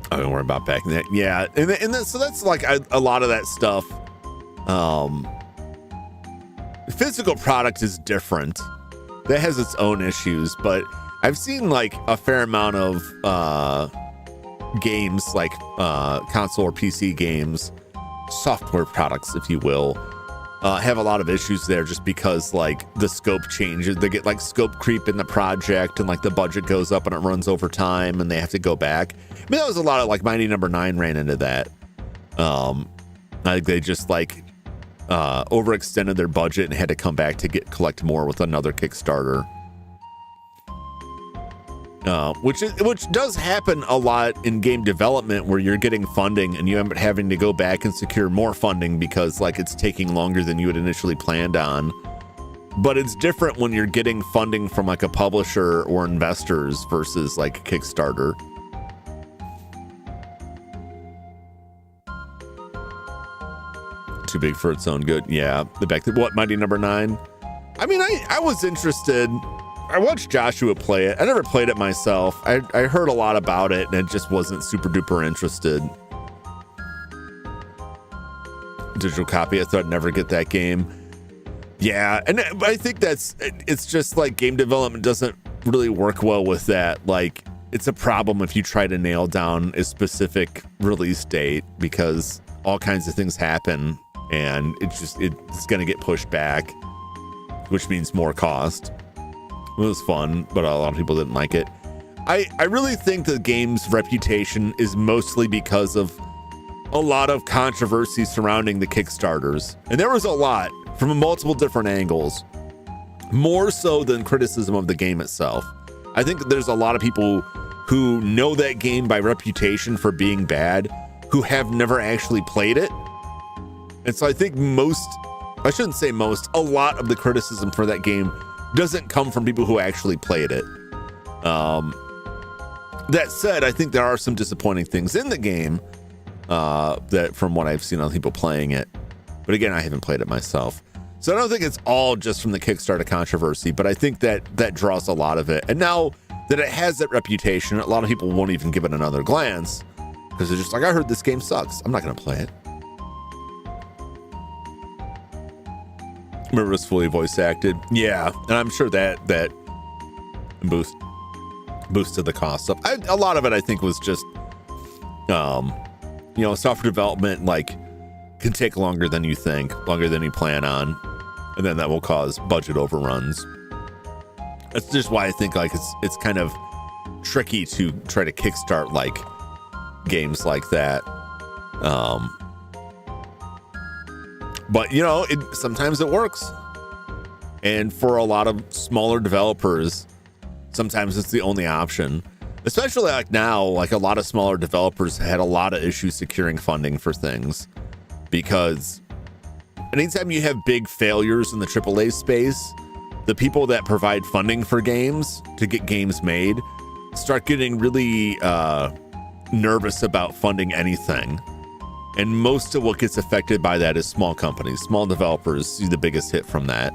I don't worry about backing that. Yeah. So that's like a lot of that stuff. Physical product is different. That has its own issues, but I've seen like a fair amount of games, like console or PC games, software products, if you will, have a lot of issues there just because like the scope changes. They get like scope creep in the project and like the budget goes up and it runs over time and they have to go back. I mean, that was a lot of like Mighty Number 9 ran into that. I think they just like overextended their budget and had to come back to collect more with another Kickstarter. Which does happen a lot in game development where you're getting funding and you end up having to go back and secure more funding because like it's taking longer than you had initially planned on. But it's different when you're getting funding from like a publisher or investors versus like Kickstarter. Too big for its own good. Yeah. What, Mighty Number 9? I mean, I was interested. I watched Joshua play it. I never played it myself. I heard a lot about it and it just wasn't super duper interested. Digital copy. I thought I'd never get that game. Yeah. And I think it's just like game development doesn't really work well with that. Like it's a problem if you try to nail down a specific release date because all kinds of things happen. And it's going to get pushed back, which means more cost. It was fun, but a lot of people didn't like it. I really think the game's reputation is mostly because of a lot of controversy surrounding the Kickstarters. And there was a lot from multiple different angles, more so than criticism of the game itself. I think there's a lot of people who know that game by reputation for being bad, who have never actually played it. And so I think a lot of the criticism for that game doesn't come from people who actually played it. That said, I think there are some disappointing things in the game that from what I've seen on people playing it. But again, I haven't played it myself. So I don't think it's all just from the Kickstarter controversy, but I think that draws a lot of it. And now that it has that reputation, a lot of people won't even give it another glance because they're just like, I heard this game sucks. I'm not going to play it. Remember, it was fully voice acted. Yeah, and I'm sure that boosted the cost up. A lot of it, I think, was just, software development like can take longer than you think, longer than you plan on, and then that will cause budget overruns. That's just why I think like it's kind of tricky to try to kickstart like games like that. But sometimes it works. And for a lot of smaller developers, sometimes it's the only option. Especially like now, like a lot of smaller developers had a lot of issues securing funding for things. Because anytime you have big failures in the AAA space, the people that provide funding for games to get games made start getting really nervous about funding anything. And most of what gets affected by that is small companies. Small developers see the biggest hit from that.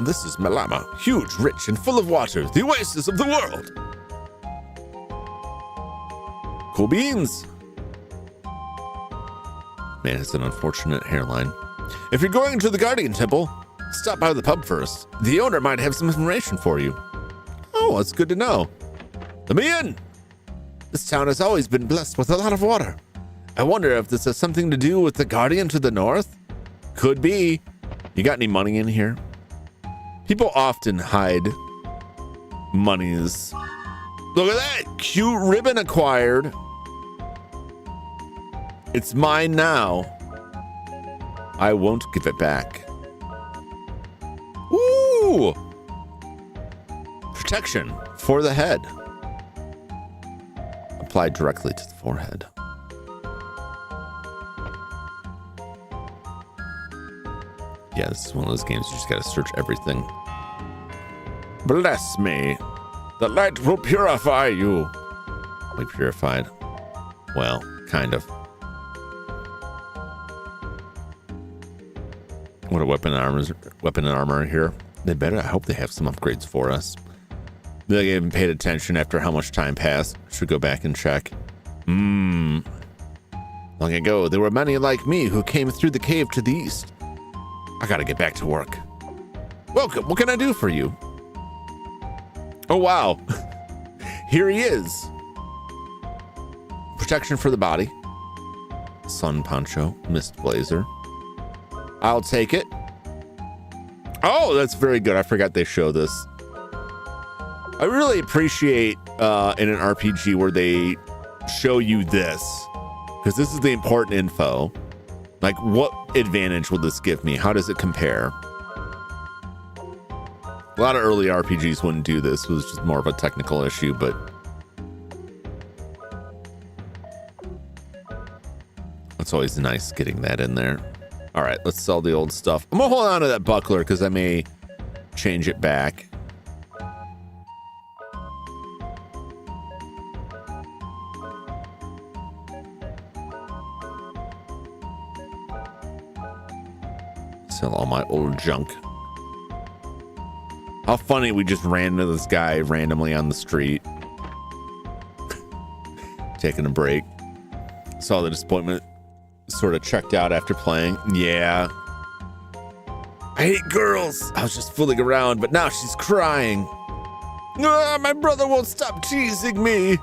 This is Malama, huge, rich, and full of water, the oasis of the world. Cool beans. Man, it's an unfortunate hairline. If you're going to the Guardian Temple, stop by the pub first. The owner might have some information for you. Oh, that's good to know. Let me in. This town has always been blessed with a lot of water. I wonder if this has something to do with the Guardian to the north? Could be. You got any money in here? People often hide monies. Look at that. Cute ribbon acquired. It's mine now. I won't give it back. Ooh. protection for the head. Applied directly to the forehead. Yeah, this is one of those games you just gotta search everything. Bless me. The light will purify you. We purified. Well, kind of. What a weapon and armor here. They better. I hope they have some upgrades for us. They haven't paid attention after how much time passed. Should go back and check. Long ago, there were many like me who came through the cave to the east. I gotta get back to work. Welcome. What can I do for you? Oh, wow. Here he is. Protection for the body. Sun poncho. Mist blazer. I'll take it. Oh, that's very good. I forgot they show this. I really appreciate in an RPG where they show you this, because this is the important info. Like, what advantage will this give me? How does it compare? A lot of early RPGs wouldn't do this. It was just more of a technical issue, but it's always nice getting that in there. All right, let's sell the old stuff. I'm gonna hold on to that buckler because I may change it back. Sell all my old junk. How funny we just ran into this guy randomly on the street. Taking a break. Saw the disappointment. Sort of checked out after playing. Yeah. I hate girls. I was just fooling around, but now she's crying. My brother won't stop teasing me.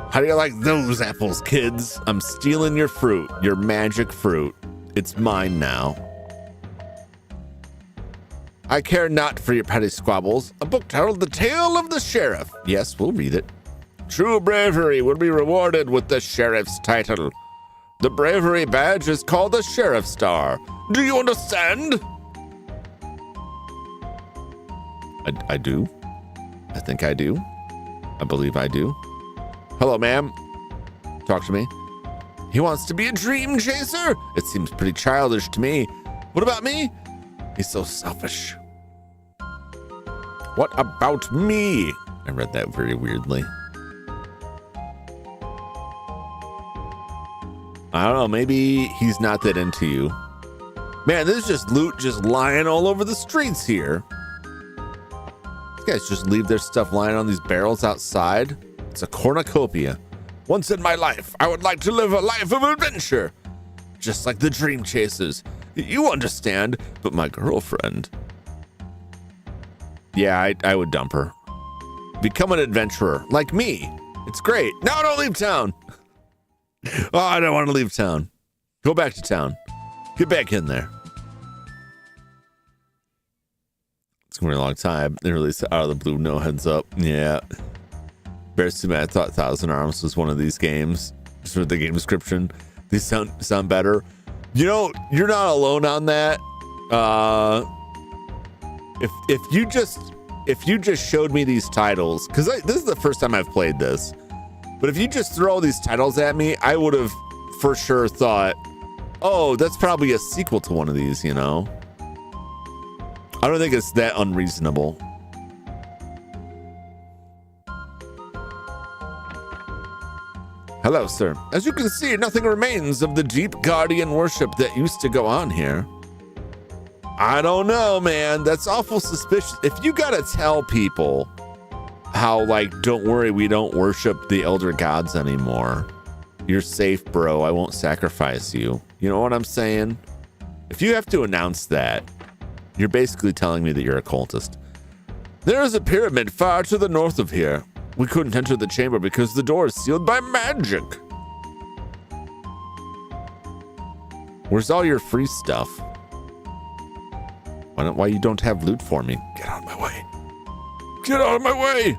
How do you like those apples, kids? I'm stealing your fruit, your magic fruit. It's mine now. I care not for your petty squabbles. A book titled The Tale of the Sheriff. Yes, we'll read it. True bravery will be rewarded with the sheriff's title. The bravery badge is called the Sheriff Star. Do you understand? I do. I think I do. I believe I do. Hello, ma'am. Talk to me. He wants to be a dream chaser? It seems pretty childish to me. What about me? He's so selfish. What about me? I read that very weirdly. I don't know, maybe he's not that into you. Man, there's just loot just lying all over the streets here. These guys just leave their stuff lying on these barrels outside. It's a cornucopia. Once in my life, I would like to live a life of adventure. Just like the dream chasers. You understand, but my girlfriend. Yeah, I would dump her. Become an adventurer, like me. It's great. Now don't leave town. Oh, I don't want to leave town. Go back to town. Get back in there. It's going to be a long time. They released it out of the blue, no heads up. Yeah. Bears too bad. I thought Thousand Arms was one of these games. Just for the game description. These sound better. You know, you're not alone on that. If you just showed me these titles, because this is the first time I've played this. But if you just throw these titles at me, I would have for sure thought, oh, that's probably a sequel to one of these, you know? I don't think it's that unreasonable. Hello, sir. As you can see, nothing remains of the deep guardian worship that used to go on here. I don't know, man. That's awful suspicious. If you gotta tell people how, like, don't worry, we don't worship the elder gods anymore. You're safe, bro. I won't sacrifice you. You know what I'm saying? If you have to announce that, you're basically telling me that you're a cultist. There is a pyramid far to the north of here. We couldn't enter the chamber because the door is sealed by magic. Where's all your free stuff? Why you don't have loot for me? Get out of my way. Get out of my way!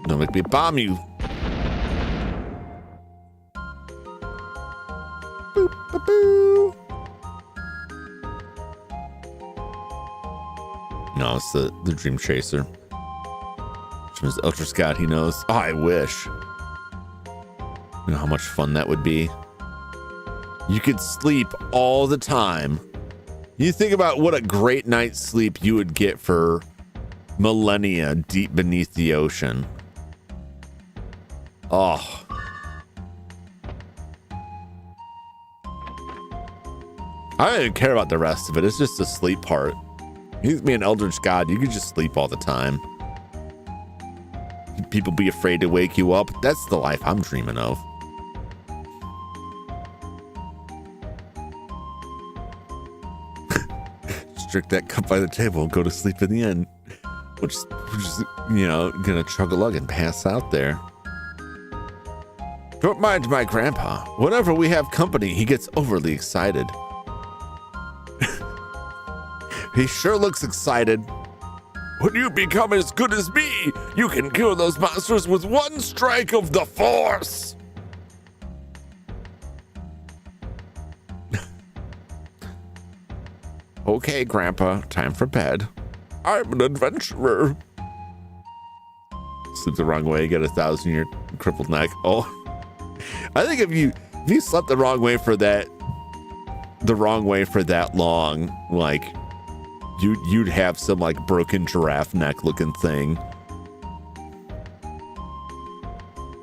Don't make me bomb you. Boop, boop, boop. trust the dream chaser. From his Ultra Scott, he knows. Oh, I wish. You know how much fun that would be? You could sleep all the time. You think about what a great night's sleep you would get for millennia deep beneath the ocean. Oh. I don't even care about the rest of it. It's just the sleep part. You could be an Eldritch God. You could just sleep all the time. People be afraid to wake you up. That's the life I'm dreaming of. Drink that cup by the table and go to sleep in the end. Which is, you know, gonna chug a lug and pass out there. Don't mind my grandpa. Whenever we have company, he gets overly excited. He sure looks excited. When you become as good as me, you can kill those monsters with one strike of the Force. Okay, Grandpa, time for bed. I'm an adventurer. Sleep the wrong way, get 1,000-year crippled neck. Oh, I think if you slept the wrong way for that long, like you'd have some like broken giraffe neck looking thing.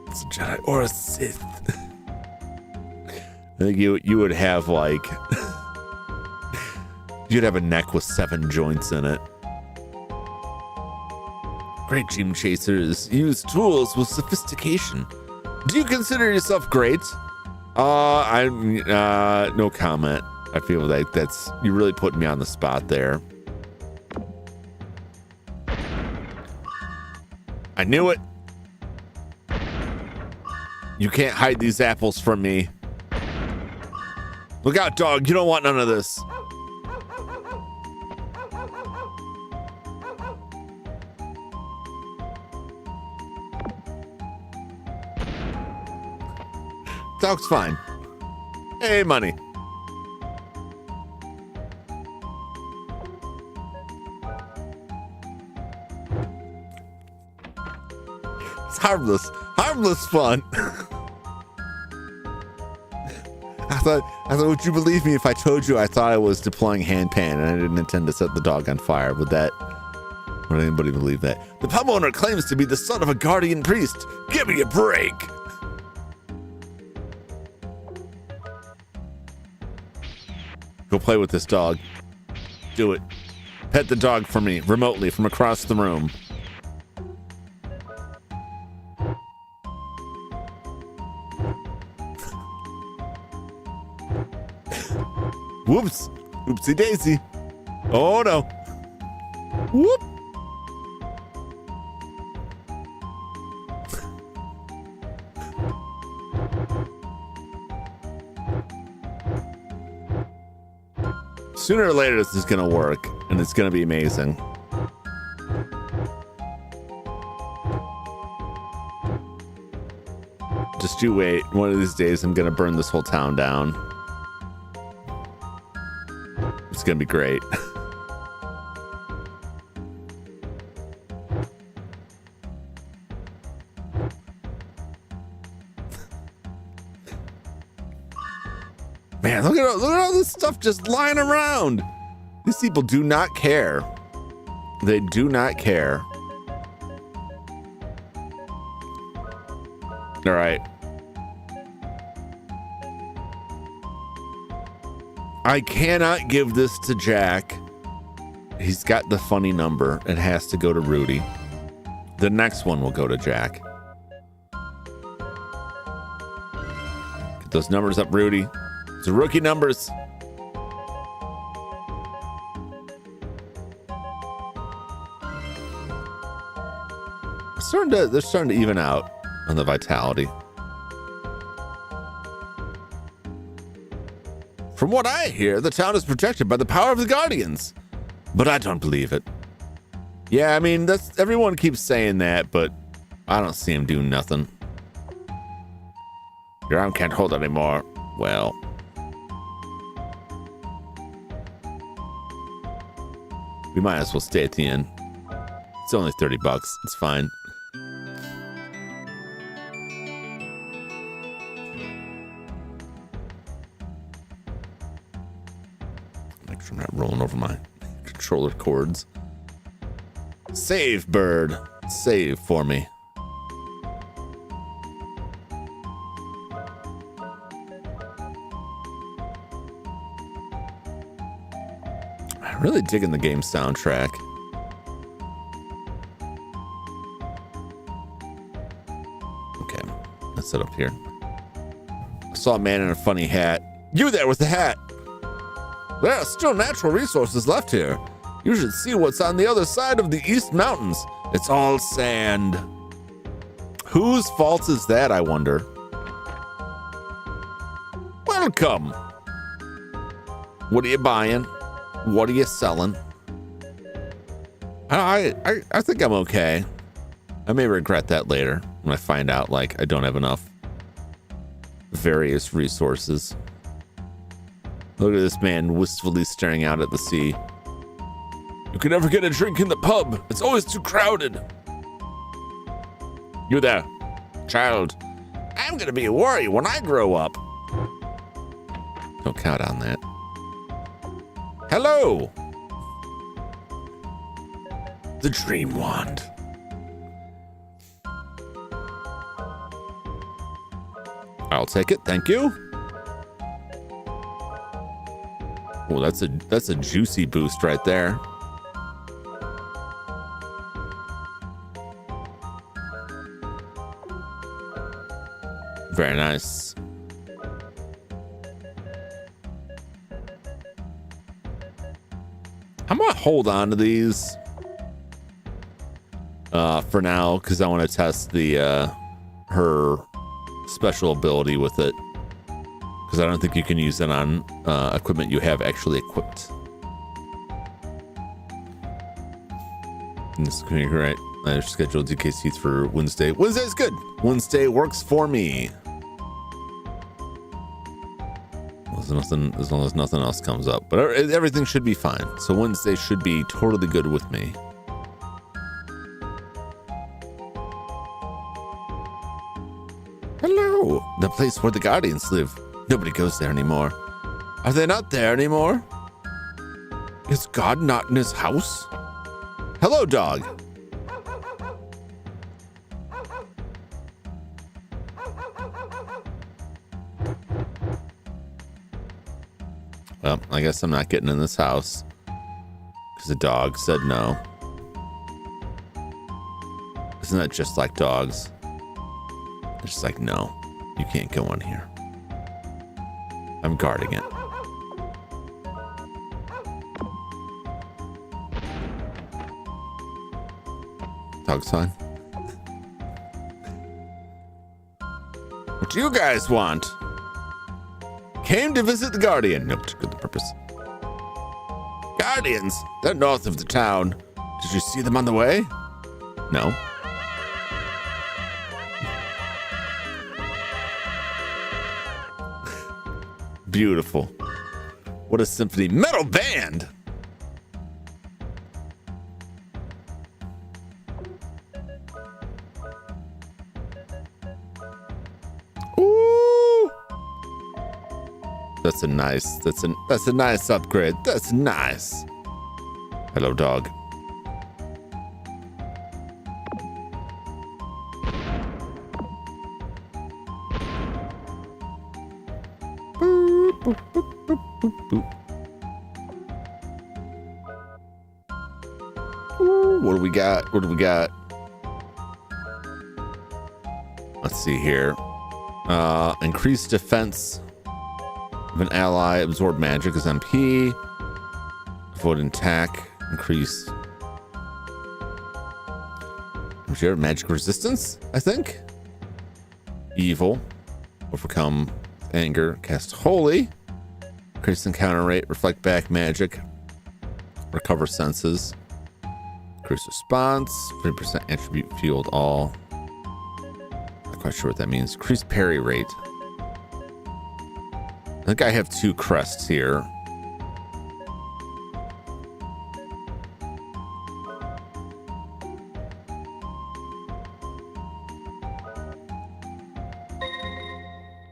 It's a Jedi or a Sith. I think you would have like. You'd have a neck with 7 joints in it. Great dream chasers use tools with sophistication. Do you consider yourself great? I'm no comment. I feel like you really put me on the spot there. I knew it. You can't hide these apples from me. Look out, dog. You don't want none of this. Dog's fine. Hey, money. It's harmless. Harmless fun. I thought, would you believe me if I told you I thought I was deploying handpan and I didn't intend to set the dog on fire? Would anybody believe that? The pub owner claims to be the son of a guardian priest. Give me a break. Go play with this dog. Do it. Pet the dog for me, remotely, from across the room. Whoops. Oopsie daisy. Oh no. Whoop. Sooner or later, this is going to work, and it's going to be amazing. Just you wait. One of these days, I'm going to burn this whole town down. It's going to be great. Man, look at all this stuff just lying around. These people do not care. They do not care. All right. I cannot give this to Jack. He's got the funny number. It has to go to Rudy. The next one will go to Jack. Get those numbers up, Rudy. It's rookie numbers. They're starting to even out on the vitality. From what I hear, the town is protected by the power of the Guardians, but I don't believe it. Yeah, I mean, everyone keeps saying that, but I don't see him doing nothing. Your arm can't hold anymore. Well, We might as well stay at the inn. It's only $30. It's fine. Make sure I'm not rolling over my controller cords. Save, bird. Save for me. I'm really digging the game soundtrack. Okay, let's set up here. I saw a man in a funny hat. You there with the hat! There are still natural resources left here. You should see what's on the other side of the East Mountains. It's all sand. Whose fault is that, I wonder? Welcome. What are you buying? What are you selling? I think I'm okay. I may regret that later when I find out, like, I don't have enough various resources. Look at this man wistfully staring out at the sea. You can never get a drink in the pub. It's always too crowded. You there, child. I'm gonna be a warrior when I grow up. Don't count on that. Hello. The dream wand. I'll take it, thank you. Oh, that's a juicy boost right there. Very nice. I'm gonna hold on to these for now because I want to test the her special ability with it, because I don't think you can use it on equipment you have actually equipped. And this is right. I scheduled DK seats for Wednesday. Wednesday's good. Wednesday works for me. Nothing, as long as nothing else comes up, but everything should be fine. So Wednesday should be totally good with me. Hello, the place where the Guardians live. Nobody goes there anymore. Are they not there anymore? Is God not in his house? Hello, dog. Well, I guess I'm not getting in this house because the dog said no. Isn't that just like dogs? They're just like, no, you can't go in here. I'm guarding it. Dog's fine. What do you guys want? Came to visit the Guardian. No particular purpose. Guardians? They're north of the town. Did you see them on the way? No. Beautiful. What a symphony. Metal band! That's a nice upgrade. That's nice. Hello, dog. Boop, boop, boop, boop, boop, boop. Ooh, what do we got? What do we got? Let's see here. Increased defense of an ally, absorb magic as MP, avoid an attack, increase magic resistance, I think. Evil, overcome anger, cast holy, increase encounter rate, reflect back magic, recover senses, increase response, 50% attribute field all. Not quite sure what that means. Increase parry rate. I think I have 2 crests here.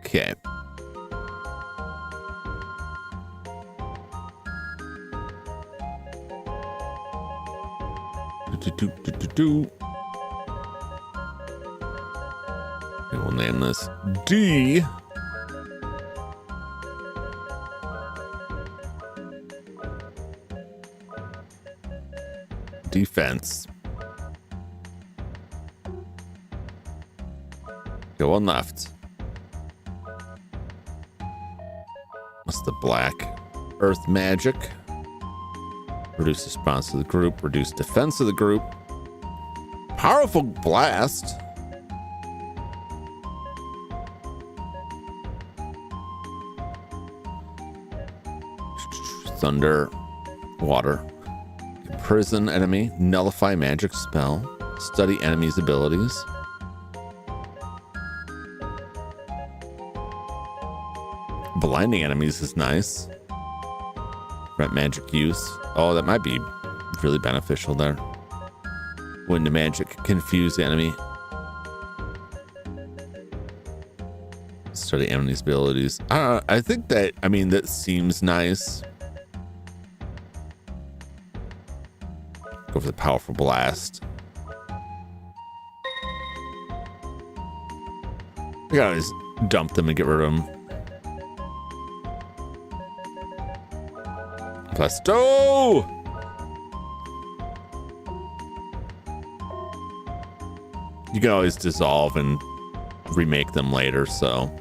Okay. Okay, we'll name this D. Defense. Go on left. What's the black? Earth magic. Reduce response to the group. Reduce defense of the group. Powerful blast. Thunder. Water. Imprison enemy. Nullify magic spell. Study enemy's abilities. Blinding enemies is nice. Prevent magic use. Oh, that might be really beneficial there. When the magic confuse the enemy. Study enemy's abilities. I think that, I mean, that seems nice. Go for the powerful blast. I can always dump them and get rid of them. Plasto! You can always dissolve and remake them later, so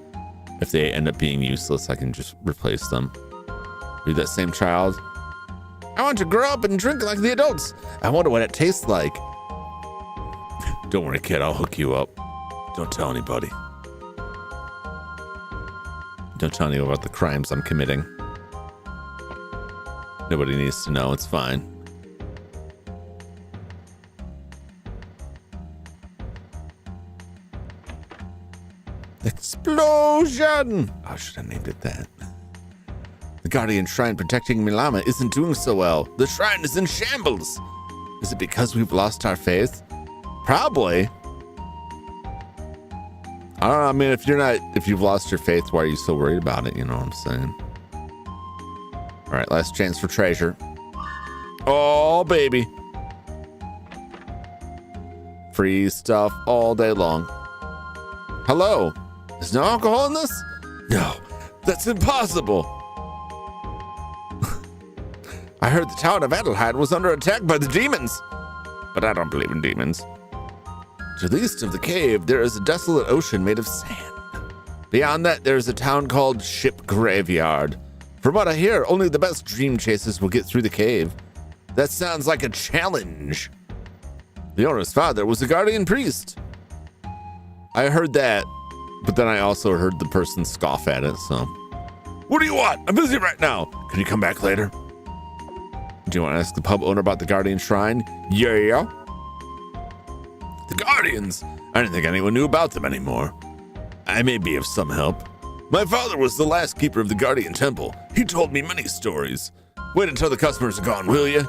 if they end up being useless, I can just replace them. Be that same child. I want to grow up and drink like the adults. I wonder what it tastes like. Don't worry, kid, I'll hook you up. Don't tell anybody. Don't tell anyone about the crimes I'm committing. Nobody needs to know. It's fine. Explosion! Oh, I should have named it that. The Guardian Shrine protecting Milama isn't doing so well. The shrine is in shambles. Is it because we've lost our faith? Probably. I don't know. I mean, if you've lost your faith, why are you so worried about it? You know what I'm saying? All right, last chance for treasure. Oh, baby. Free stuff all day long. Hello. Is no alcohol in this? No, that's impossible. I heard the town of Adelheid was under attack by the demons. But I don't believe in demons. To the east of the cave, there is a desolate ocean made of sand. Beyond that, there is a town called Ship Graveyard. From what I hear, only the best dream chasers will get through the cave. That sounds like a challenge. The owner's father was a guardian priest. I heard that, but then I also heard the person scoff at it, so. What do you want? I'm busy right now. Can you come back later? Do you want to ask the pub owner about the Guardian Shrine? Yeah. The Guardians? I didn't think anyone knew about them anymore. I may be of some help. My father was the last keeper of the Guardian Temple. He told me many stories. Wait until the customers are gone, will you?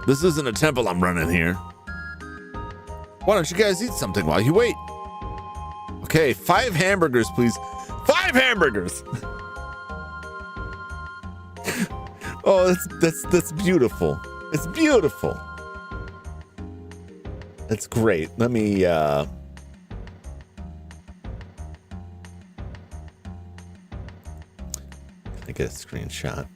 This isn't a temple I'm running here. Why don't you guys eat something while you wait? Okay, 5 hamburgers, please. 5 hamburgers! Oh, that's beautiful. It's beautiful. That's great. Let me I get a screenshot.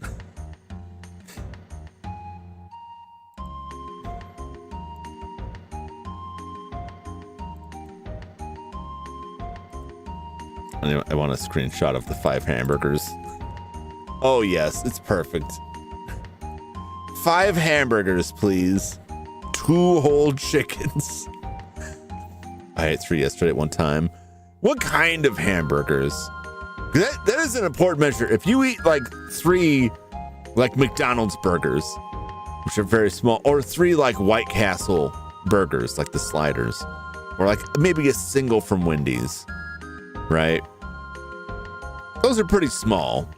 I want a screenshot of the 5 hamburgers. Oh yes, it's perfect. 5 hamburgers, please. 2 whole chickens. I ate 3 yesterday at one time. What kind of hamburgers? That is an important measure. If you eat like 3 like McDonald's burgers, which are very small, or 3 like White Castle burgers, like the sliders, or like maybe a single from Wendy's, right? Those are pretty small,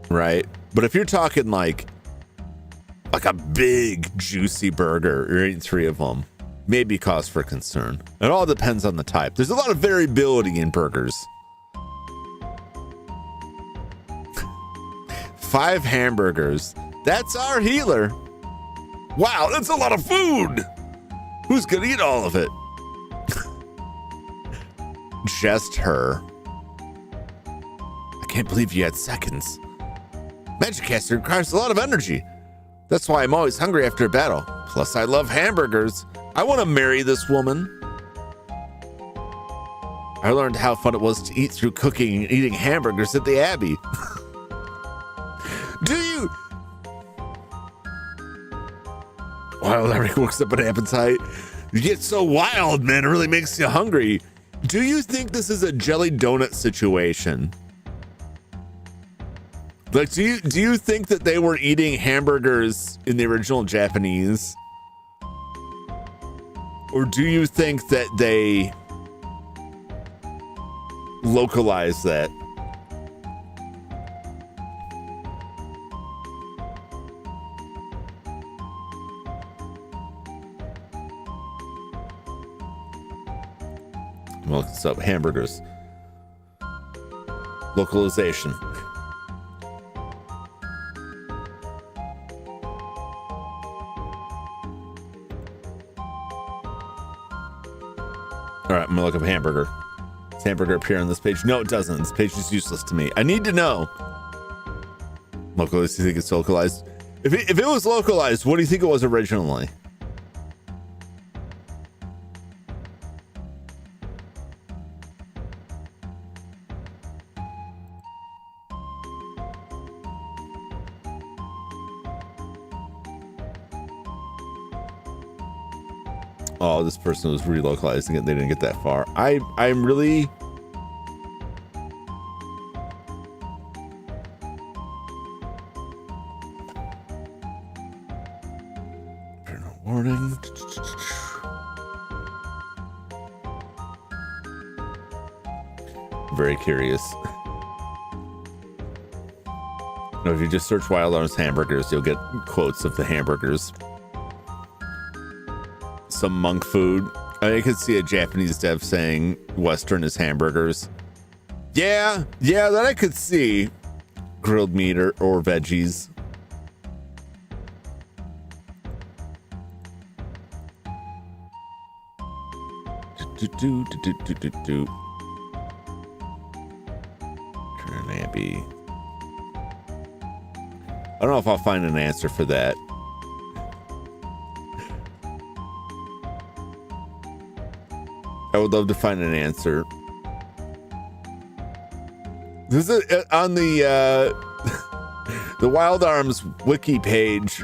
right? But if you're talking like a big juicy burger, you're eating 3 of them, maybe cause for concern. It all depends on the type. There's a lot of variability in burgers. 5 hamburgers. That's our healer. Wow, that's a lot of food. Who's gonna eat all of it? Just her. I can't believe you had seconds. Magicaster requires a lot of energy. That's why I'm always hungry after a battle. Plus, I love hamburgers. I want to marry this woman. I learned how fun it was to eat through cooking and eating hamburgers at the Abbey. Do you? Wild Larry works up an appetite. You get so wild, man. It really makes you hungry. Do you think this is a jelly donut situation? Like, do you think that they were eating hamburgers in the original Japanese? Or do you think that they localized that? Well, it's up hamburgers. Localization. All right, I'm gonna look up hamburger. Does hamburger appear on this page? No, it doesn't. This page is useless to me. I need to know. Localized, do you think it's localized? If it was localized, what do you think it was originally? Oh, this person was relocalizing it. They didn't get that far. I'm really... Warning. Very curious. No, if you just search Wild Arms hamburgers, you'll get quotes of the hamburgers. Some monk food. I could see a Japanese dev saying Western is hamburgers. Yeah, that I could see. Grilled meat or veggies. Turnaby. I don't know if I'll find an answer for that. I would love to find an answer. This is on the Wild Arms wiki page.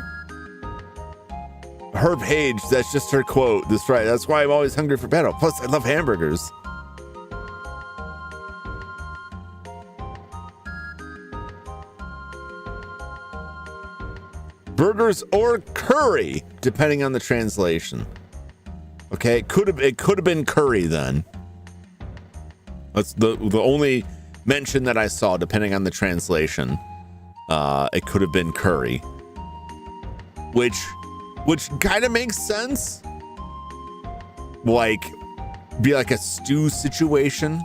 Her page, that's just her quote. That's right. That's why I'm always hungry for battle. Plus, I love hamburgers. Burgers or curry, depending on the translation. Okay, it could have been curry then. That's the only mention that I saw, depending on the translation. It could have been curry, which kind of makes sense. Like, be like a stew situation.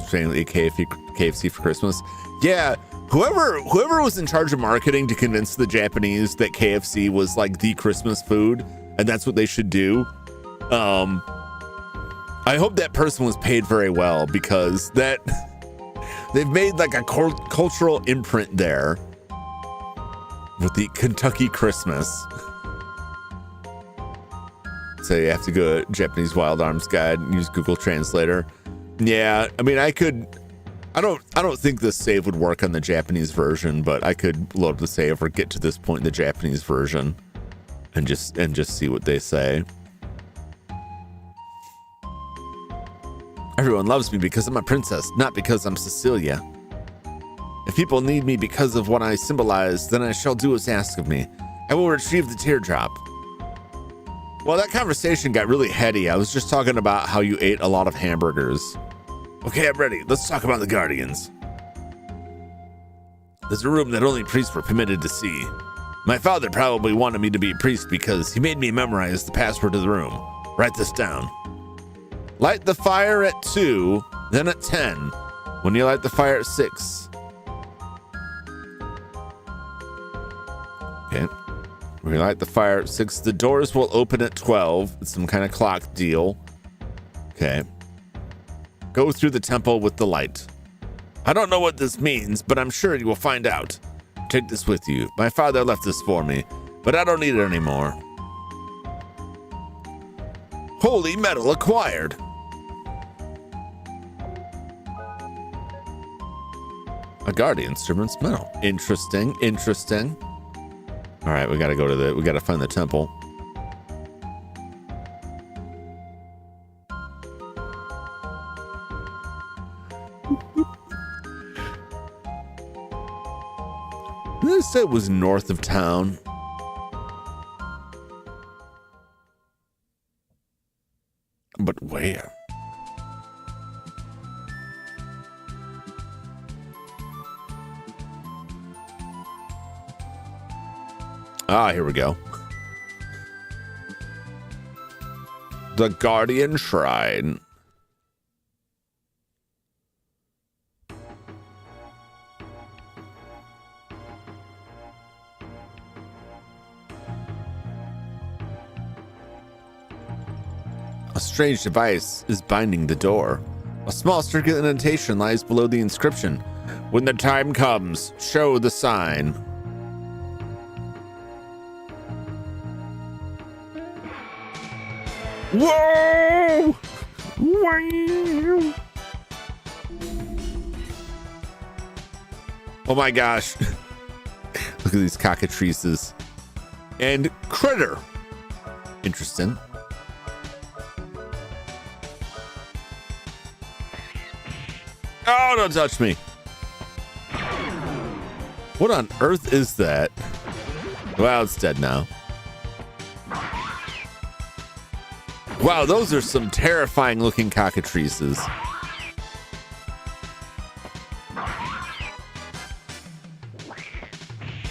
Saying KFC for Christmas. Yeah, whoever was in charge of marketing to convince the Japanese that KFC was like the Christmas food. And that's what they should do. I hope that person was paid very well, because that they've made like a cultural imprint there with the Kentucky Christmas. So you have to go to Japanese Wild Arms Guide and use Google Translator. Yeah, I mean, I don't think this save would work on the Japanese version, but I could load the save or get to this point in the Japanese version. And just see what they say. Everyone loves me because I'm a princess, not because I'm Cecilia. If people need me because of what I symbolize, then I shall do as asked of me. I will retrieve the teardrop. Well, that conversation got really heady. I was just talking about how you ate a lot of hamburgers. Okay, I'm ready. Let's talk about the Guardians. There's a room that only priests were permitted to see. My father probably wanted me to be a priest because he made me memorize the password to the room. Write this down. Light the fire at 2, then at 10. When you light the fire at 6, We light the fire at 6. The doors will open at 12. It's some kind of clock deal. Okay. Go through the temple with the light. I don't know what this means, but I'm sure you will find out. Take this with you. My father left this for me, but I don't need it anymore. Holy metal acquired. A guardian instrument's metal. Interesting, interesting. All right, we gotta find the temple. Did they say it was north of town? But where? Ah, here we go. The Guardian Shrine. A strange device is binding the door. A small circular indentation lies below the inscription. When the time comes, show the sign. Whoa! Wow! Oh my gosh. Look at these cockatrices. And critter. Interesting. Oh, don't touch me. What on earth is that? Well, it's dead now. Wow, those are some terrifying looking cockatrices.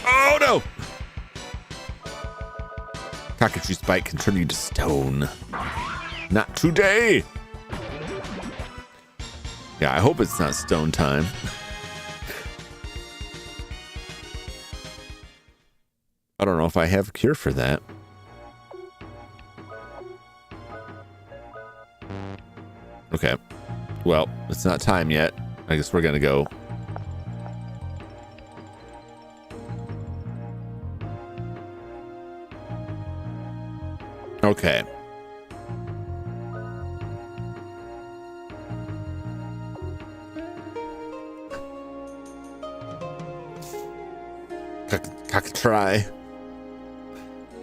Oh no! Cockatrice bite can turn you to stone. Not today! Yeah, I hope it's not stone time. I don't know if I have a cure for that. Okay. Well, it's not time yet. I guess we're gonna go. Okay. Cockatry.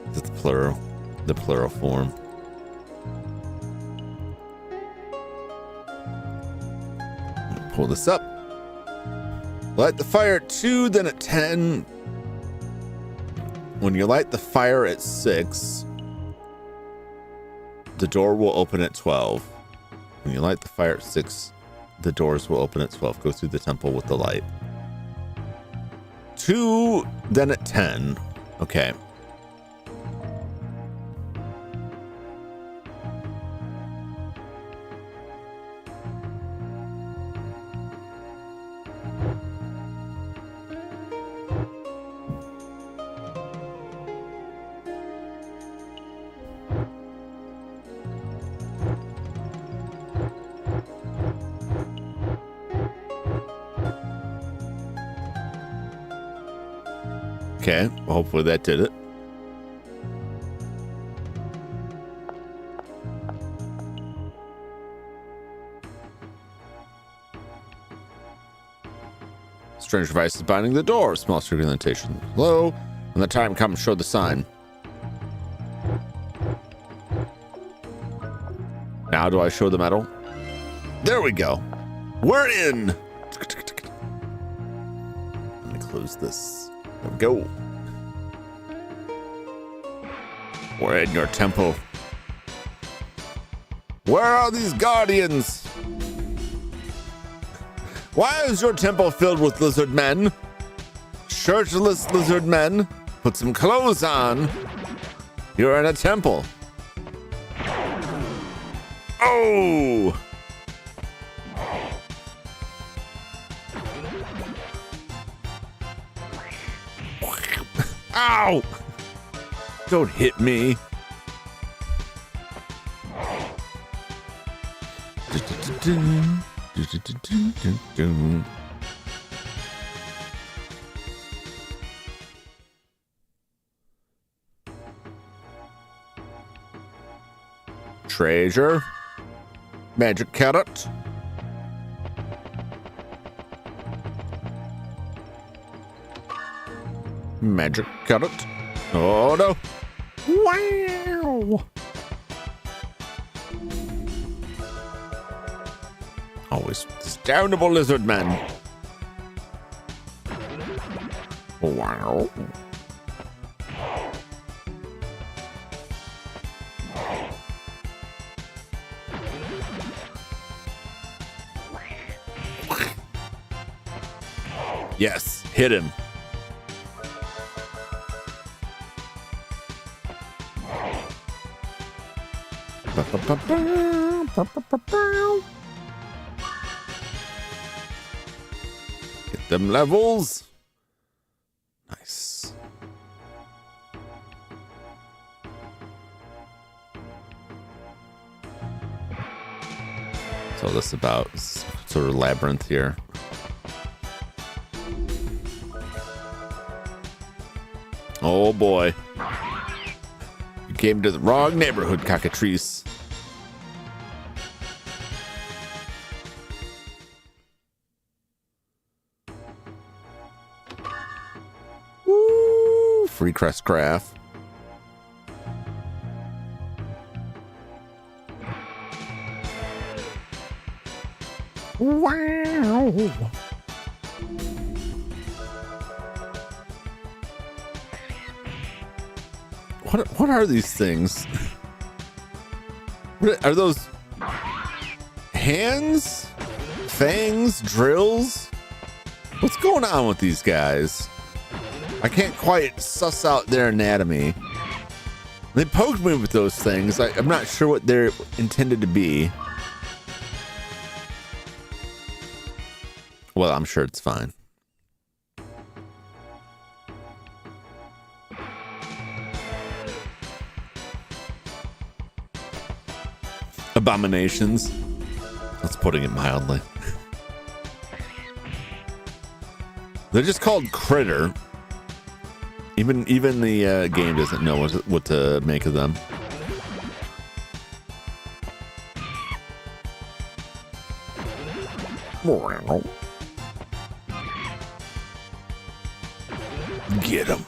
That's the plural. The plural form. Pull this up. Light the fire at 2, then at 10. When you light the fire at 6, the door will open at 12. When you light the fire at 6, the doors will open at 12. Go through the temple with the light. 2, then at 10. Okay. Okay, well, hopefully that did it. Strange device is binding the door. Small circular indentation. Hello. When the time comes, show the sign. Now do I show the metal? There we go. We're in. Let me close this. There we go. We're in your temple. Where are these guardians? Why is your temple filled with lizard men? Shirtless lizard men? Put some clothes on. You're in a temple. Oh! Ow! Don't hit me. Treasure. Magic carrot. Magic carrot. Oh no. Wow. Always astoundable lizard man. Wow. Yes, hit him. Get them levels. Nice. So this is about sort of labyrinth here. Oh boy. You came to the wrong neighborhood, cockatrice. Woo! Free crest craft. Wow. What are these things? What are those? Hands? Fangs? Drills? What's going on with these guys? I can't quite suss out their anatomy. They poked me with those things. I'm not sure what they're intended to be. Well, I'm sure it's fine. Abominations. That's putting it mildly. They're just called critter. Even the game doesn't know what to make of them. Get him.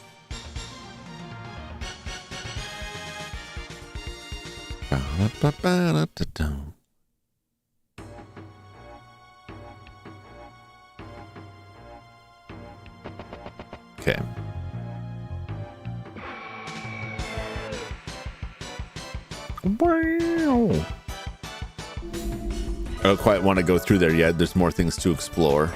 Okay. Wow. I don't quite want to go through there yet. There's more things to explore.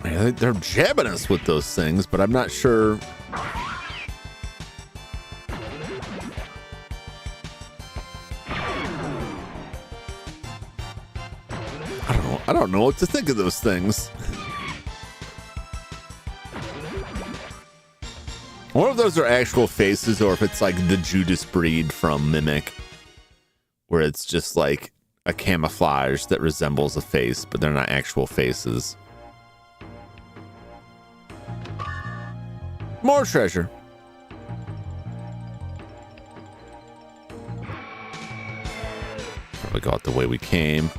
Yeah, they're jabbing us with those things, but I'm not sure. I don't know what to think of those things. I wonder if those are actual faces or if it's like the Judas breed from Mimic, where it's just like a camouflage that resembles a face, but they're not actual faces. More treasure. Probably go out the way we came.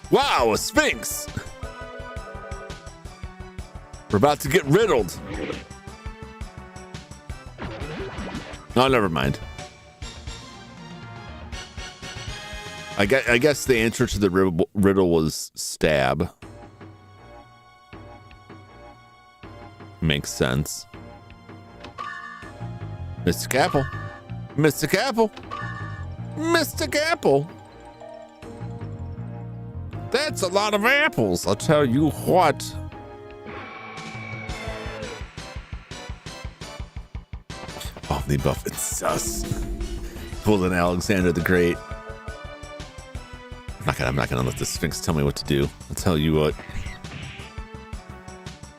Wow, a sphinx! We're about to get riddled. Oh, never mind. I guess the answer to the riddle was stab. Makes sense. Mystic Apple. Mystic Apple. Mystic Apple. That's a lot of apples, I'll tell you what. Omnibuff, it's sus. Pulled an Alexander the Great. I'm not gonna let the Sphinx tell me what to do. I'll tell you what.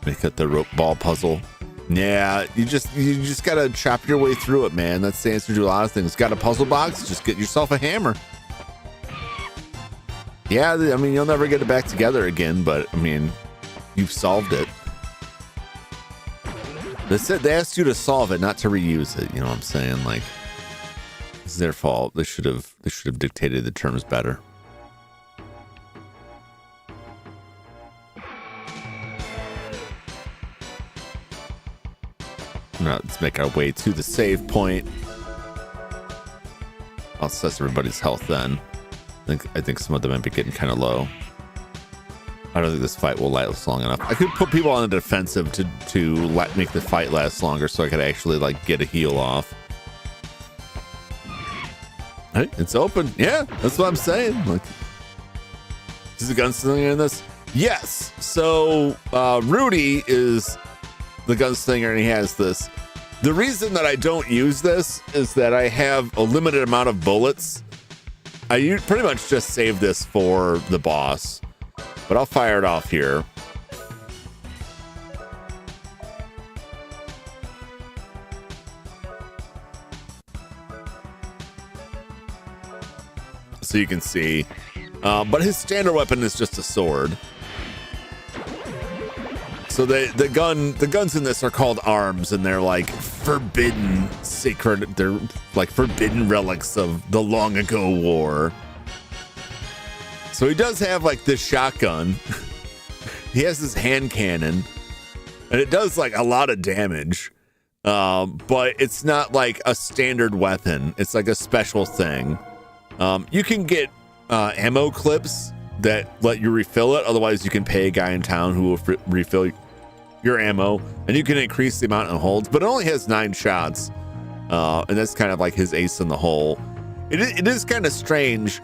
Make it the rope ball puzzle. Yeah, you just gotta chop your way through it, man. That's the answer to a lot of things. Got a puzzle box? Just get yourself a hammer. Yeah, I mean, you'll never get it back together again, but I mean, you've solved it. They asked you to solve it, not to reuse it. You know what I'm saying? Like, it's their fault. They should have dictated the terms better. Now let's make our way to the save point. I'll assess everybody's health then. I think some of them might be getting kind of low. I don't think this fight will last long enough. I could put people on the defensive to make the fight last longer, so I could actually like get a heal off. Hey, it's open. Yeah, that's what I'm saying. Like, is the gunslinger in this? Yes. So Rudy is the gunslinger, and he has this. The reason that I don't use this is that I have a limited amount of bullets. I pretty much just save this for the boss, but I'll fire it off here. So you can see, but his standard weapon is just a sword. So the guns in this are called arms, and they're like forbidden sacred. They're like forbidden relics of the long ago war. So he does have like this shotgun. He has this hand cannon, and it does like a lot of damage. But it's not like a standard weapon. It's like a special thing. You can get ammo clips that let you refill it. Otherwise, you can pay a guy in town who will refill your ammo, and you can increase the amount it holds. But it only has 9 shots, and that's kind of like his ace in the hole. It is kind of strange,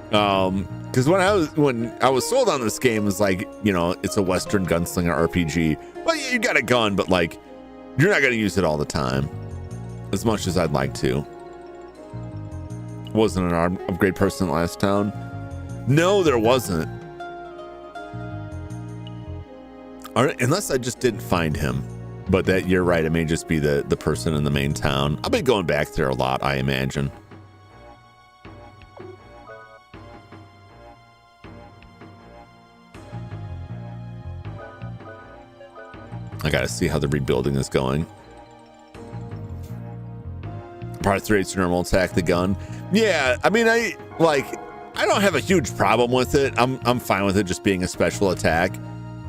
because when I was sold on this game, it was like, you know, it's a Western gunslinger RPG. Well, you got a gun, but like you're not going to use it all the time, as much as I'd like to. Wasn't an arm upgrade person last town. No, there wasn't. Unless I just didn't find him. But that, you're right, it may just be the person in the main town. I'll be going back there a lot, I imagine. I gotta see how the rebuilding is going. Part 3, it's normal attack the gun. Yeah, I mean, I don't have a huge problem with it. I'm fine with it just being a special attack,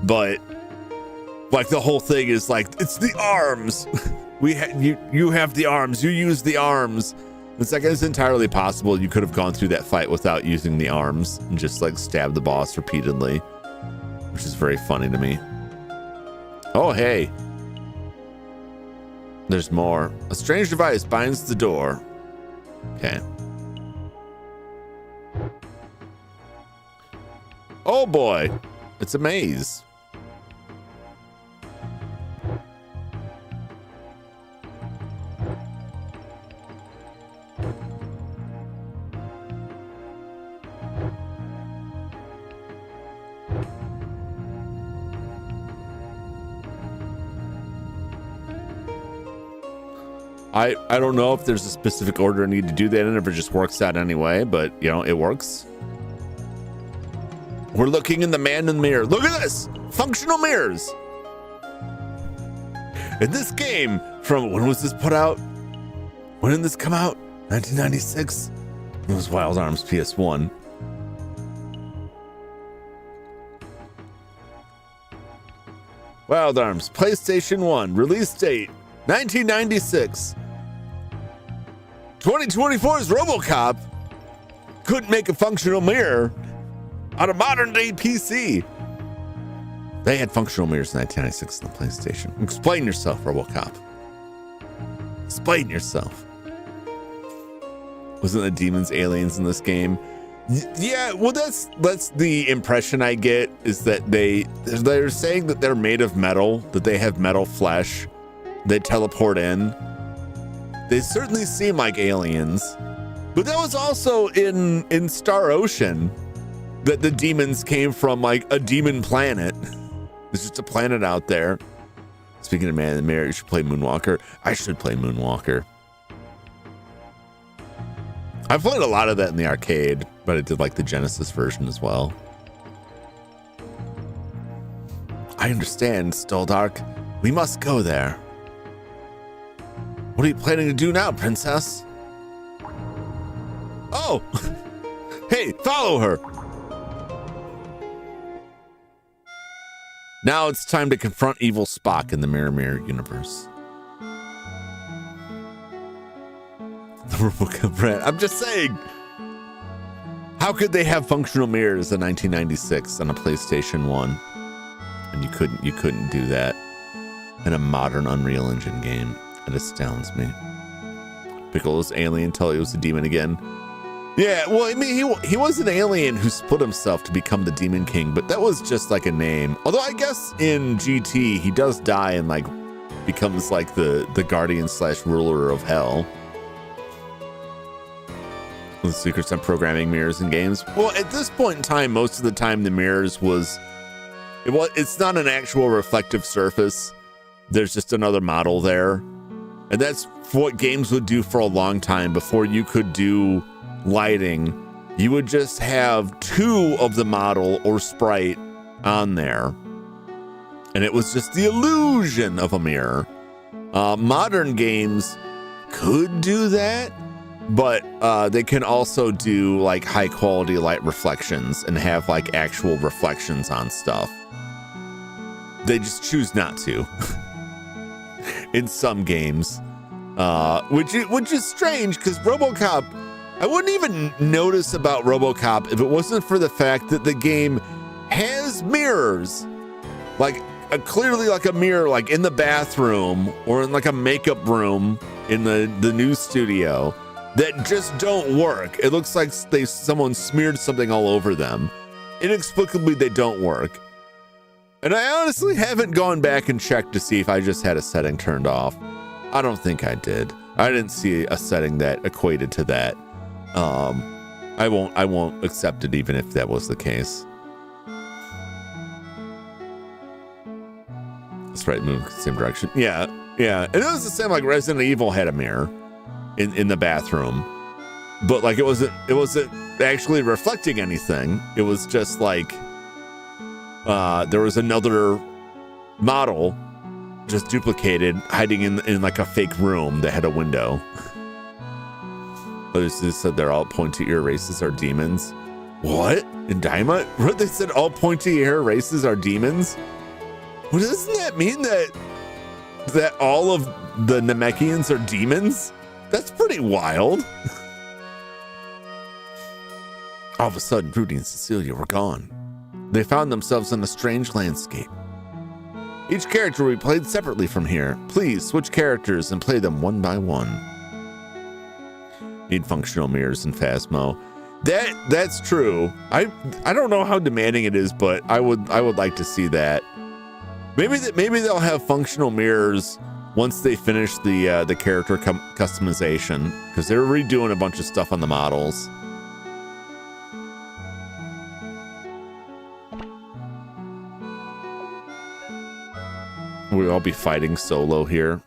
but like the whole thing is like, it's the arms. You have the arms. You use the arms. It's like, it's entirely possible you could have gone through that fight without using the arms and just like stabbed the boss repeatedly, which is very funny to me. Oh, hey. There's more. A strange device binds the door. Okay. Oh boy, it's a maze. I don't know if there's a specific order I need to do that in, if it just works out anyway, but you know, it works. We're looking in the man in the mirror. Look at this! Functional mirrors! In this game, from when was this put out? When did this come out? 1996? It was Wild Arms PS1. Wild Arms, PlayStation 1, release date 1996. 2024's RoboCop couldn't make a functional mirror on a modern day PC. They had functional mirrors in 1996 on the PlayStation. Explain yourself, RoboCop. Explain yourself. Wasn't the demons aliens in this game? Yeah, well, that's the impression I get, is that they're saying that they're made of metal, that they have metal flesh, they teleport in. They certainly seem like aliens, but that was also in Star Ocean. that the demons came from like a demon planet. There's just a planet out there. Speaking of Man in the Mirror, you should play Moonwalker. I should play Moonwalker. I played a lot of that in the arcade, but I did like the Genesis version as well. I understand, Stoldark. We must go there. What are you planning to do now, princess? Oh! Hey, follow her! Now it's time to confront evil Spock in the Mirror universe. The RoboCop brand. I'm just saying. How could they have functional mirrors in 1996 on a PlayStation 1? And you couldn't do that in a modern Unreal Engine game. It astounds me. Piccolo's alien until he was a demon again. Yeah, well, I mean, he was an alien who split himself to become the Demon King, but that was just like a name. Although I guess in GT, he does die and like becomes like the guardian / ruler of hell. The secrets on programming mirrors in games. Well, at this point in time, most of the time the mirrors it's not an actual reflective surface. There's just another model there. And that's what games would do for a long time before you could do lighting. You would just have two of the model or sprite on there. And it was just the illusion of a mirror. Modern games could do that, but they can also do like high quality light reflections and have like actual reflections on stuff. They just choose not to in some games, which is strange because RoboCop, I wouldn't even notice about RoboCop if it wasn't for the fact that the game has mirrors, like clearly like a mirror like in the bathroom or in like a makeup room in the new studio that just don't work. It looks like someone smeared something all over them. Inexplicably, they don't work. And I honestly haven't gone back and checked to see if I just had a setting turned off. I don't think I did. I didn't see a setting that equated to that. I won't accept it even if that was the case. That's right, move the same direction. Yeah. And it was the same like Resident Evil had a mirror in the bathroom. But like it wasn't actually reflecting anything. It was just like there was another model just duplicated hiding in like a fake room that had a window. Others said they're all pointy ear races are demons. What? In Daima? What, they said all pointy ear races are demons? Well, doesn't that mean that all of the Namekians are demons? That's pretty wild. All of a sudden, Rudy and Cecilia were gone. They found themselves in a strange landscape. Each character will be played separately from here. Please switch characters and play them one by one. Need functional mirrors in Phasmo. That's true. I don't know how demanding it is, but I would like to see that. Maybe they'll have functional mirrors once they finish the character customization, because they're redoing a bunch of stuff on the models. We'll all be fighting solo here.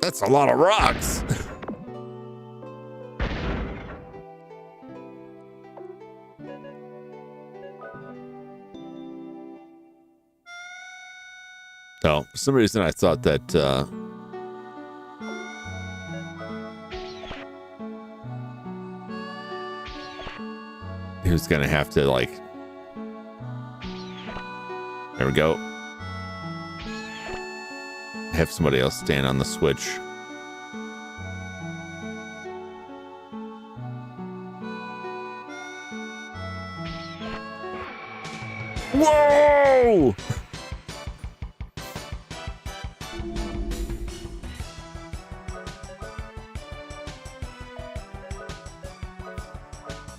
That's a lot of rocks. No, for some reason I thought that he was gonna have to like, there we go, have somebody else stand on the switch. Whoa!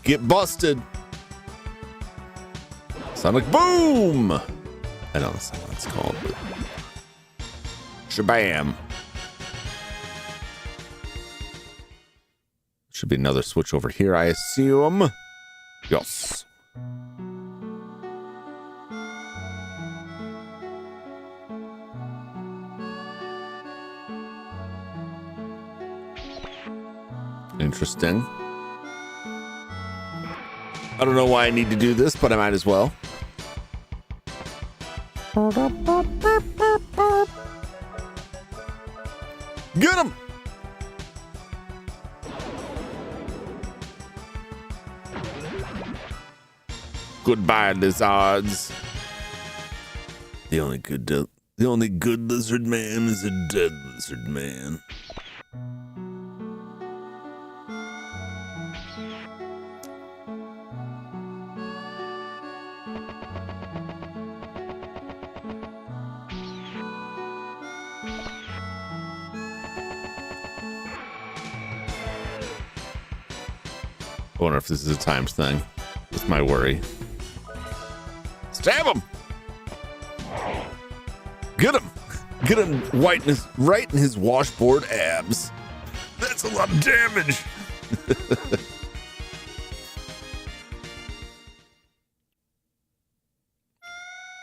Get busted. Sounds Sonic boom! I know that's not what it's called, but shabam. Should be another switch over here, I assume. Yes. Interesting. I don't know why I need to do this, but I might as well. Get him! Goodbye, lizards. The only good lizard man is a dead lizard man. I wonder if this is a timed thing. That's my worry. Stab him! Get him! Get him right in his washboard abs. That's a lot of damage.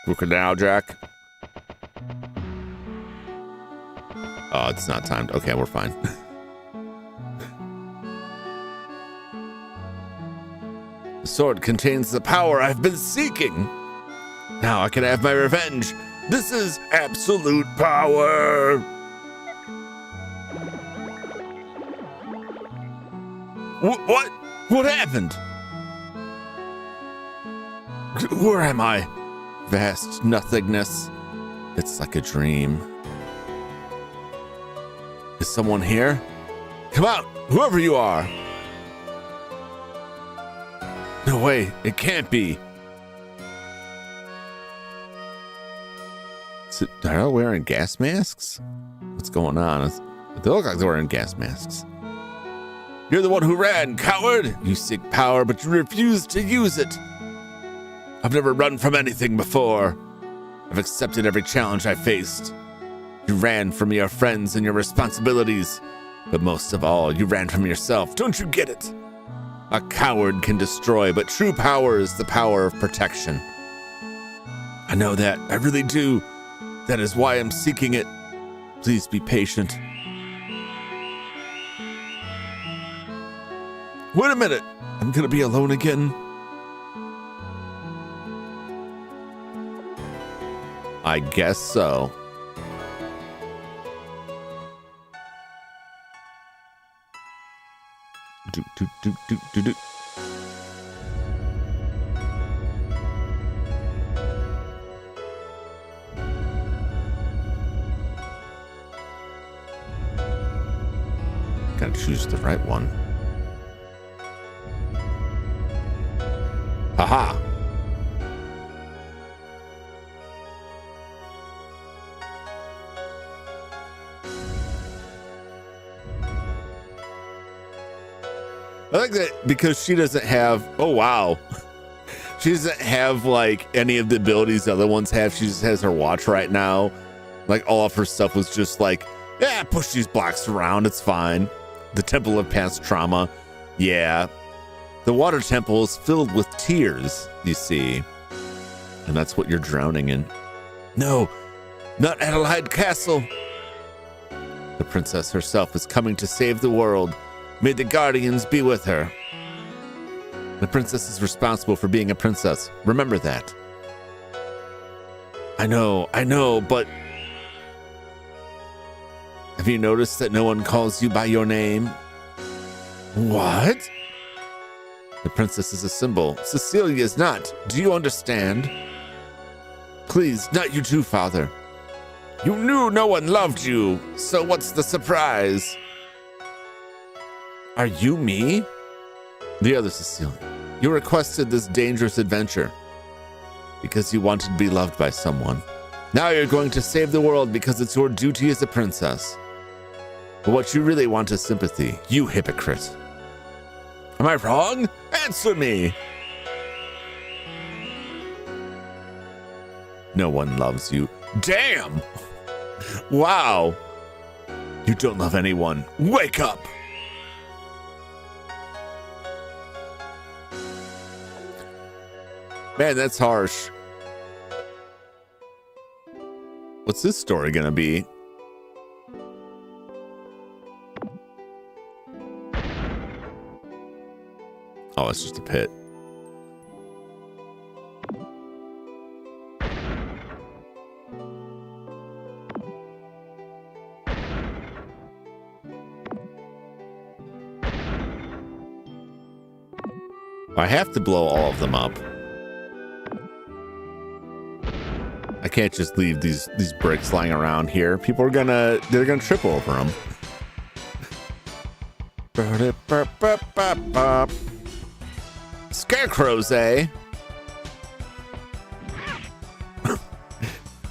Crocodile Jack. Oh, it's not timed. Okay, we're fine. The sword contains the power I've been seeking. Now I can have my revenge. This is absolute power. What? What happened? Where am I? Vast nothingness. It's like a dream. Is someone here? Come out, whoever you are. No way, it can't be. Are they all wearing gas masks? What's going on? They look like they're wearing gas masks. You're the one who ran, coward! You seek power, but you refuse to use it. I've never run from anything before. I've accepted every challenge I faced. You ran from your friends and your responsibilities. But most of all, you ran from yourself. Don't you get it? A coward can destroy, but true power is the power of protection. I know that. I really do. That is why I'm seeking it. Please be patient. Wait a minute. I'm gonna be alone again. I guess so. Do. Gotta choose the right one. Haha. I like that because she doesn't have, oh wow. She doesn't have like any of the abilities the other ones have. She just has her watch right now. Like all of her stuff was just like, yeah, push these blocks around, it's fine. The Temple of Past Trauma, yeah. The water temple is filled with tears, you see. And that's what you're drowning in. No, not Adelaide Castle. The princess herself is coming to save the world. May the guardians be with her. The princess is responsible for being a princess. Remember that. I know, but have you noticed that no one calls you by your name? What? The princess is a symbol. Cecilia is not. Do you understand? Please, not you too, father. You knew no one loved you, so what's the surprise? Are you me? The other Cecilia. You requested this dangerous adventure because you wanted to be loved by someone. Now you're going to save the world because it's your duty as a princess. But what you really want is sympathy, you hypocrite. Am I wrong? Answer me. No one loves you. Damn! Wow! You don't love anyone. Wake up! Man, that's harsh. What's this story gonna be? Oh, it's just a pit. I have to blow all of them up. I can't just leave these bricks lying around here. People are they're gonna trip over them. Scarecrows, eh?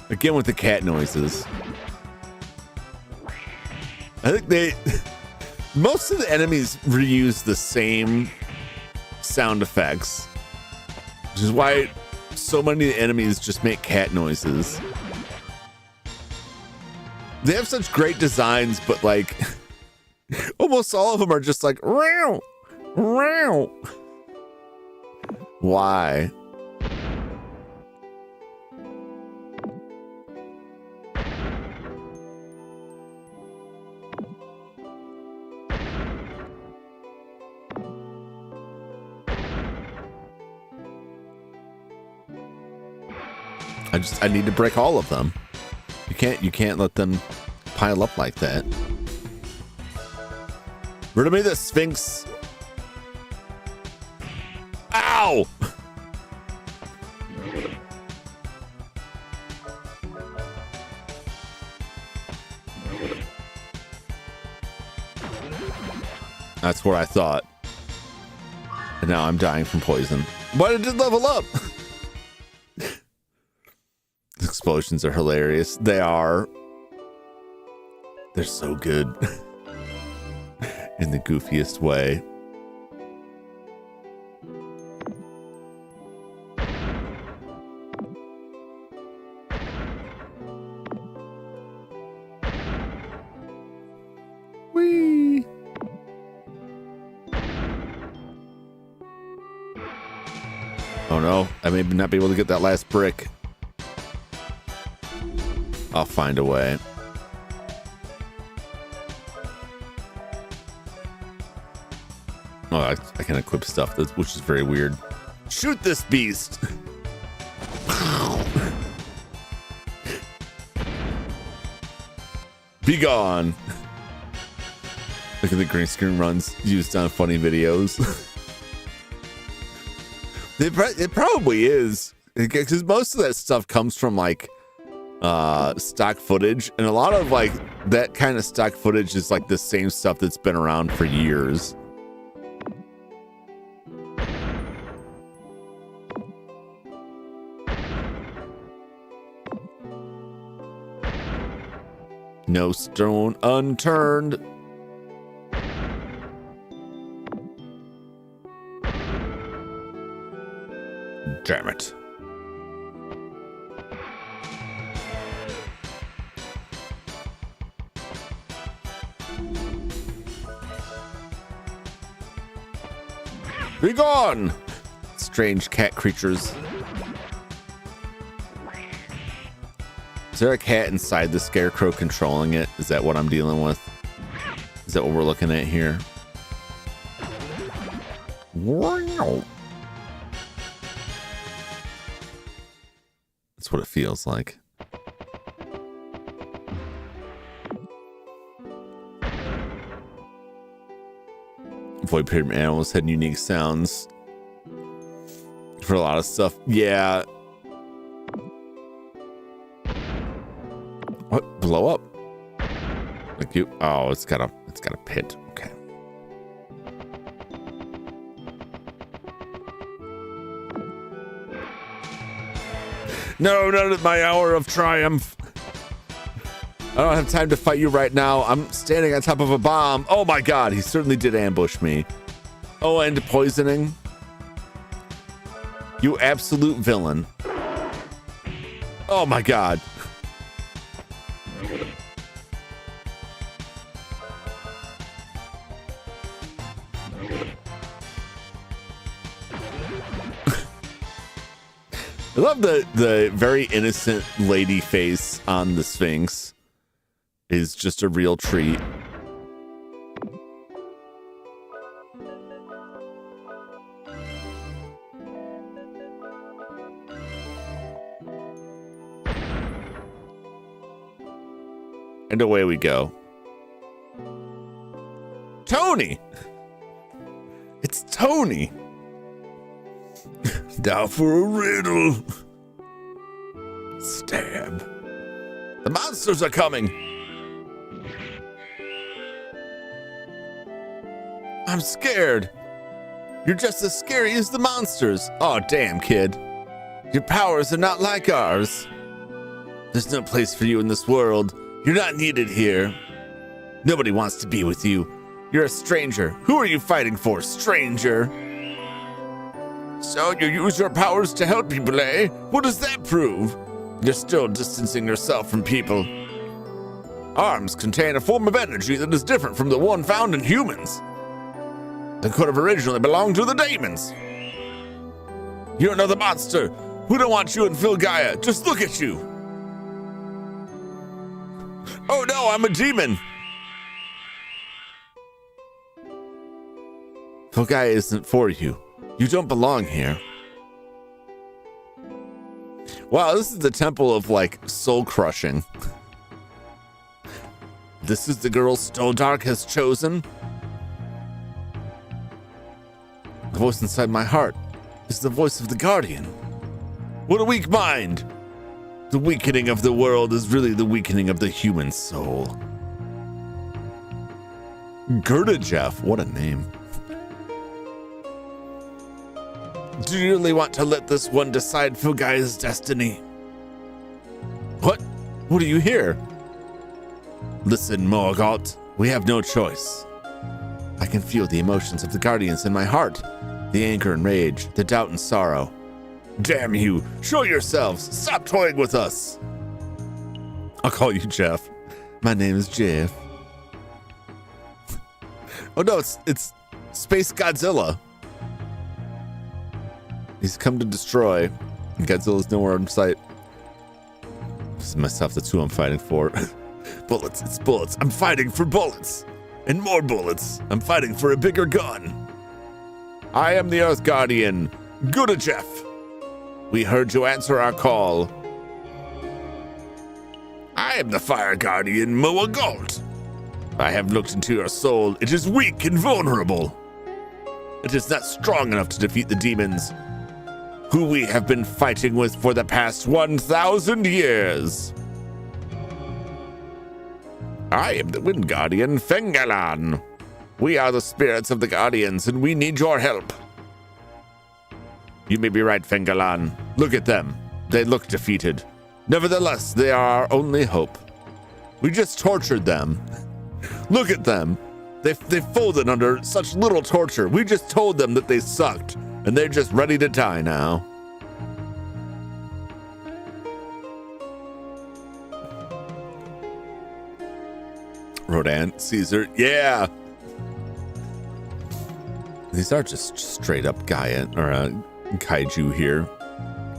Again with the cat noises. I think most of the enemies reuse the same sound effects, which is why so many of the enemies just make cat noises. They have such great designs, but like almost all of them are just like row, row. Why? I need to break all of them. You can't let them pile up like that. Rid of me, the Sphinx. Ow! That's what I thought. And now I'm dying from poison. But it did level up. Explosions are hilarious. They are. They're so good. In the goofiest way. Whee! Oh no, I may not be able to get that last brick. I'll find a way. Oh, I can equip stuff, which is very weird. Shoot this beast! Be gone! Look at the green screen runs used on funny videos. It probably is. Because most of that stuff comes from like stock footage, and a lot of like that kind of stock footage is like the same stuff that's been around for years. No stone unturned. Damn it. Be gone! Strange cat creatures. Is there a cat inside the scarecrow controlling it? Is that what I'm dealing with? Is that what we're looking at here? That's what it feels like. Void pyramid animals had unique sounds for a lot of stuff. Yeah. What? Blow up? Like you? Oh, it's got a pit. Okay. No, not at my hour of triumph. I don't have time to fight you right now. I'm standing on top of a bomb. Oh my god, he certainly did ambush me. Oh, and poisoning. You absolute villain. Oh my god. I love the very innocent lady face on the Sphinx. Is just a real treat. And away we go. Tony! It's Tony! Now for a riddle. Stab. The monsters are coming. I'm scared. You're just as scary as the monsters. Oh, damn, kid. Your powers are not like ours. There's no place for you in this world. You're not needed here. Nobody wants to be with you. You're a stranger. Who are you fighting for, stranger? So you use your powers to help people, eh? What does that prove? You're still distancing yourself from people. Arms contain a form of energy that is different from the one found in humans. That could have originally belonged to the demons. You're another monster. We don't want you in Filgaia. Just look at you. Oh no, I'm a demon. Filgaia isn't for you. You don't belong here. Wow, this is the temple of, like, soul crushing. This is the girl Stoldark has chosen? The voice inside my heart is the voice of the Guardian. What a weak mind! The weakening of the world is really the weakening of the human soul. Gerda Jeff, what a name. Do you really want to let this one decide Filgaia's destiny? What? What do you hear? Listen, Morgott, we have no choice. I can feel the emotions of the Guardians in my heart. The anger and rage, the doubt and sorrow. Damn you! Show yourselves! Stop toying with us! I'll call you Jeff. My name is Jeff. Oh no, it's Space Godzilla. He's come to destroy. Godzilla's nowhere in sight. This is myself, that's who I'm fighting for. Bullets, it's bullets. I'm fighting for bullets. And more bullets. I'm fighting for a bigger gun. I am the Earth Guardian, Gudajef. We heard you answer our call. I am the Fire Guardian, Moagolt. I have looked into your soul. It is weak and vulnerable. It is not strong enough to defeat the demons who we have been fighting with for the past 1,000 years. I am the Wind Guardian, Fengalan. We are the spirits of the Guardians, and we need your help. You may be right, Fengalan. Look at them. They look defeated. Nevertheless, they are our only hope. We just tortured them. Look at them. They folded under such little torture. We just told them that they sucked, and they're just ready to die now. Rodan, Caesar, yeah. These are just straight up Gaia or kaiju here.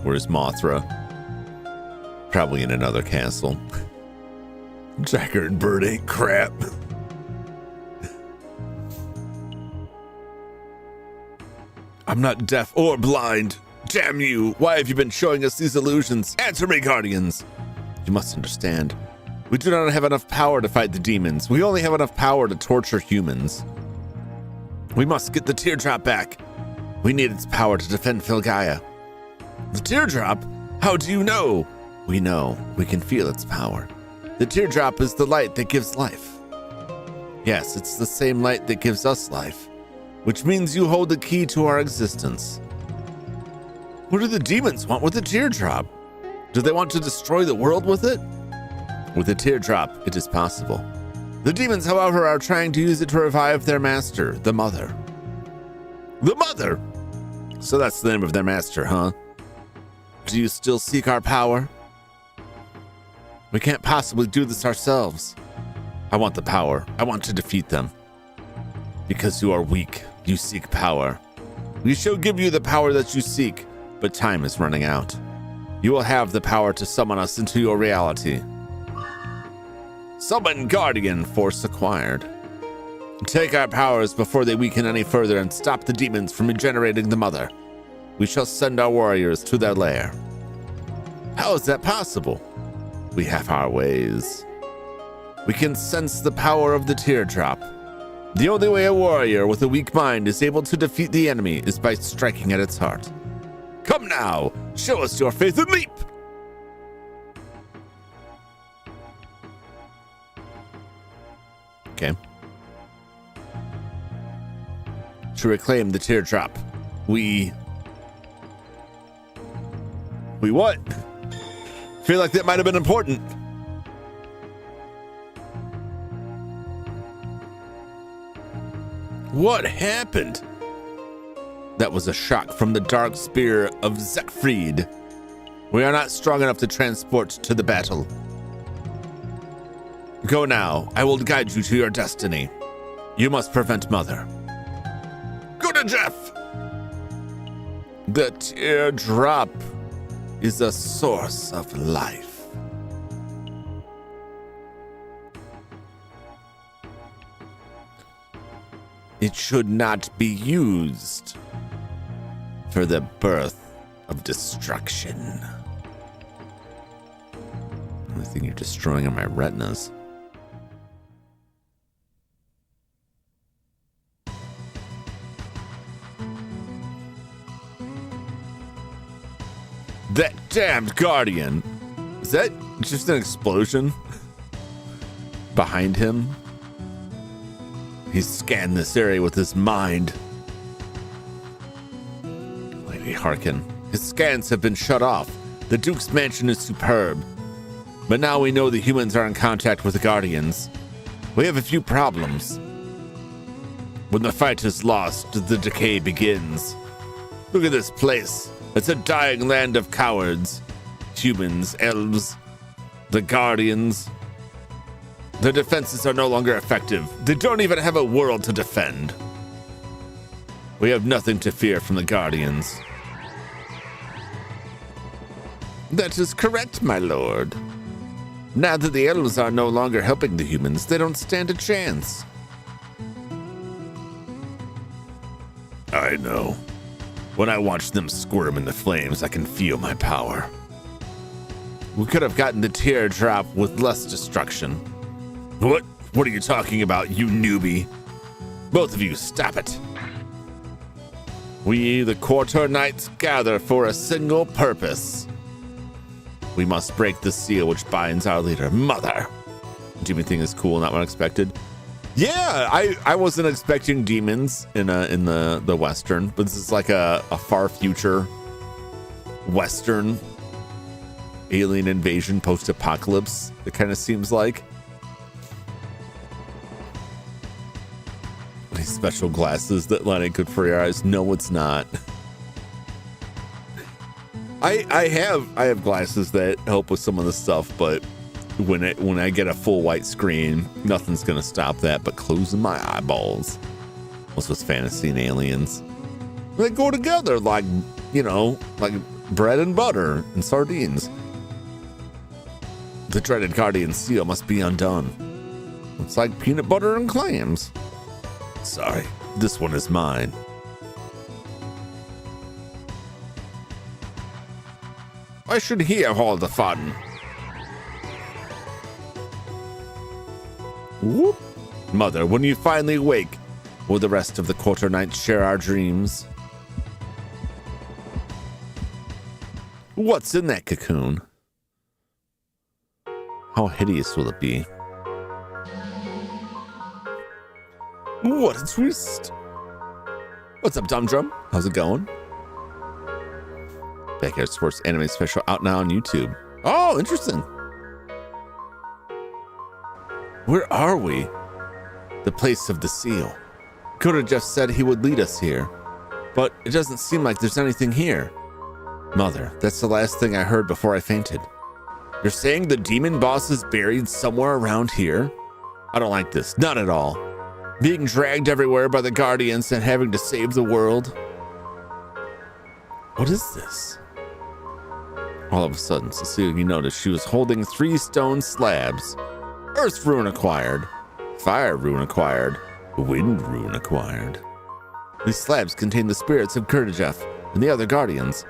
Where's Mothra? Probably in another castle. Jacker and Bird ain't crap. I'm not deaf or blind. Damn you! Why have you been showing us these illusions? Answer me, Guardians! You must understand. We do not have enough power to fight the demons. We only have enough power to torture humans. We must get the teardrop back. We need its power to defend Filgaia. The teardrop? How do you know? We know. We can feel its power. The teardrop is the light that gives life. Yes, it's the same light that gives us life, which means you hold the key to our existence. What do the demons want with the teardrop? Do they want to destroy the world with it? With a teardrop, it is possible. The demons, however, are trying to use it to revive their master, the Mother. The Mother? So that's the name of their master, huh? Do you still seek our power? We can't possibly do this ourselves. I want the power. I want to defeat them. Because you are weak, you seek power. We shall give you the power that you seek, but time is running out. You will have the power to summon us into your reality. Summon Guardian, force acquired. Take our powers before they weaken any further and stop the demons from regenerating the mother. We shall send our warriors to their lair. How is that possible? We have our ways. We can sense the power of the teardrop. The only way a warrior with a weak mind is able to defeat the enemy is by striking at its heart. Come now, show us your faith and leap! Okay. To reclaim the teardrop, we what? Feel like that might have been important. What happened? That was a shock from the dark spear of Siegfried. We are not strong enough to transport to the battle. Go now. I will guide you to your destiny. You must prevent Mother. Go to Jeff! The teardrop is a source of life. It should not be used for the birth of destruction. I think you're destroying my retinas. That damned Guardian! Is that just an explosion behind him? He scanned this area with his mind. Lady Harkin. His scans have been shut off. The Duke's mansion is superb. But now we know the humans are in contact with the Guardians. We have a few problems. When the fight is lost, the decay begins. Look at this place. It's a dying land of cowards. Humans, elves, the Guardians. Their defenses are no longer effective. They don't even have a world to defend. We have nothing to fear from the Guardians. That is correct, my lord. Now that the elves are no longer helping the humans, they don't stand a chance. I know. When I watch them squirm in the flames, I can feel my power. We could have gotten the teardrop with less destruction. What? What are you talking about, you newbie? Both of you, stop it. We, the Quarter Knights, gather for a single purpose. We must break the seal which binds our leader, Mother. Demon thing is cool, not what I expected. Yeah, I wasn't expecting demons in the Western, but this is like a far future Western alien invasion post-apocalypse, it kind of seems like. These special glasses that line good for your eyes. No, it's not. I have glasses that help with some of the stuff, but when I get a full white screen, nothing's gonna stop that but closing my eyeballs. What's with fantasy and aliens? They go together like, you know, like bread and butter and sardines. The dreaded Guardian seal must be undone. It's like peanut butter and clams. Sorry, this one is mine. Why should he have all the fun? Whoop. Mother, when you finally wake, will the rest of the Quarter Knights share our dreams? What's in that cocoon? How hideous will it be? What a twist! What's up, Jum Jum? How's it going? Backyard Sports Anime Special out now on YouTube. Oh, interesting. Where are we? The place of the seal. Coda just said he would lead us here, but it doesn't seem like there's anything here. Mother, that's the last thing I heard before I fainted. You're saying the demon boss is buried somewhere around here? I don't like this, not at all. Being dragged everywhere by the Guardians and having to save the world. What is this? All of a sudden, Cecilia noticed she was holding 3 stone slabs. Earth rune acquired. Fire rune acquired. Wind rune acquired. These slabs contain the spirits of Kurtajef and the other Guardians.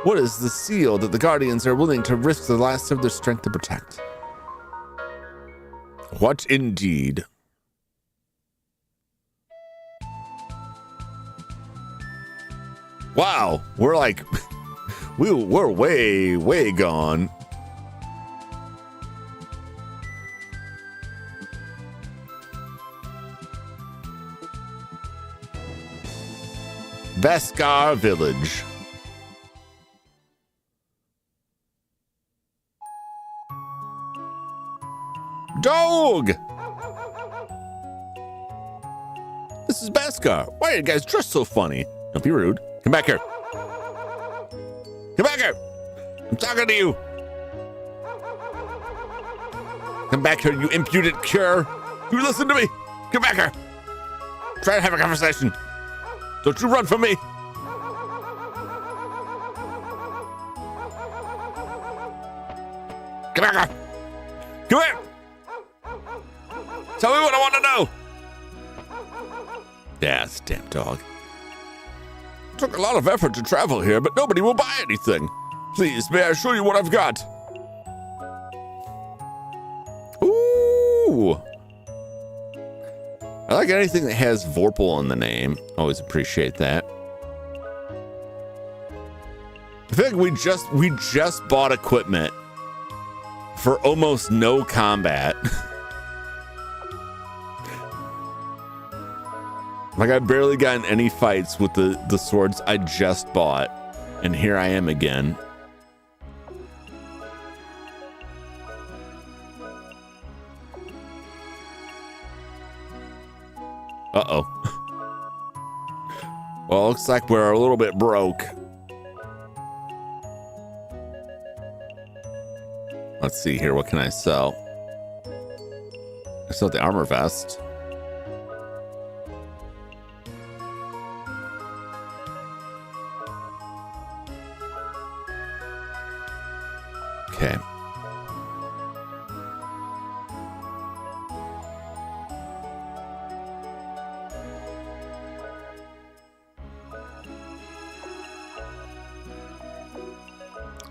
What is the seal that the Guardians are willing to risk the last of their strength to protect? What indeed? Wow, we're like, we're way gone. Beskar Village. Dog! This is Beskar. Why are you guys dressed so funny? Don't be rude. Come back here. Come back here. I'm talking to you. Come back here, you impudent cur. You listen to me. Come back here. Try to have a conversation. Don't you run from me. Come back here. Come here. Tell me what I want to know. Yeah, it's a damn dog. It took a lot of effort to travel here, but nobody will buy anything. Please, may I show you what I've got? Ooh. I like anything that has Vorpal in the name. Always appreciate that. I feel like we just bought equipment for almost no combat. Like, I barely got in any fights with the swords I just bought, and here I am again. Uh-oh. Well, looks like we're a little bit broke. Let's see here, what can I sell? I sell the armor vest. Okay.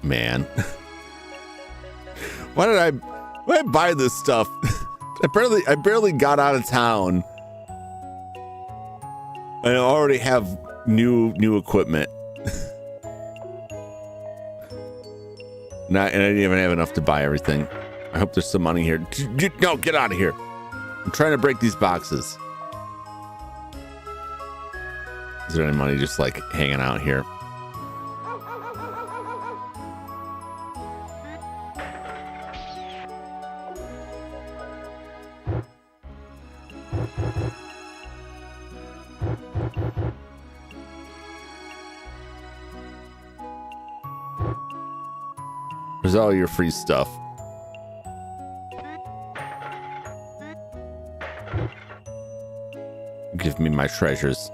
Man. Why did I buy this stuff? I barely got out of town. I already have new equipment. And I didn't even have enough to buy everything. I hope there's some money here. No, get out of here. I'm trying to break these boxes. Is there any money just like hanging out here? There's all your free stuff. Give me my treasures.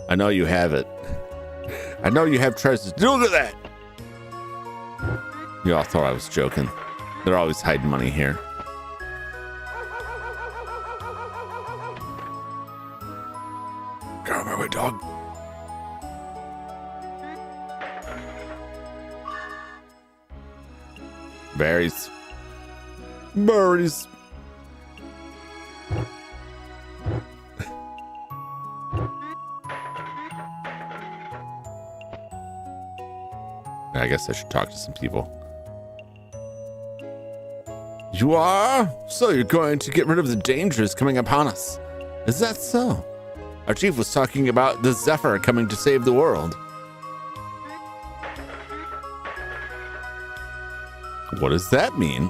I know you have it. I know you have treasures. Look at that! You all thought I was joking. They're always hiding money here. Get out of my way, dog. Berries. Berries. I guess I should talk to some people. You are? So you're going to get rid of the dangers coming upon us. Is that so? Our chief was talking about the Zephyr coming to save the world. What does that mean?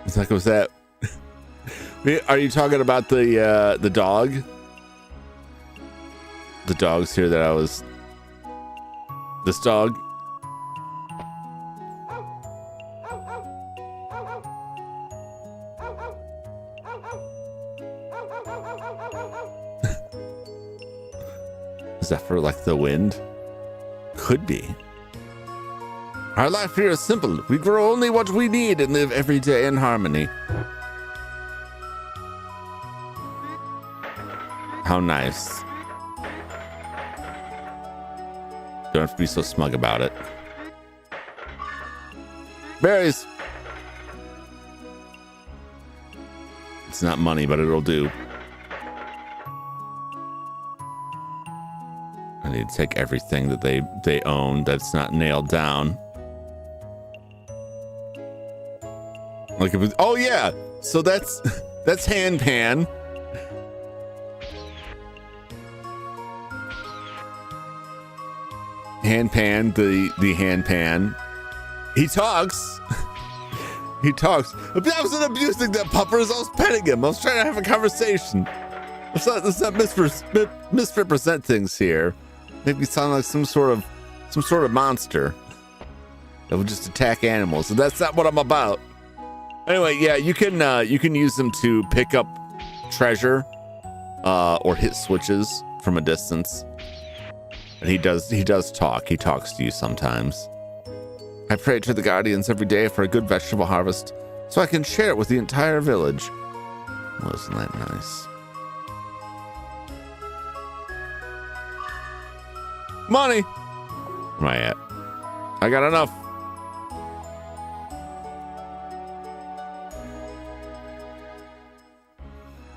It's like, was that? Are you talking about the dog? dogs here that I was... This dog? Is that for like the wind? Could be. Our life here is simple. We grow only what we need and live every day in harmony. How nice. Don't have to be so smug about it. Berries. It's not money, but it'll do. I need to take everything that they own that's not nailed down. Like, oh yeah, so that's hand pan. Hand pan, the hand pan. He talks. He talks. I wasn't abusing that puppers. I was petting him. I was trying to have a conversation. Let's not misrepresent things here. Make me sound like some sort of monster that would just attack animals. And that's not what I'm about. Anyway, yeah, you can use them to pick up treasure or hit switches from a distance. And he does talk. He talks to you sometimes. I pray to the guardians every day for a good vegetable harvest so I can share it with the entire village. Well, isn't that nice? Money! Where am I at? I got enough.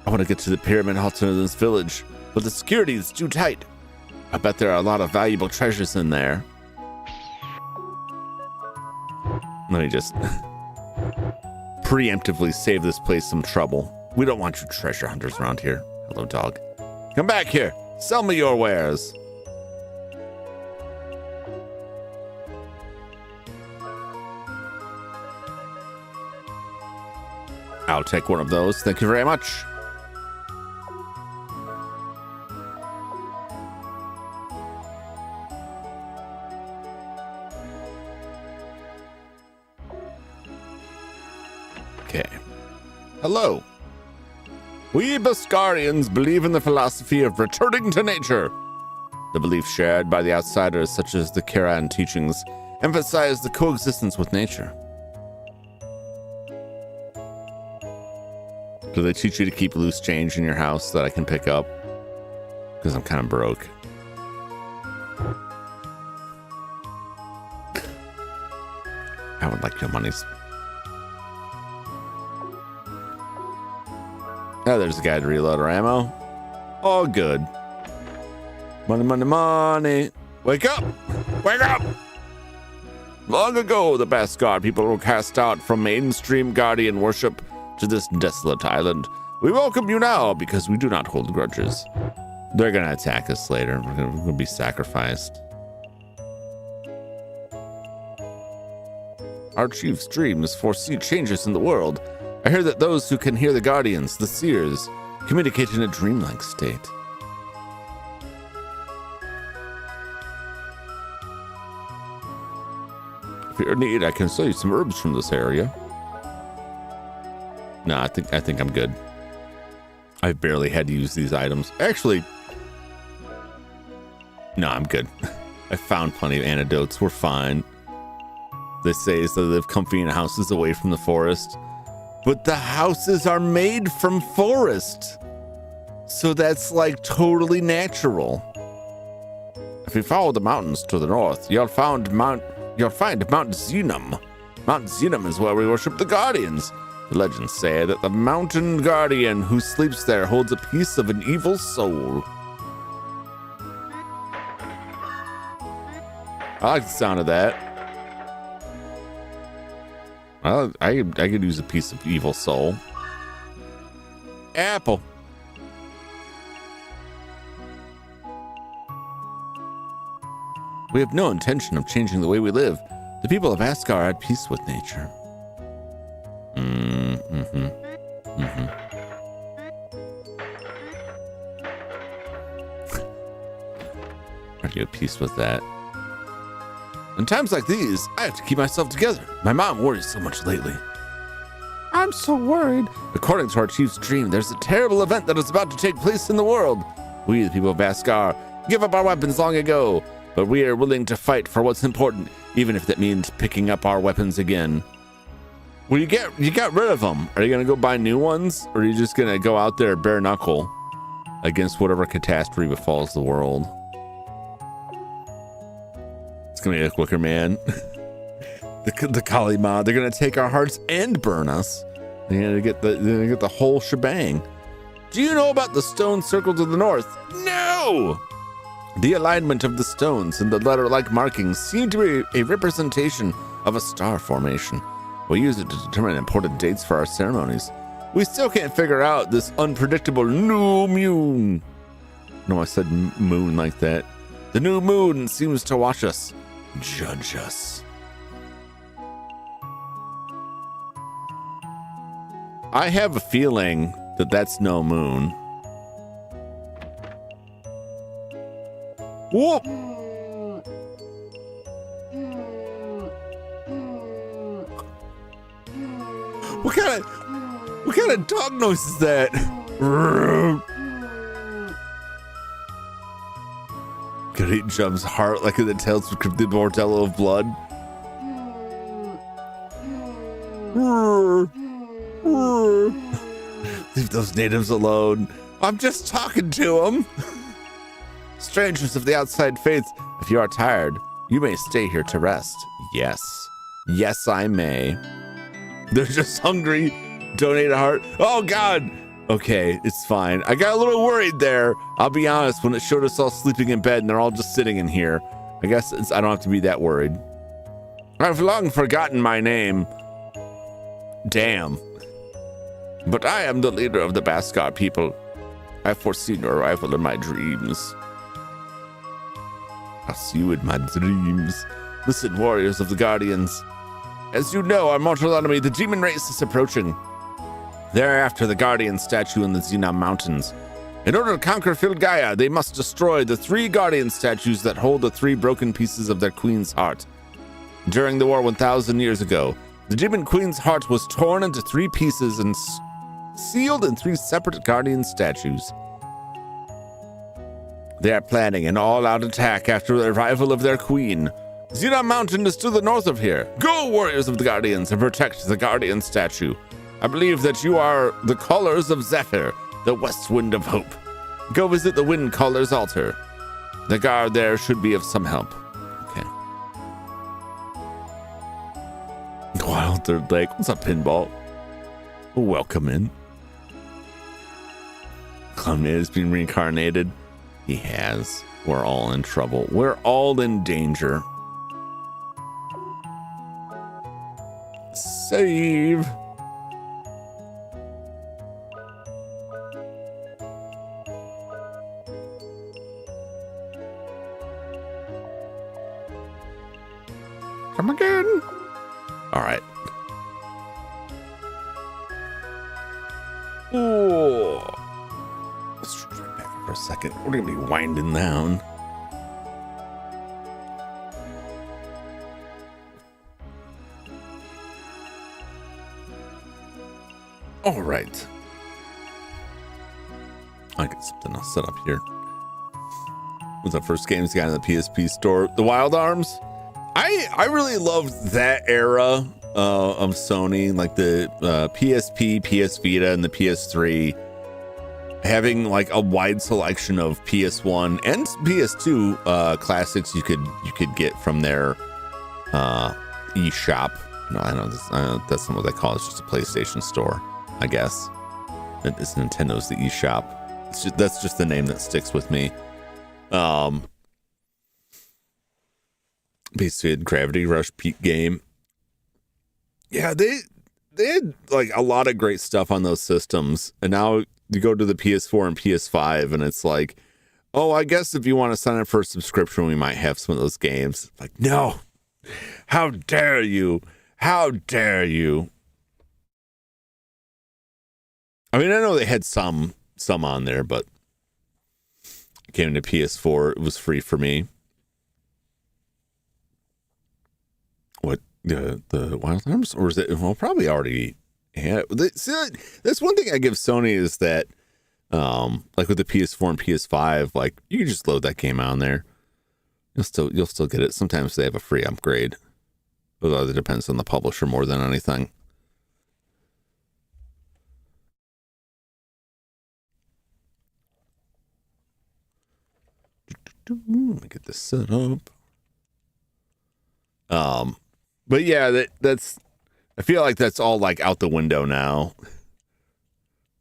I want to get to the pyramid altar in this village, but the security is too tight. I bet there are a lot of valuable treasures in there. Let me just preemptively save this place some trouble. We don't want you treasure hunters around here. Hello, dog. Come back here. Sell me your wares. I'll take one of those. Thank you very much. Okay. Hello. We Beskarians believe in the philosophy of returning to nature. The belief shared by the outsiders, such as the Kiran teachings, emphasize the coexistence with nature. Do they teach you to keep loose change in your house that I can pick up? Because I'm kind of broke. I would like your monies. Oh, there's a guy to reload our ammo. All good. Money, money, money. Wake up! Wake up! Long ago, the Beskar people were cast out from mainstream guardian worship to this desolate island. We welcome you now because we do not hold grudges. They're gonna attack us later. We're gonna be sacrificed. Our chief's dream is to foresee changes in the world. I hear that those who can hear the guardians, the seers, communicate in a dreamlike state. If you're in need, I can sell you some herbs from this area. No, I think I'm good. I've barely had to use these items. Actually, no, I'm good. I found plenty of antidotes. We're fine. They say so they live comfy in houses away from the forest. But the houses are made from forest. So that's like totally natural. If you follow the mountains to the north, you'll find Mount Zenum. Mount Zenum is where we worship the guardians. The legends say that the mountain guardian who sleeps there holds a piece of an evil soul. I like the sound of that. I could use a piece of evil soul. Apple. We have no intention of changing the way we live. The people of Askar are at peace with nature. be of peace with that. In times like these, I have to keep myself together. My mom worries so much lately. I'm so worried. According to our chief's dream, there's a terrible event that is about to take place in the world. We, the people of Baskar, give up our weapons long ago, but we are willing to fight for what's important, even if that means picking up our weapons again. Well, you got rid of them. Are you gonna go buy new ones, or are you just gonna go out there bare knuckle against whatever catastrophe befalls the world? It's gonna be a Wicker Man. the Kali Ma. They're gonna take our hearts and burn us. They're gonna get the whole shebang. Do you know about the stone circle to the north? No! The alignment of the stones and the letter-like markings seem to be a representation of a star formation. We use it to determine important dates for our ceremonies. We still can't figure out this unpredictable new moon. No, I said moon like that. The new moon seems to watch us, judge us. I have a feeling that that's no moon. Whoa! What kind of dog noise is that? Could eat Jum's heart like in the Tales of the Bordello of Blood. Leave those natives alone. I'm just talking to them. Strangers of the outside faith, if you are tired, you may stay here to rest. Yes. Yes, I may. They're just hungry. Donate a heart. Oh, God. Okay, it's fine. I got a little worried there. I'll be honest, when it showed us all sleeping in bed and they're all just sitting in here. I guess I don't have to be that worried. I've long forgotten my name. Damn. But I am the leader of the Baskar people. I've foreseen your arrival in my dreams. I'll see you in my dreams. Listen, warriors of the Guardians. As you know, our mortal enemy, the demon race, is approaching. Thereafter, the Guardian statue in the Xenam Mountains. In order to conquer Filgaia, they must destroy the 3 Guardian statues that hold the 3 broken pieces of their queen's heart. During the war 1,000 years ago, the demon queen's heart was torn into 3 pieces and sealed in 3 separate Guardian statues. They are planning an all-out attack after the arrival of their queen. Xenam Mountain is to the north of here. Go, warriors of the Guardians, and protect the Guardian statue. I believe that you are the callers of Zephyr, the west wind of hope. Go visit the wind caller's altar. The guard there should be of some help. Okay. Wild Third Lake. What's up, Pinball? Welcome in. Clown Man has been reincarnated. He has. We're all in trouble. We're all in danger. Save. Come again. All right. Oh. Let's drink back for a second. We're going to be winding down. All right. I got something else set up here. What's the first games got in the PSP store? The Wild Arms? I really loved that era of Sony, like the PSP, PS Vita, and the PS3, having like a wide selection of PS1 and PS2 classics you could get from their eShop. No, I know that's not what they call it. It's just a PlayStation store, I guess. It's Nintendo's the eShop. That's just the name that sticks with me. Basically, a Gravity Rush Peak game. Yeah, they had like a lot of great stuff on those systems, and now you go to the PS4 and PS5, and it's like, oh, I guess if you want to sign up for a subscription, we might have some of those games. Like, no, how dare you? How dare you? I mean, I know they had some on there, but it came to PS4, it was free for me. What, the Wild Arms? Or is it, well, probably already had it. See, that's one thing I give Sony is that, like with the PS4 and PS5, like you can just load that game on there. You'll still get it. Sometimes they have a free upgrade. Although it depends on the publisher more than anything. Let me get this set up. But yeah, that's I feel like that's all like out the window now.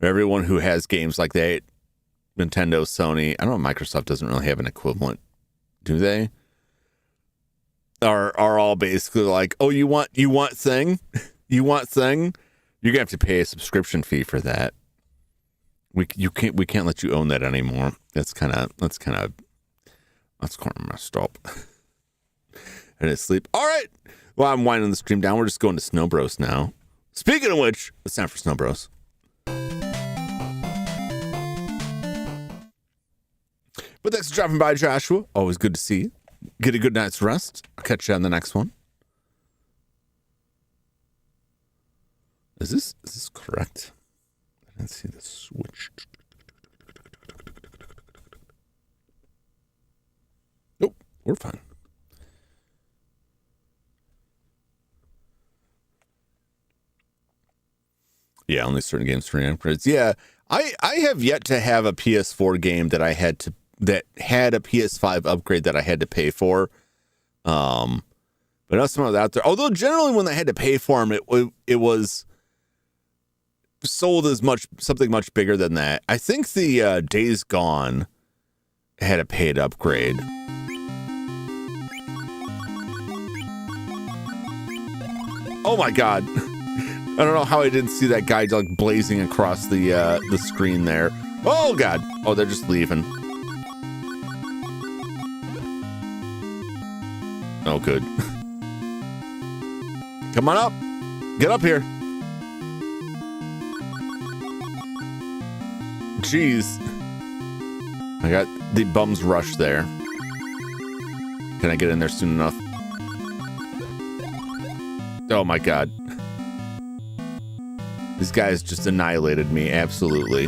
Everyone who has games like that, Nintendo, Sony, I don't know, Microsoft doesn't really have an equivalent, do they? Are all basically like, oh, you want Thing? You want Thing? You're gonna have to pay a subscription fee for that. We can't let you own that anymore. That's kind of messed up. And it's sleep. All right. Well, I'm winding the stream down. We're just going to Snow Bros now. Speaking of which, it's time for Snow Bros. But thanks for dropping by, Joshua. Always good to see you. Get a good night's rest. I'll catch you on the next one. Is this correct? I didn't see the switch. Nope, we're fine. Yeah, only certain games for upgrades. Yeah, I have yet to have a PS4 game that had a PS5 upgrade that I had to pay for. But not some of that out there. Although generally when they had to pay for them, it was sold as something much bigger than that. I think the Days Gone had a paid upgrade. Oh my god. I don't know how I didn't see that guy like blazing across the screen there. Oh god. Oh, they're just leaving. Oh good. Come on up. Get up here. Jeez. I got the bum's rush there. Can I get in there soon enough? Oh my god. This guy's just annihilated me, absolutely.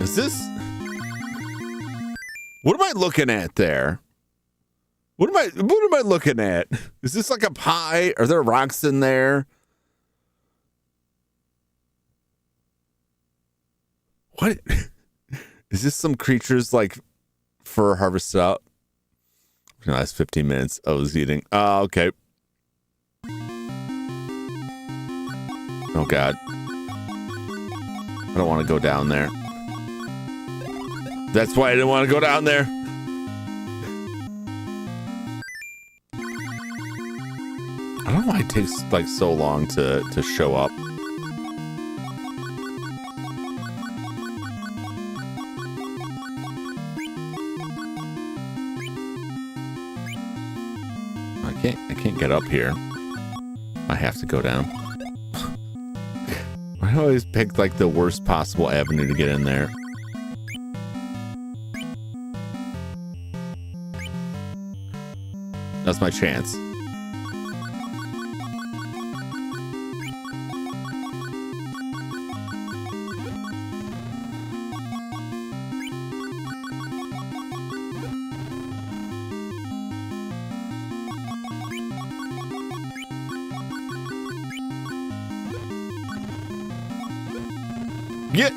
Is this... What am I looking at there? What am I looking at? Is this like a pie? Are there rocks in there? What? Is this some creatures like fur harvested out? For the last 15 minutes I was eating. Oh, okay. Oh god. I don't want to go down there. That's why I didn't want to go down there. I don't know why it takes like so long to show up. I can't get up here. I have to go down. I always pick like the worst possible avenue to get in there. That's my chance. Get.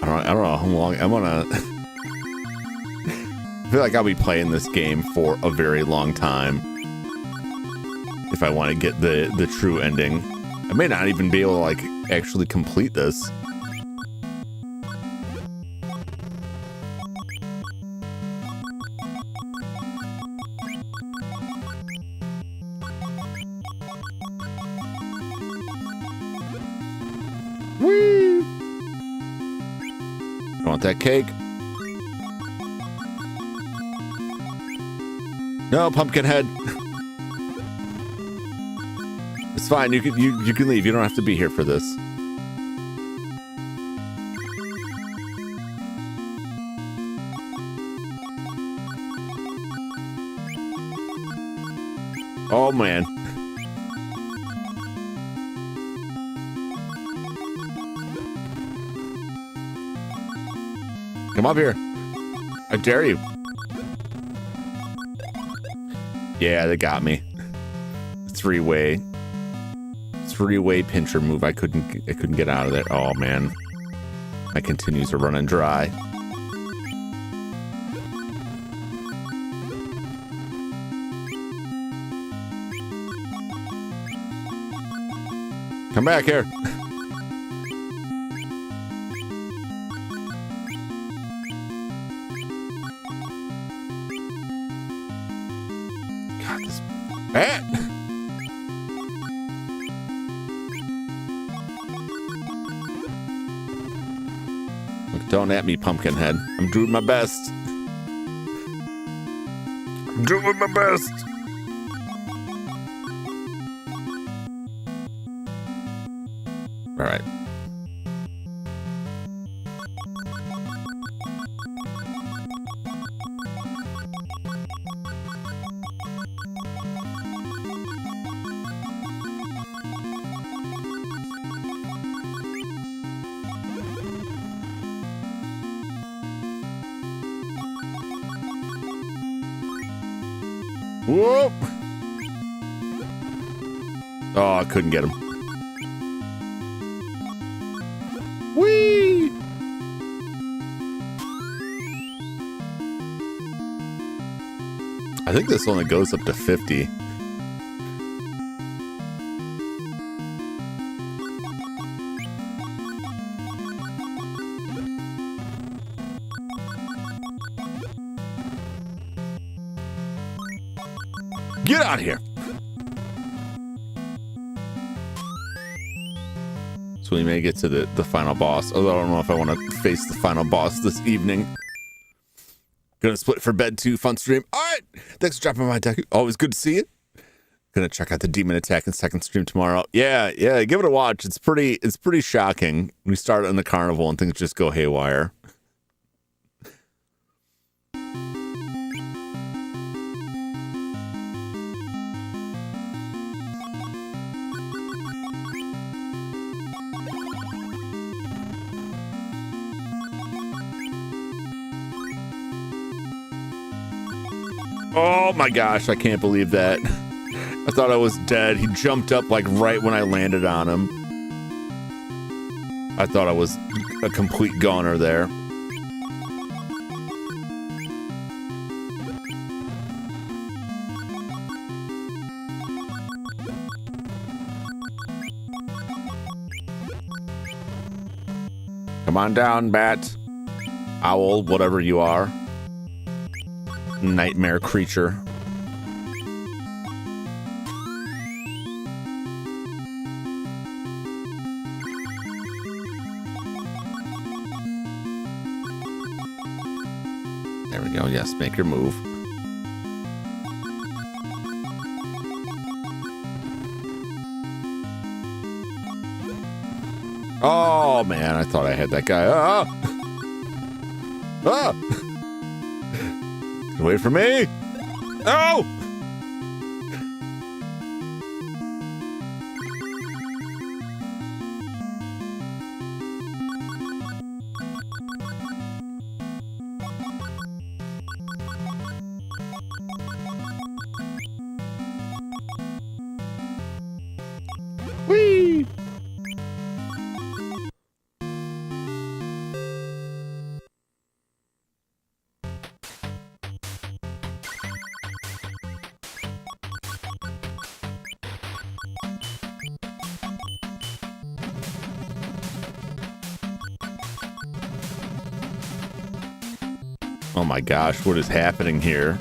I don't know how long I wanna. I feel like I'll be playing this game for a very long time if I want to get the true ending. I may not even be able to like actually complete this. Whee! I want that cake. No, Pumpkinhead. It's fine. You can leave. You don't have to be here for this. Oh man. Come up here. I dare you. Yeah, they got me. Three-way pincher move. I couldn't get out of there. Oh man. My continues are running dry. Come back here. God, this bat. Look, don't at me, Pumpkinhead. I'm doing my best. I'm doing my best. All right. Whoop! Oh, I couldn't get him. Whee! I think this only goes up to 50. Get out of here. So we may get to the final boss. Although I don't know if I want to face the final boss this evening. Gonna split for bed too. Fun stream. All right. Thanks for dropping by, Deku. Always good to see you. Gonna check out the Demon Attack and second stream tomorrow. Yeah. Give it a watch. It's pretty shocking. We start in the carnival and things just go haywire. Oh my gosh, I can't believe that. I thought I was dead. He jumped up like right when I landed on him. I thought I was a complete goner there. Come on down, bat. Owl, whatever you are. Nightmare creature. There we go. Yes, make your move. Oh man, I thought I had that guy. Wait for me. Oh! Whee! Oh my gosh, what is happening here?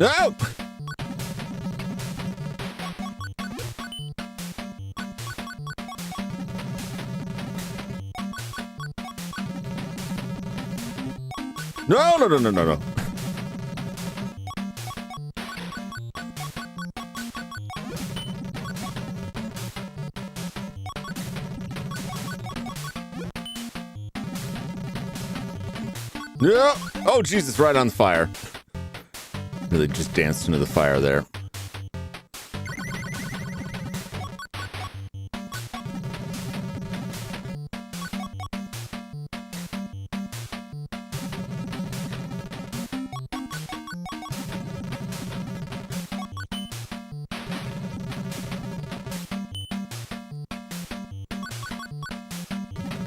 No! No, no, no, no, no, no. No! Oh, Jesus, right on the fire. Really just danced into the fire there.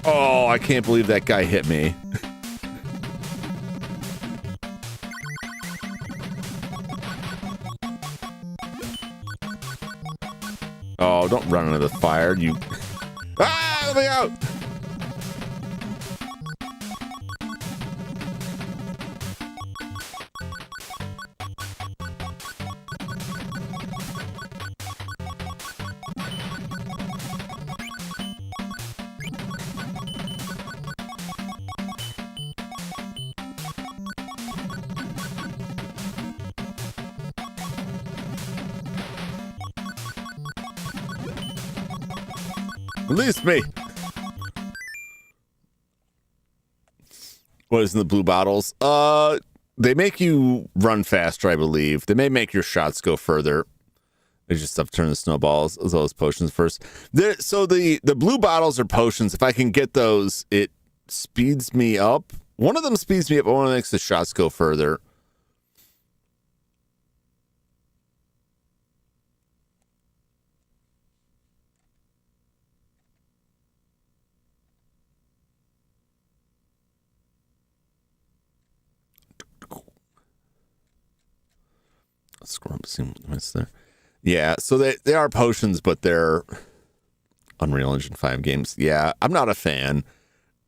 Oh, I can't believe that guy hit me. Oh, don't run into the fire, you... Ah, let me out! Release me! What is in the blue bottles? They make you run faster, I believe. They may make your shots go further. They just have to turn the snowballs as well as potions first. So the blue bottles are potions. If I can get those, it speeds me up. One of them speeds me up, but one of them makes the shots go further. Scroll up, see what's there. Yeah, so they are potions, but they're Unreal Engine 5 games. Yeah, I'm not a fan.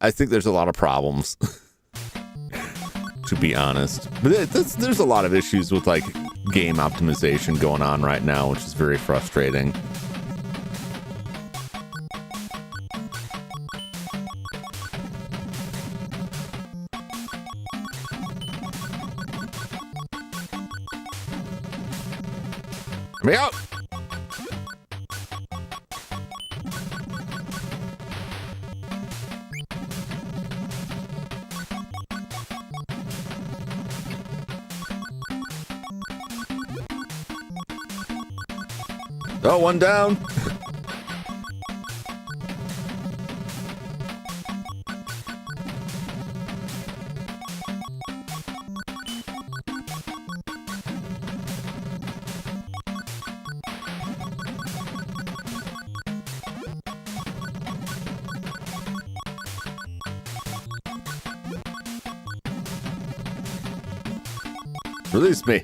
I think there's a lot of problems, to be honest. But there's a lot of issues with like game optimization going on right now, which is very frustrating. Me out! Oh, one down. Release me.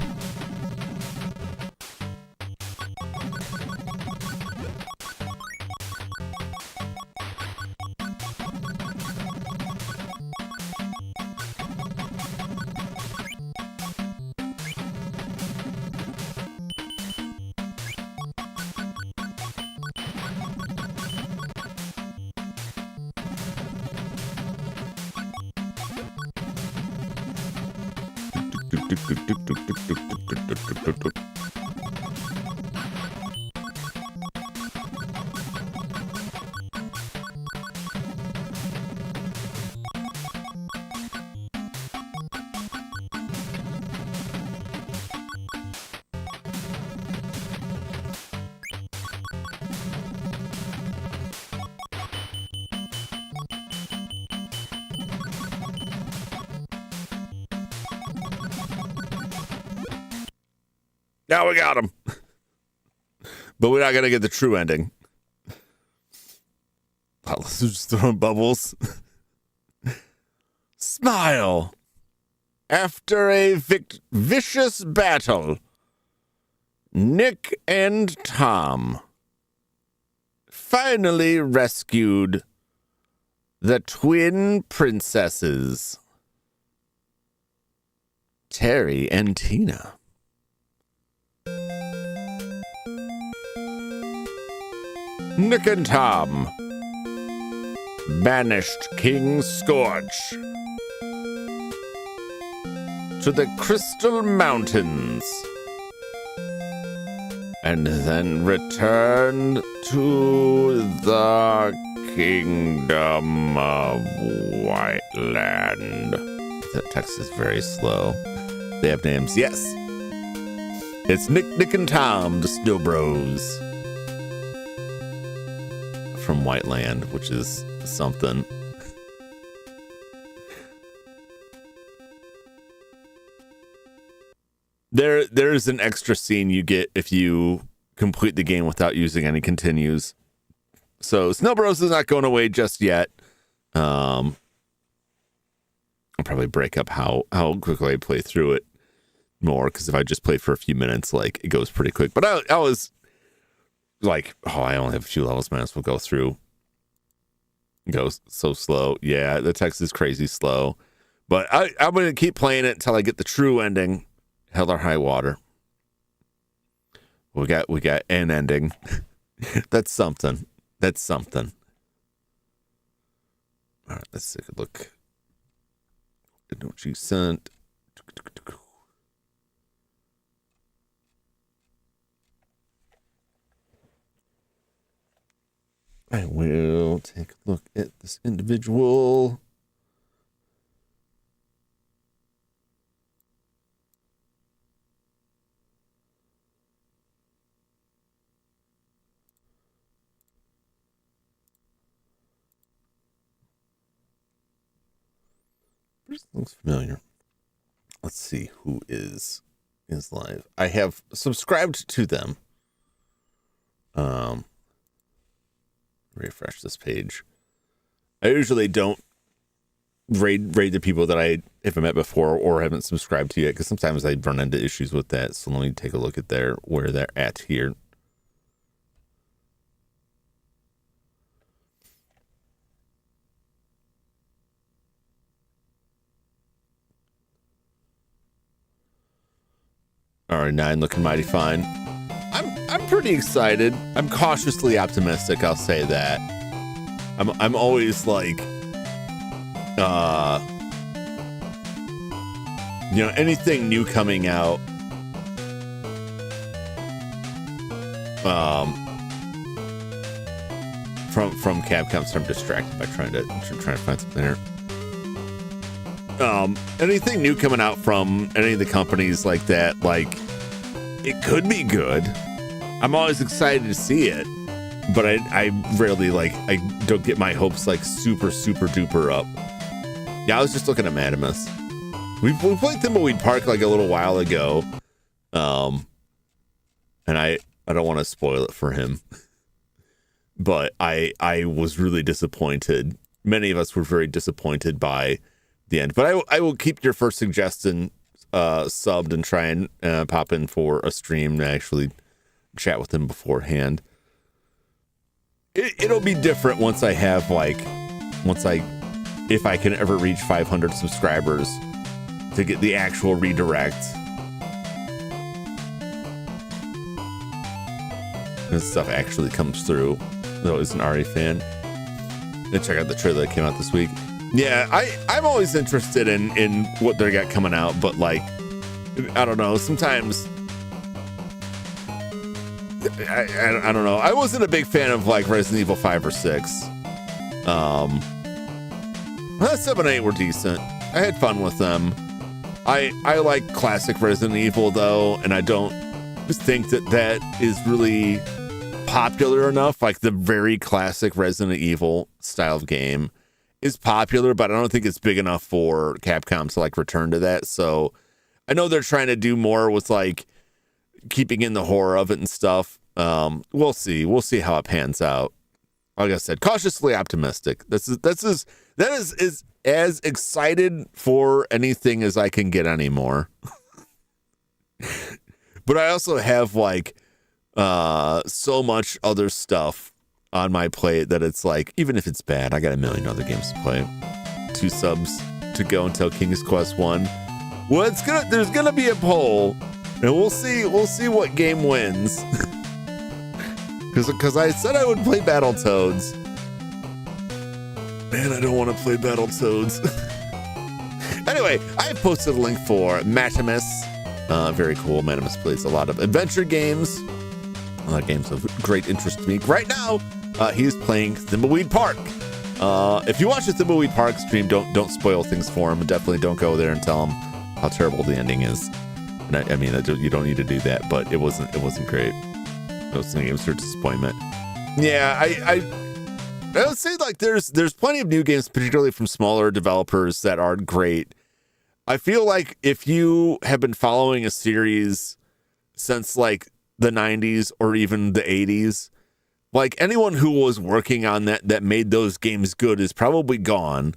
Now we got him. But we're not going to get the true ending. Let's just throwing bubbles. Smile. After a vicious battle, Nick and Tom finally rescued the twin princesses, Terry and Tina. Nick and Tom. Banished King Scorch to the Crystal Mountains, and then returned to the Kingdom of Whiteland. That text is very slow. They have names. Yes. It's Nick, and Tom, the Snow Bros. From Whiteland, which is something. There's an extra scene you get if you complete the game without using any continues. So Snow Bros is not going away just yet. I'll probably break up how quickly I play through it more, because if I just play for a few minutes, like, it goes pretty quick. But I was like, oh, I only have a few levels, might as well go through. It goes so slow. Yeah, the text is crazy slow. But I'm going to keep playing it until I get the true ending. Hell or high water. We got an ending. That's something. That's something. All right, let's take a look. What you sent. I will take a look at this individual. This looks familiar. Let's see who is live. I have subscribed to them. Refresh this page. I usually don't raid the people that I haven't met before or haven't subscribed to yet, because sometimes I run into issues with that. So let me take a look at where they're at here. R9 looking mighty fine. I'm pretty excited. I'm cautiously optimistic, I'll say that. I'm always like, anything new coming out, from Capcom. So I'm distracted by trying to find something here. Anything new coming out from any of the companies like that, like, it could be good. I'm always excited to see it, but I rarely, like, I don't get my hopes like super duper up. Yeah, I was just looking at Madamus. We played Thimbleweed Park like a little while ago, and I don't want to spoil it for him, but I was really disappointed. Many of us were very disappointed by the end, but I will keep your first suggestion subbed and try and pop in for a stream to actually chat with him beforehand. It'll be different once I have, like, if I can ever reach 500 subscribers to get the actual redirect. This stuff actually comes through, though is an Ari fan. And check out the trailer that came out this week. Yeah, I'm always interested in what they got coming out, but, like, I don't know, sometimes I don't know. I wasn't a big fan of, like, Resident Evil 5 or 6. 7 and 8 were decent. I had fun with them. I like classic Resident Evil, though, and I don't think that is really popular enough. Like, the very classic Resident Evil style of game is popular, but I don't think it's big enough for Capcom to, like, return to that. So I know they're trying to do more with, like, keeping in the horror of it and stuff. We'll see how it pans out. Like I said, cautiously optimistic. That is as excited for anything as I can get anymore. But I also have, like, so much other stuff on my plate that it's like, even if it's bad, I got a million other games to play. 2 subs to go until King's Quest 1. Well, there's gonna be a poll, and we'll see what game wins. Because I said I would play Battletoads. Man, I don't want to play Battletoads. Anyway, I posted a link for Matimus. Very cool. Matimus plays a lot of adventure games. A lot of games of great interest to me. Right now, he's playing Thimbleweed Park. If you watch the Thimbleweed Park stream, don't spoil things for him. Definitely don't go there and tell him how terrible the ending is. And I mean, you don't need to do that, but it wasn't great. It was a disappointment. Yeah, I would say like there's plenty of new games, particularly from smaller developers, that are great. I feel like if you have been following a series since like the 90s or even the 80s, like anyone who was working on that made those games good is probably gone.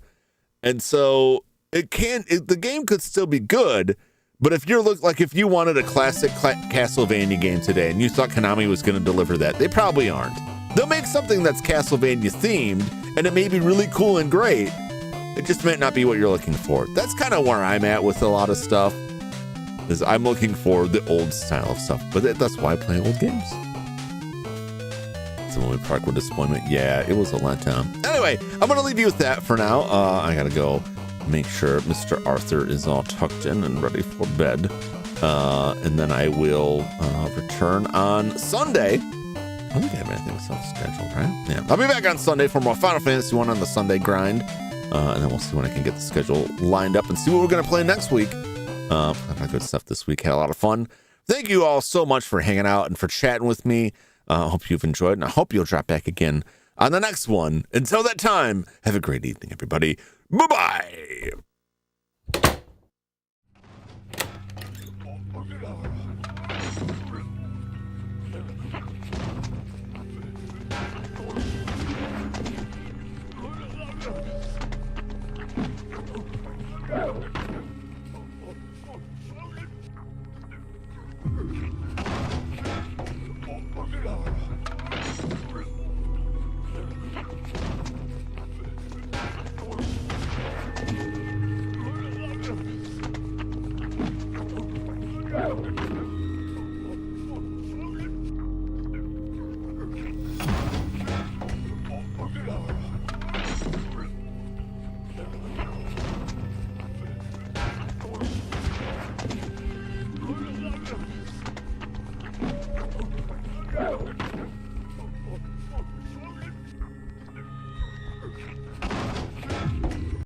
And so the game could still be good, but if you wanted a classic Castlevania game today and you thought Konami was going to deliver that, they probably aren't. They'll make something that's Castlevania themed, and it may be really cool and great. It just might not be what you're looking for. That's kind of where I'm at with a lot of stuff, is I'm looking for the old style of stuff, but that's why I play old games. Thimbleweed Park with disappointment. Yeah, it was a letdown. Anyway, I'm going to leave you with that for now. I got to go make sure Mr. Arthur is all tucked in and ready for bed. And then I will return on Sunday. I don't think I have anything self-scheduled, right? Yeah. I'll be back on Sunday for more Final Fantasy 1 on the Sunday grind. And then we'll see when I can get the schedule lined up and see what we're going to play next week. I've had good stuff this week. Had a lot of fun. Thank you all so much for hanging out and for chatting with me. I hope you've enjoyed, and I hope you'll drop back again on the next one. Until that time, have a great evening, everybody. Bye-bye.